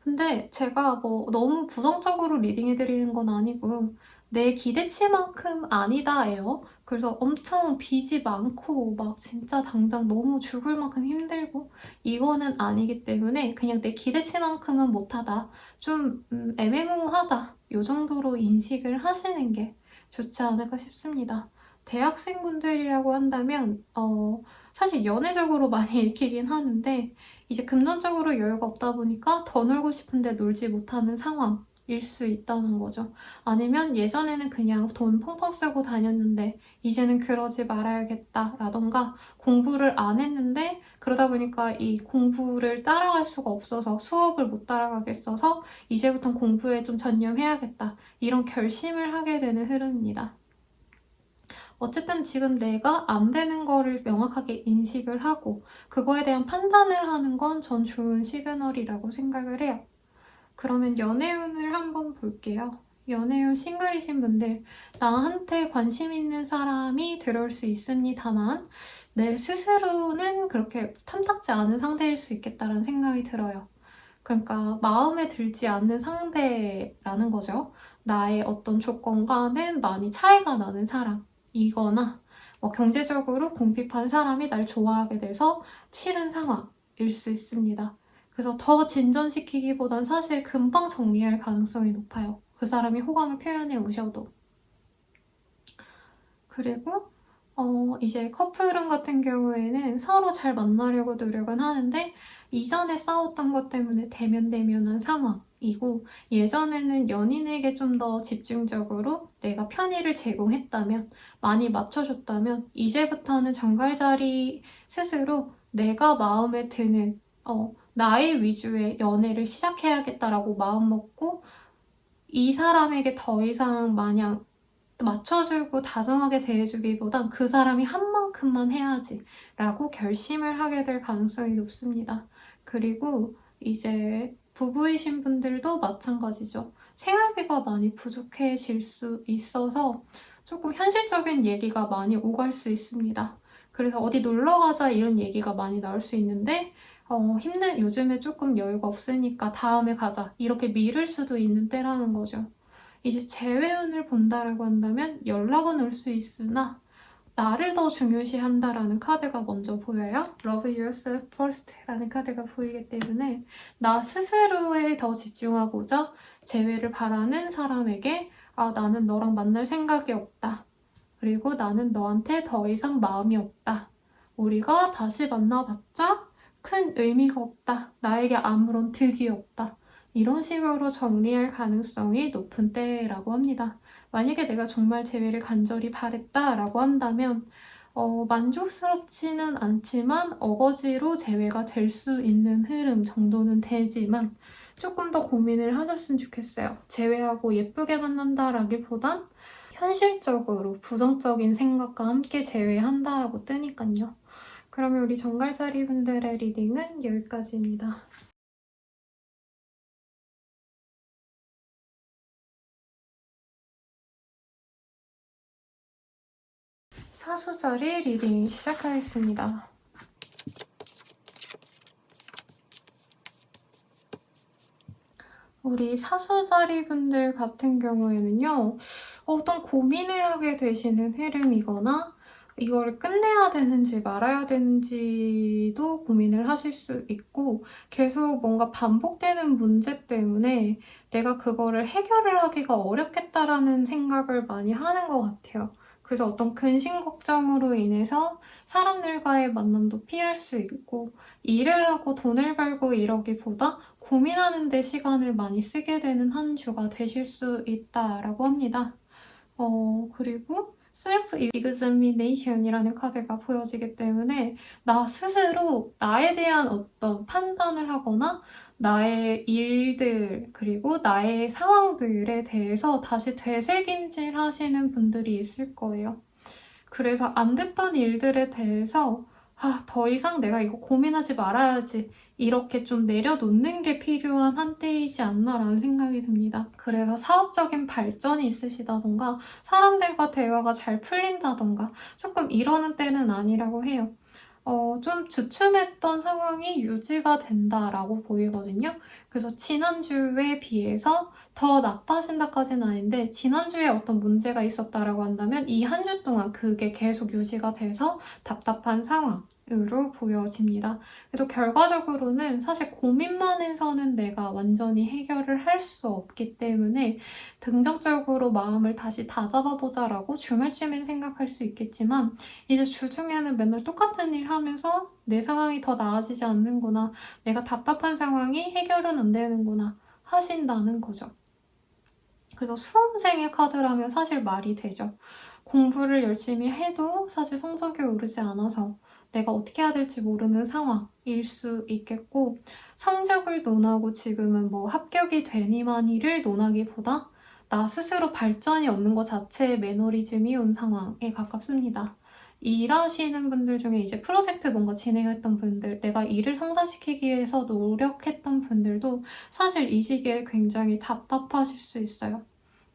근데 제가 뭐 너무 부정적으로 리딩해드리는 건 아니고 내 기대치만큼 아니다예요. 그래서 엄청 빚이 많고 막 진짜 당장 너무 죽을 만큼 힘들고 이거는 아니기 때문에 그냥 내 기대치만큼은 못하다. 좀 애매모호하다. 이 정도로 인식을 하시는 게 좋지 않을까 싶습니다. 대학생분들이라고 한다면 사실 연애적으로 많이 읽히긴 하는데 이제 금전적으로 여유가 없다 보니까 더 놀고 싶은데 놀지 못하는 상황일 수 있다는 거죠. 아니면 예전에는 그냥 돈 펑펑 쓰고 다녔는데 이제는 그러지 말아야겠다라던가 공부를 안 했는데 그러다 보니까 이 공부를 따라갈 수가 없어서 수업을 못 따라가겠어서 이제부터 공부에 좀 전념해야겠다. 이런 결심을 하게 되는 흐름입니다. 어쨌든 지금 내가 안 되는 거를 명확하게 인식을 하고 그거에 대한 판단을 하는 건 전 좋은 시그널이라고 생각을 해요. 그러면 연애운을 한번 볼게요. 연애운 싱글이신 분들, 나한테 관심 있는 사람이 들어올 수 있습니다만 내 스스로는 그렇게 탐탁지 않은 상대일 수 있겠다는 생각이 들어요. 그러니까 마음에 들지 않는 상대라는 거죠. 나의 어떤 조건과는 많이 차이가 나는 사람이거나 경제적으로 궁핍한 사람이 날 좋아하게 돼서 싫은 상황일 수 있습니다. 그래서 더 진전시키기보단 사실 금방 정리할 가능성이 높아요. 그 사람이 호감을 표현해 오셔도. 그리고 이제 커플은 같은 경우에는 서로 잘 만나려고 노력은 하는데 이전에 싸웠던 것 때문에 대면대면한 상황이고 예전에는 연인에게 좀 더 집중적으로 내가 편의를 제공했다면 많이 맞춰줬다면 이제부터는 정갈자리 스스로 내가 마음에 드는 나의 위주의 연애를 시작해야겠다라고 마음먹고 이 사람에게 더 이상 마냥 맞춰주고 다정하게 대해주기보단 그 사람이 한 만큼만 해야지 라고 결심을 하게 될 가능성이 높습니다. 그리고 이제 부부이신 분들도 마찬가지죠. 생활비가 많이 부족해질 수 있어서 조금 현실적인 얘기가 많이 오갈 수 있습니다. 그래서 어디 놀러 가자 이런 얘기가 많이 나올 수 있는데 요즘에 조금 여유가 없으니까 다음에 가자 이렇게 미룰 수도 있는 때라는 거죠. 이제 재회운을 본다라고 한다면 연락은 올 수 있으나 나를 더 중요시한다라는 카드가 먼저 보여요. Love yourself first라는 카드가 보이기 때문에 나 스스로에 더 집중하고자 재회를 바라는 사람에게 나는 너랑 만날 생각이 없다. 그리고 나는 너한테 더 이상 마음이 없다. 우리가 다시 만나봤자 큰 의미가 없다. 나에게 아무런 득이 없다. 이런 식으로 정리할 가능성이 높은 때라고 합니다. 만약에 내가 정말 재회를 간절히 바랬다라고 한다면 만족스럽지는 않지만 어거지로 재회가 될 수 있는 흐름 정도는 되지만 조금 더 고민을 하셨으면 좋겠어요. 재회하고 예쁘게 만난다라기보단 현실적으로 부정적인 생각과 함께 제외한다라고 뜨니까요. 그러면 우리 정갈자리 분들의 리딩은 여기까지입니다. 사수자리 리딩 시작하겠습니다. 우리 사수자리 분들 같은 경우에는요, 어떤 고민을 하게 되시는 흐름이거나 이걸 끝내야 되는지 말아야 되는지도 고민을 하실 수 있고 계속 뭔가 반복되는 문제 때문에 내가 그거를 해결을 하기가 어렵겠다라는 생각을 많이 하는 것 같아요. 그래서 어떤 근심 걱정으로 인해서 사람들과의 만남도 피할 수 있고 일을 하고 돈을 벌고 이러기보다 고민하는 데 시간을 많이 쓰게 되는 한 주가 되실 수 있다라고 합니다. 그리고 셀프 이그자미네이션이라는 카드가 보여지기 때문에 나 스스로 나에 대한 어떤 판단을 하거나 나의 일들 그리고 나의 상황들에 대해서 다시 되새김질 하시는 분들이 있을 거예요. 그래서 안 됐던 일들에 대해서 더 이상 내가 이거 고민하지 말아야지 이렇게 좀 내려놓는 게 필요한 한때이지 않나라는 생각이 듭니다. 그래서 사업적인 발전이 있으시다던가 사람들과 대화가 잘 풀린다던가 조금 이러는 때는 아니라고 해요. 좀 주춤했던 상황이 유지가 된다라고 보이거든요. 그래서 지난주에 비해서 더 나빠진다까지는 아닌데 지난주에 어떤 문제가 있었다라고 한다면 이 한 주 동안 그게 계속 유지가 돼서 답답한 상황으로 보여집니다. 그래서 결과적으로는 사실 고민만 해서는 내가 완전히 해결을 할 수 없기 때문에 긍정적으로 마음을 다시 다잡아보자라고 주말쯤엔 생각할 수 있겠지만 이제 주중에는 맨날 똑같은 일 하면서 내 상황이 더 나아지지 않는구나. 내가 답답한 상황이 해결은 안 되는구나. 하신다는 거죠. 그래서 수험생의 카드라면 사실 말이 되죠. 공부를 열심히 해도 사실 성적이 오르지 않아서 내가 어떻게 해야 될지 모르는 상황일 수 있겠고 성적을 논하고 지금은 뭐 합격이 되니마니를 논하기보다 나 스스로 발전이 없는 것 자체에 매너리즘이 온 상황에 가깝습니다. 일하시는 분들 중에 이제 프로젝트 뭔가 진행했던 분들, 내가 일을 성사시키기 위해서 노력했던 분들도 사실 이 시기에 굉장히 답답하실 수 있어요.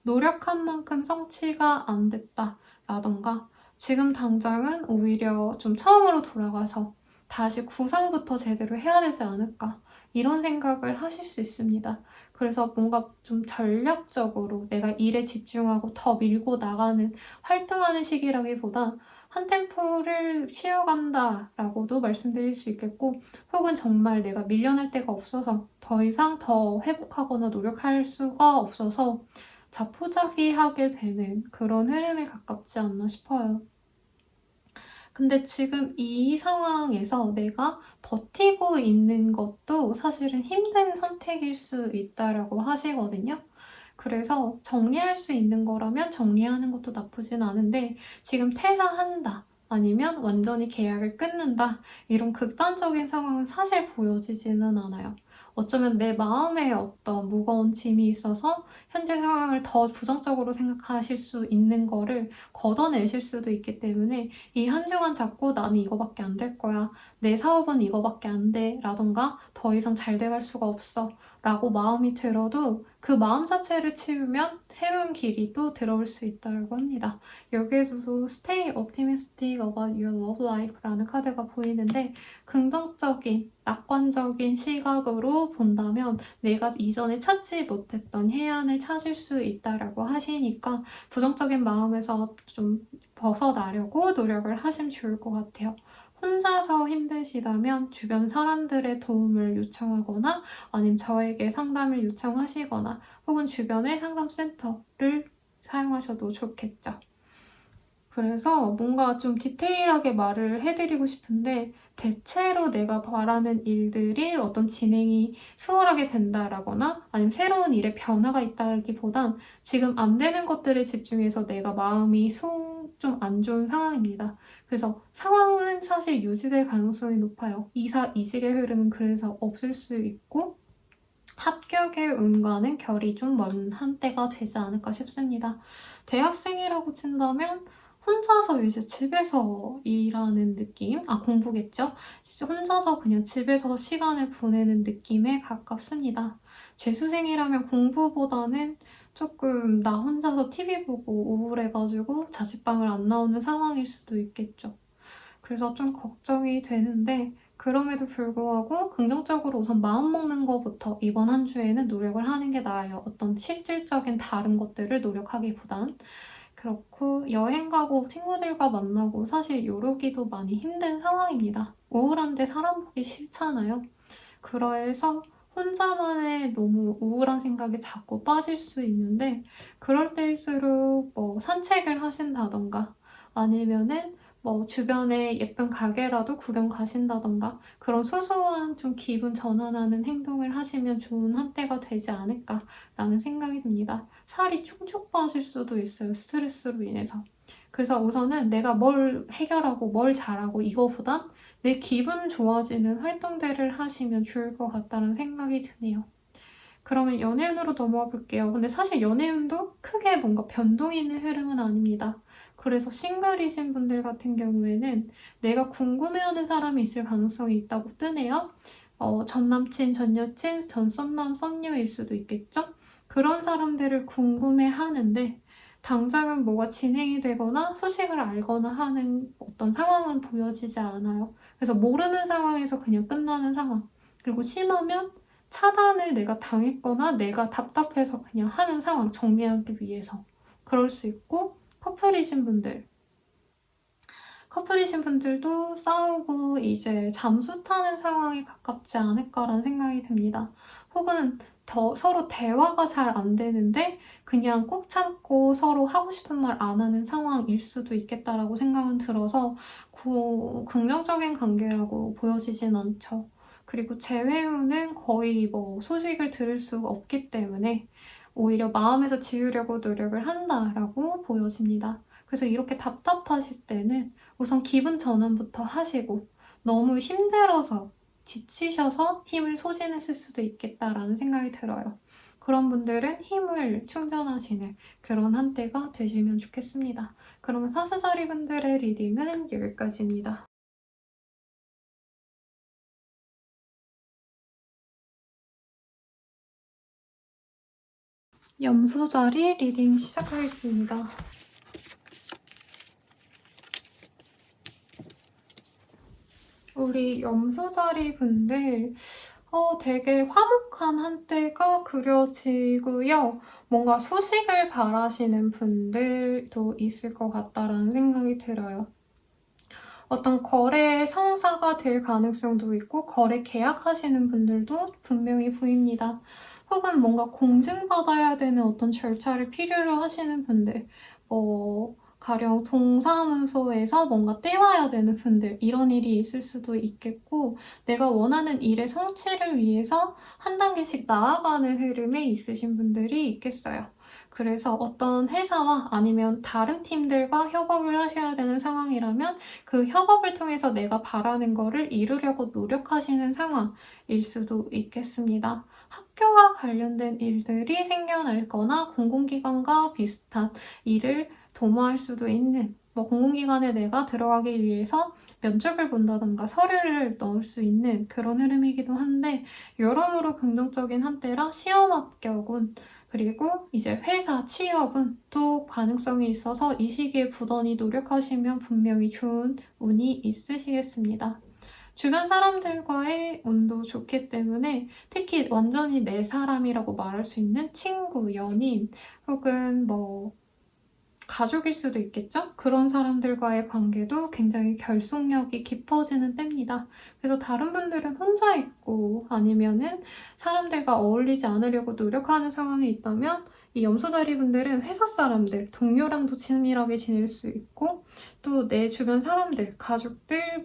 노력한 만큼 성취가 안 됐다라던가 지금 당장은 오히려 좀 처음으로 돌아가서 다시 구상부터 제대로 해야 되지 않을까 이런 생각을 하실 수 있습니다. 그래서 뭔가 좀 전략적으로 내가 일에 집중하고 더 밀고 나가는 활동하는 시기라기보다 한 템포를 쉬어간다 라고도 말씀드릴 수 있겠고, 혹은 정말 내가 밀려날 데가 없어서 더 이상 더 회복하거나 노력할 수가 없어서 자포자기하게 되는 그런 흐름에 가깝지 않나 싶어요. 근데 지금 이 상황에서 내가 버티고 있는 것도 사실은 힘든 선택일 수 있다라고 하시거든요. 그래서 정리할 수 있는 거라면 정리하는 것도 나쁘진 않은데, 지금 퇴사한다, 아니면 완전히 계약을 끊는다, 이런 극단적인 상황은 사실 보여지지는 않아요. 어쩌면 내 마음에 어떤 무거운 짐이 있어서 현재 상황을 더 부정적으로 생각하실 수 있는 거를 걷어내실 수도 있기 때문에, 이 한 주간 자꾸 나는 이거밖에 안 될 거야, 내 사업은 이거밖에 안 돼, 라던가 더 이상 잘 돼갈 수가 없어 라고 마음이 들어도 그 마음 자체를 치우면 새로운 길이 또 들어올 수 있다고 합니다. 여기에서도 Stay optimistic about your love life 라는 카드가 보이는데, 긍정적인, 낙관적인 시각으로 본다면 내가 이전에 찾지 못했던 해안을 찾을 수 있다라고 하시니까 부정적인 마음에서 좀 벗어나려고 노력을 하시면 좋을 것 같아요. 혼자서 힘드시다면 주변 사람들의 도움을 요청하거나 아니면 저에게 상담을 요청하시거나 혹은 주변의 상담센터를 사용하셔도 좋겠죠. 그래서 뭔가 좀 디테일하게 말을 해드리고 싶은데, 대체로 내가 바라는 일들이 어떤 진행이 수월하게 된다라거나 아니면 새로운 일에 변화가 있다기보단 지금 안 되는 것들에 집중해서 내가 마음이 좀 안 좋은 상황입니다. 그래서 상황은 사실 유지될 가능성이 높아요. 이직의 흐름은 그래서 없을 수 있고, 합격의 운과는 결이 좀 먼 한때가 되지 않을까 싶습니다. 대학생이라고 친다면 혼자서 이제 집에서 일하는 느낌? 공부겠죠? 혼자서 그냥 집에서 시간을 보내는 느낌에 가깝습니다. 재수생이라면 공부보다는 조금 나 혼자서 TV 보고 우울해가지고 자취방을 안 나오는 상황일 수도 있겠죠. 그래서 좀 걱정이 되는데, 그럼에도 불구하고 긍정적으로 우선 마음 먹는 것부터 이번 한 주에는 노력을 하는 게 나아요. 어떤 실질적인 다른 것들을 노력하기보단. 그렇고 여행 가고 친구들과 만나고 사실 이러기도 많이 힘든 상황입니다. 우울한데 사람 보기 싫잖아요. 그래서 혼자만의 너무 우울한 생각에 자꾸 빠질 수 있는데, 그럴 때일수록 뭐 산책을 하신다던가 아니면은 뭐 주변에 예쁜 가게라도 구경 가신다던가 그런 소소한 좀 기분 전환하는 행동을 하시면 좋은 한때가 되지 않을까라는 생각이 듭니다. 살이 축축 빠질 수도 있어요, 스트레스로 인해서. 그래서 우선은 내가 뭘 해결하고 뭘 잘하고 이거보단 내 기분 좋아지는 활동들을 하시면 좋을 것 같다는 생각이 드네요. 그러면 연애운으로 넘어가 볼게요. 근데 사실 연애운도 크게 뭔가 변동이 있는 흐름은 아닙니다. 그래서 싱글이신 분들 같은 경우에는 내가 궁금해하는 사람이 있을 가능성이 있다고 뜨네요. 전 남친, 전 여친, 전 썸남, 썸녀일 수도 있겠죠? 그런 사람들을 궁금해하는데 당장은 뭐가 진행이 되거나 소식을 알거나 하는 어떤 상황은 보여지지 않아요. 그래서 모르는 상황에서 그냥 끝나는 상황. 그리고 심하면 차단을 내가 당했거나 내가 답답해서 그냥 하는 상황, 정리하기 위해서. 그럴 수 있고, 커플이신 분들도 싸우고 이제 잠수 타는 상황에 가깝지 않을까라는 생각이 듭니다. 혹은 서로 대화가 잘 안 되는데 그냥 꾹 참고 서로 하고 싶은 말 안 하는 상황일 수도 있겠다라고 생각은 들어서 긍정적인 관계라고 보여지진 않죠. 그리고 재회우는 거의 뭐 소식을 들을 수가 없기 때문에 오히려 마음에서 지우려고 노력을 한다라고 보여집니다. 그래서 이렇게 답답하실 때는 우선 기분 전환부터 하시고, 너무 힘들어서 지치셔서 힘을 소진했을 수도 있겠다라는 생각이 들어요. 그런 분들은 힘을 충전하시는 그런 한때가 되시면 좋겠습니다. 그러면 사수자리 분들의 리딩은 여기까지입니다. 염소자리 리딩 시작하겠습니다. 우리 염소자리 분들, 되게 화목한 한때가 그려지고요. 뭔가 소식을 바라시는 분들도 있을 것 같다라는 생각이 들어요. 어떤 거래 성사가 될 가능성도 있고 거래 계약하시는 분들도 분명히 보입니다. 혹은 뭔가 공증받아야 되는 어떤 절차를 필요로 하시는 분들, 가령 동사무소에서 뭔가 떼와야 되는 분들, 이런 일이 있을 수도 있겠고, 내가 원하는 일의 성취를 위해서 한 단계씩 나아가는 흐름에 있으신 분들이 있겠어요. 그래서 어떤 회사와 아니면 다른 팀들과 협업을 하셔야 되는 상황이라면 그 협업을 통해서 내가 바라는 거를 이루려고 노력하시는 상황일 수도 있겠습니다. 학교와 관련된 일들이 생겨날 거나 공공기관과 비슷한 일을 도모할 수도 있는, 공공기관에 내가 들어가기 위해서 면접을 본다던가 서류를 넣을 수 있는 그런 흐름이기도 한데, 여러모로 긍정적인 한때라 시험 합격은, 그리고 이제 회사 취업은 또 가능성이 있어서 이 시기에 부단히 노력하시면 분명히 좋은 운이 있으시겠습니다. 주변 사람들과의 운도 좋기 때문에 특히 완전히 내 사람이라고 말할 수 있는 친구, 연인, 혹은 가족일 수도 있겠죠? 그런 사람들과의 관계도 굉장히 결속력이 깊어지는 때입니다. 그래서 다른 분들은 혼자 있고 아니면은 사람들과 어울리지 않으려고 노력하는 상황이 있다면 이 염소자리 분들은 회사 사람들, 동료랑도 친밀하게 지낼 수 있고 또 내 주변 사람들, 가족들,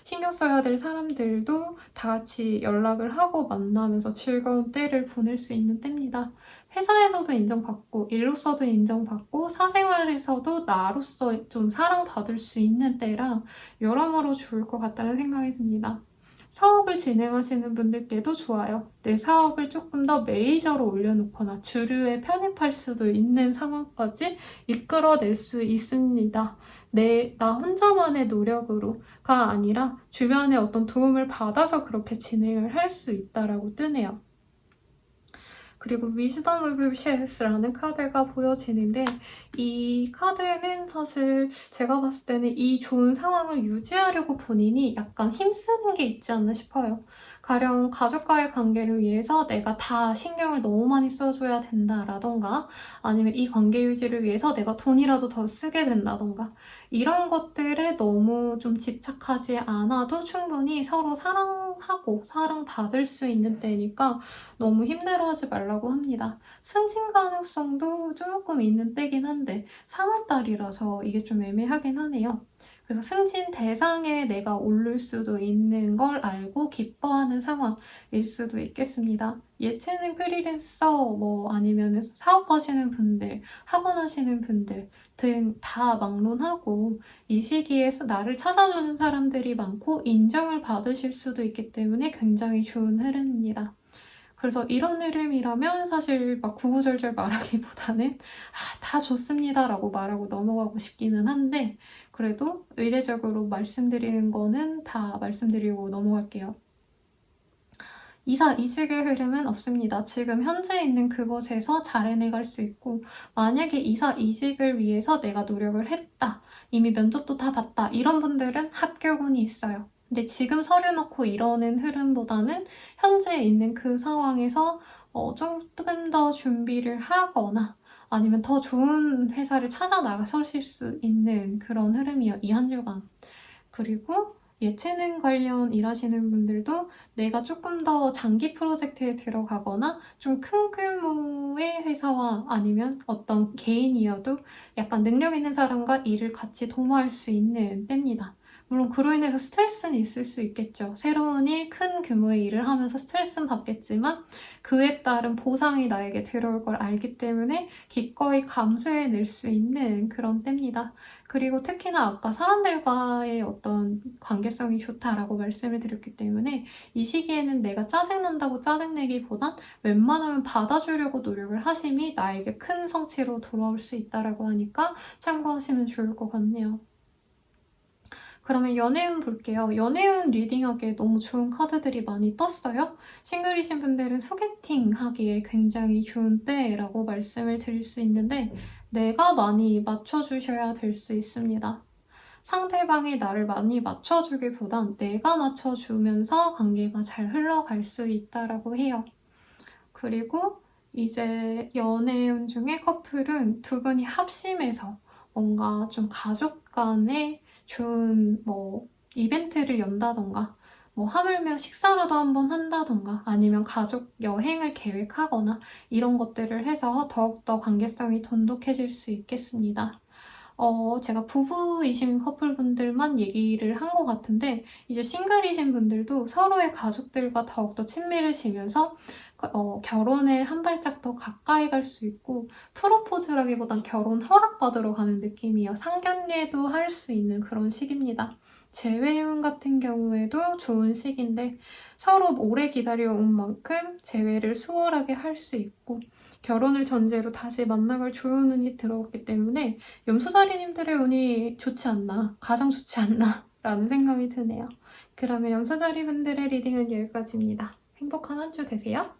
신경 써야 될 사람들도 다 같이 연락을 하고 만나면서 즐거운 때를 보낼 수 있는 때입니다. 회사에서도 인정받고 일로서도 인정받고 사생활에서도 나로서 좀 사랑받을 수 있는 때라 여러모로 좋을 것 같다는 생각이 듭니다. 사업을 진행하시는 분들께도 좋아요. 내 사업을 조금 더 메이저로 올려놓거나 주류에 편입할 수도 있는 상황까지 이끌어낼 수 있습니다. 나 혼자만의 노력으로가 아니라 주변의 어떤 도움을 받아서 그렇게 진행을 할 수 있다라고 뜨네요. 그리고 위즈덤 오브 쉐스라는 카드가 보여지는데 이 카드는 사실 제가 봤을 때는 이 좋은 상황을 유지하려고 본인이 약간 힘쓰는 게 있지 않나 싶어요. 가령 가족과의 관계를 위해서 내가 다 신경을 너무 많이 써줘야 된다라던가 아니면 이 관계 유지를 위해서 내가 돈이라도 더 쓰게 된다던가 이런 것들에 너무 좀 집착하지 않아도 충분히 서로 사랑하고 사랑받을 수 있는 때니까 너무 힘들어하지 말라고 합니다. 승진 가능성도 조금 있는 때긴 한데 3월달이라서 이게 좀 애매하긴 하네요. 그래서 승진 대상에 내가 오를 수도 있는 걸 알고 기뻐하는 상황일 수도 있겠습니다. 예체능 프리랜서 아니면 사업하시는 분들, 학원 하시는 분들 등 다 막론하고 이 시기에서 나를 찾아주는 사람들이 많고 인정을 받으실 수도 있기 때문에 굉장히 좋은 흐름입니다. 그래서 이런 흐름이라면 사실 막 구구절절 말하기보다는 다 좋습니다라고 말하고 넘어가고 싶기는 한데 그래도 의례적으로 말씀드리는 거는 다 말씀드리고 넘어갈게요. 이사 이직의 흐름은 없습니다. 지금 현재 있는 그곳에서 잘 해내갈 수 있고 만약에 이사 이직을 위해서 내가 노력을 했다. 이미 면접도 다 봤다. 이런 분들은 합격운이 있어요. 근데 지금 서류 넣고 이러는 흐름보다는 현재 있는 그 상황에서 조금 더 준비를 하거나 아니면 더 좋은 회사를 찾아 나서실 수 있는 그런 흐름이에요. 이 한 주간. 그리고 예체능 관련 일하시는 분들도 내가 조금 더 장기 프로젝트에 들어가거나 좀 큰 규모의 회사와 아니면 어떤 개인이어도 약간 능력 있는 사람과 일을 같이 도모할 수 있는 때입니다. 물론 그로 인해서 스트레스는 있을 수 있겠죠. 새로운 일, 큰 규모의 일을 하면서 스트레스는 받겠지만 그에 따른 보상이 나에게 들어올 걸 알기 때문에 기꺼이 감수해낼 수 있는 그런 때입니다. 그리고 특히나 아까 사람들과의 어떤 관계성이 좋다라고 말씀을 드렸기 때문에 이 시기에는 내가 짜증난다고 짜증내기보단 웬만하면 받아주려고 노력을 하심이 나에게 큰 성취로 돌아올 수 있다라고 하니까 참고하시면 좋을 것 같네요. 그러면 연애운 볼게요. 연애운 리딩하기에 너무 좋은 카드들이 많이 떴어요. 싱글이신 분들은 소개팅 하기에 굉장히 좋은 때라고 말씀을 드릴 수 있는데 내가 많이 맞춰주셔야 될 수 있습니다. 상대방이 나를 많이 맞춰주기보단 내가 맞춰주면서 관계가 잘 흘러갈 수 있다라고 해요. 그리고 이제 연애운 중에 커플은 두 분이 합심해서 뭔가 좀 가족 간의 좋은 이벤트를 연다던가 하물며 식사라도 한번 한다던가 아니면 가족 여행을 계획하거나 이런 것들을 해서 더욱더 관계성이 돈독해질 수 있겠습니다. 제가 부부이신 커플분들만 얘기를 한 것 같은데 이제 싱글이신 분들도 서로의 가족들과 더욱더 친밀해지면서 결혼에 한 발짝 더 가까이 갈 수 있고 프로포즈라기보단 결혼 허락받으러 가는 느낌이에요. 상견례도 할 수 있는 그런 시기입니다. 재회용 같은 경우에도 좋은 시기인데 서로 오래 기다려온 만큼 재회를 수월하게 할 수 있고 결혼을 전제로 다시 만나갈 좋은 운이 들어오기 때문에 염소자리님들의 운이 좋지 않나, 가장 좋지 않나 라는 생각이 드네요. 그러면 염소자리 분들의 리딩은 여기까지입니다. 행복한 한 주 되세요.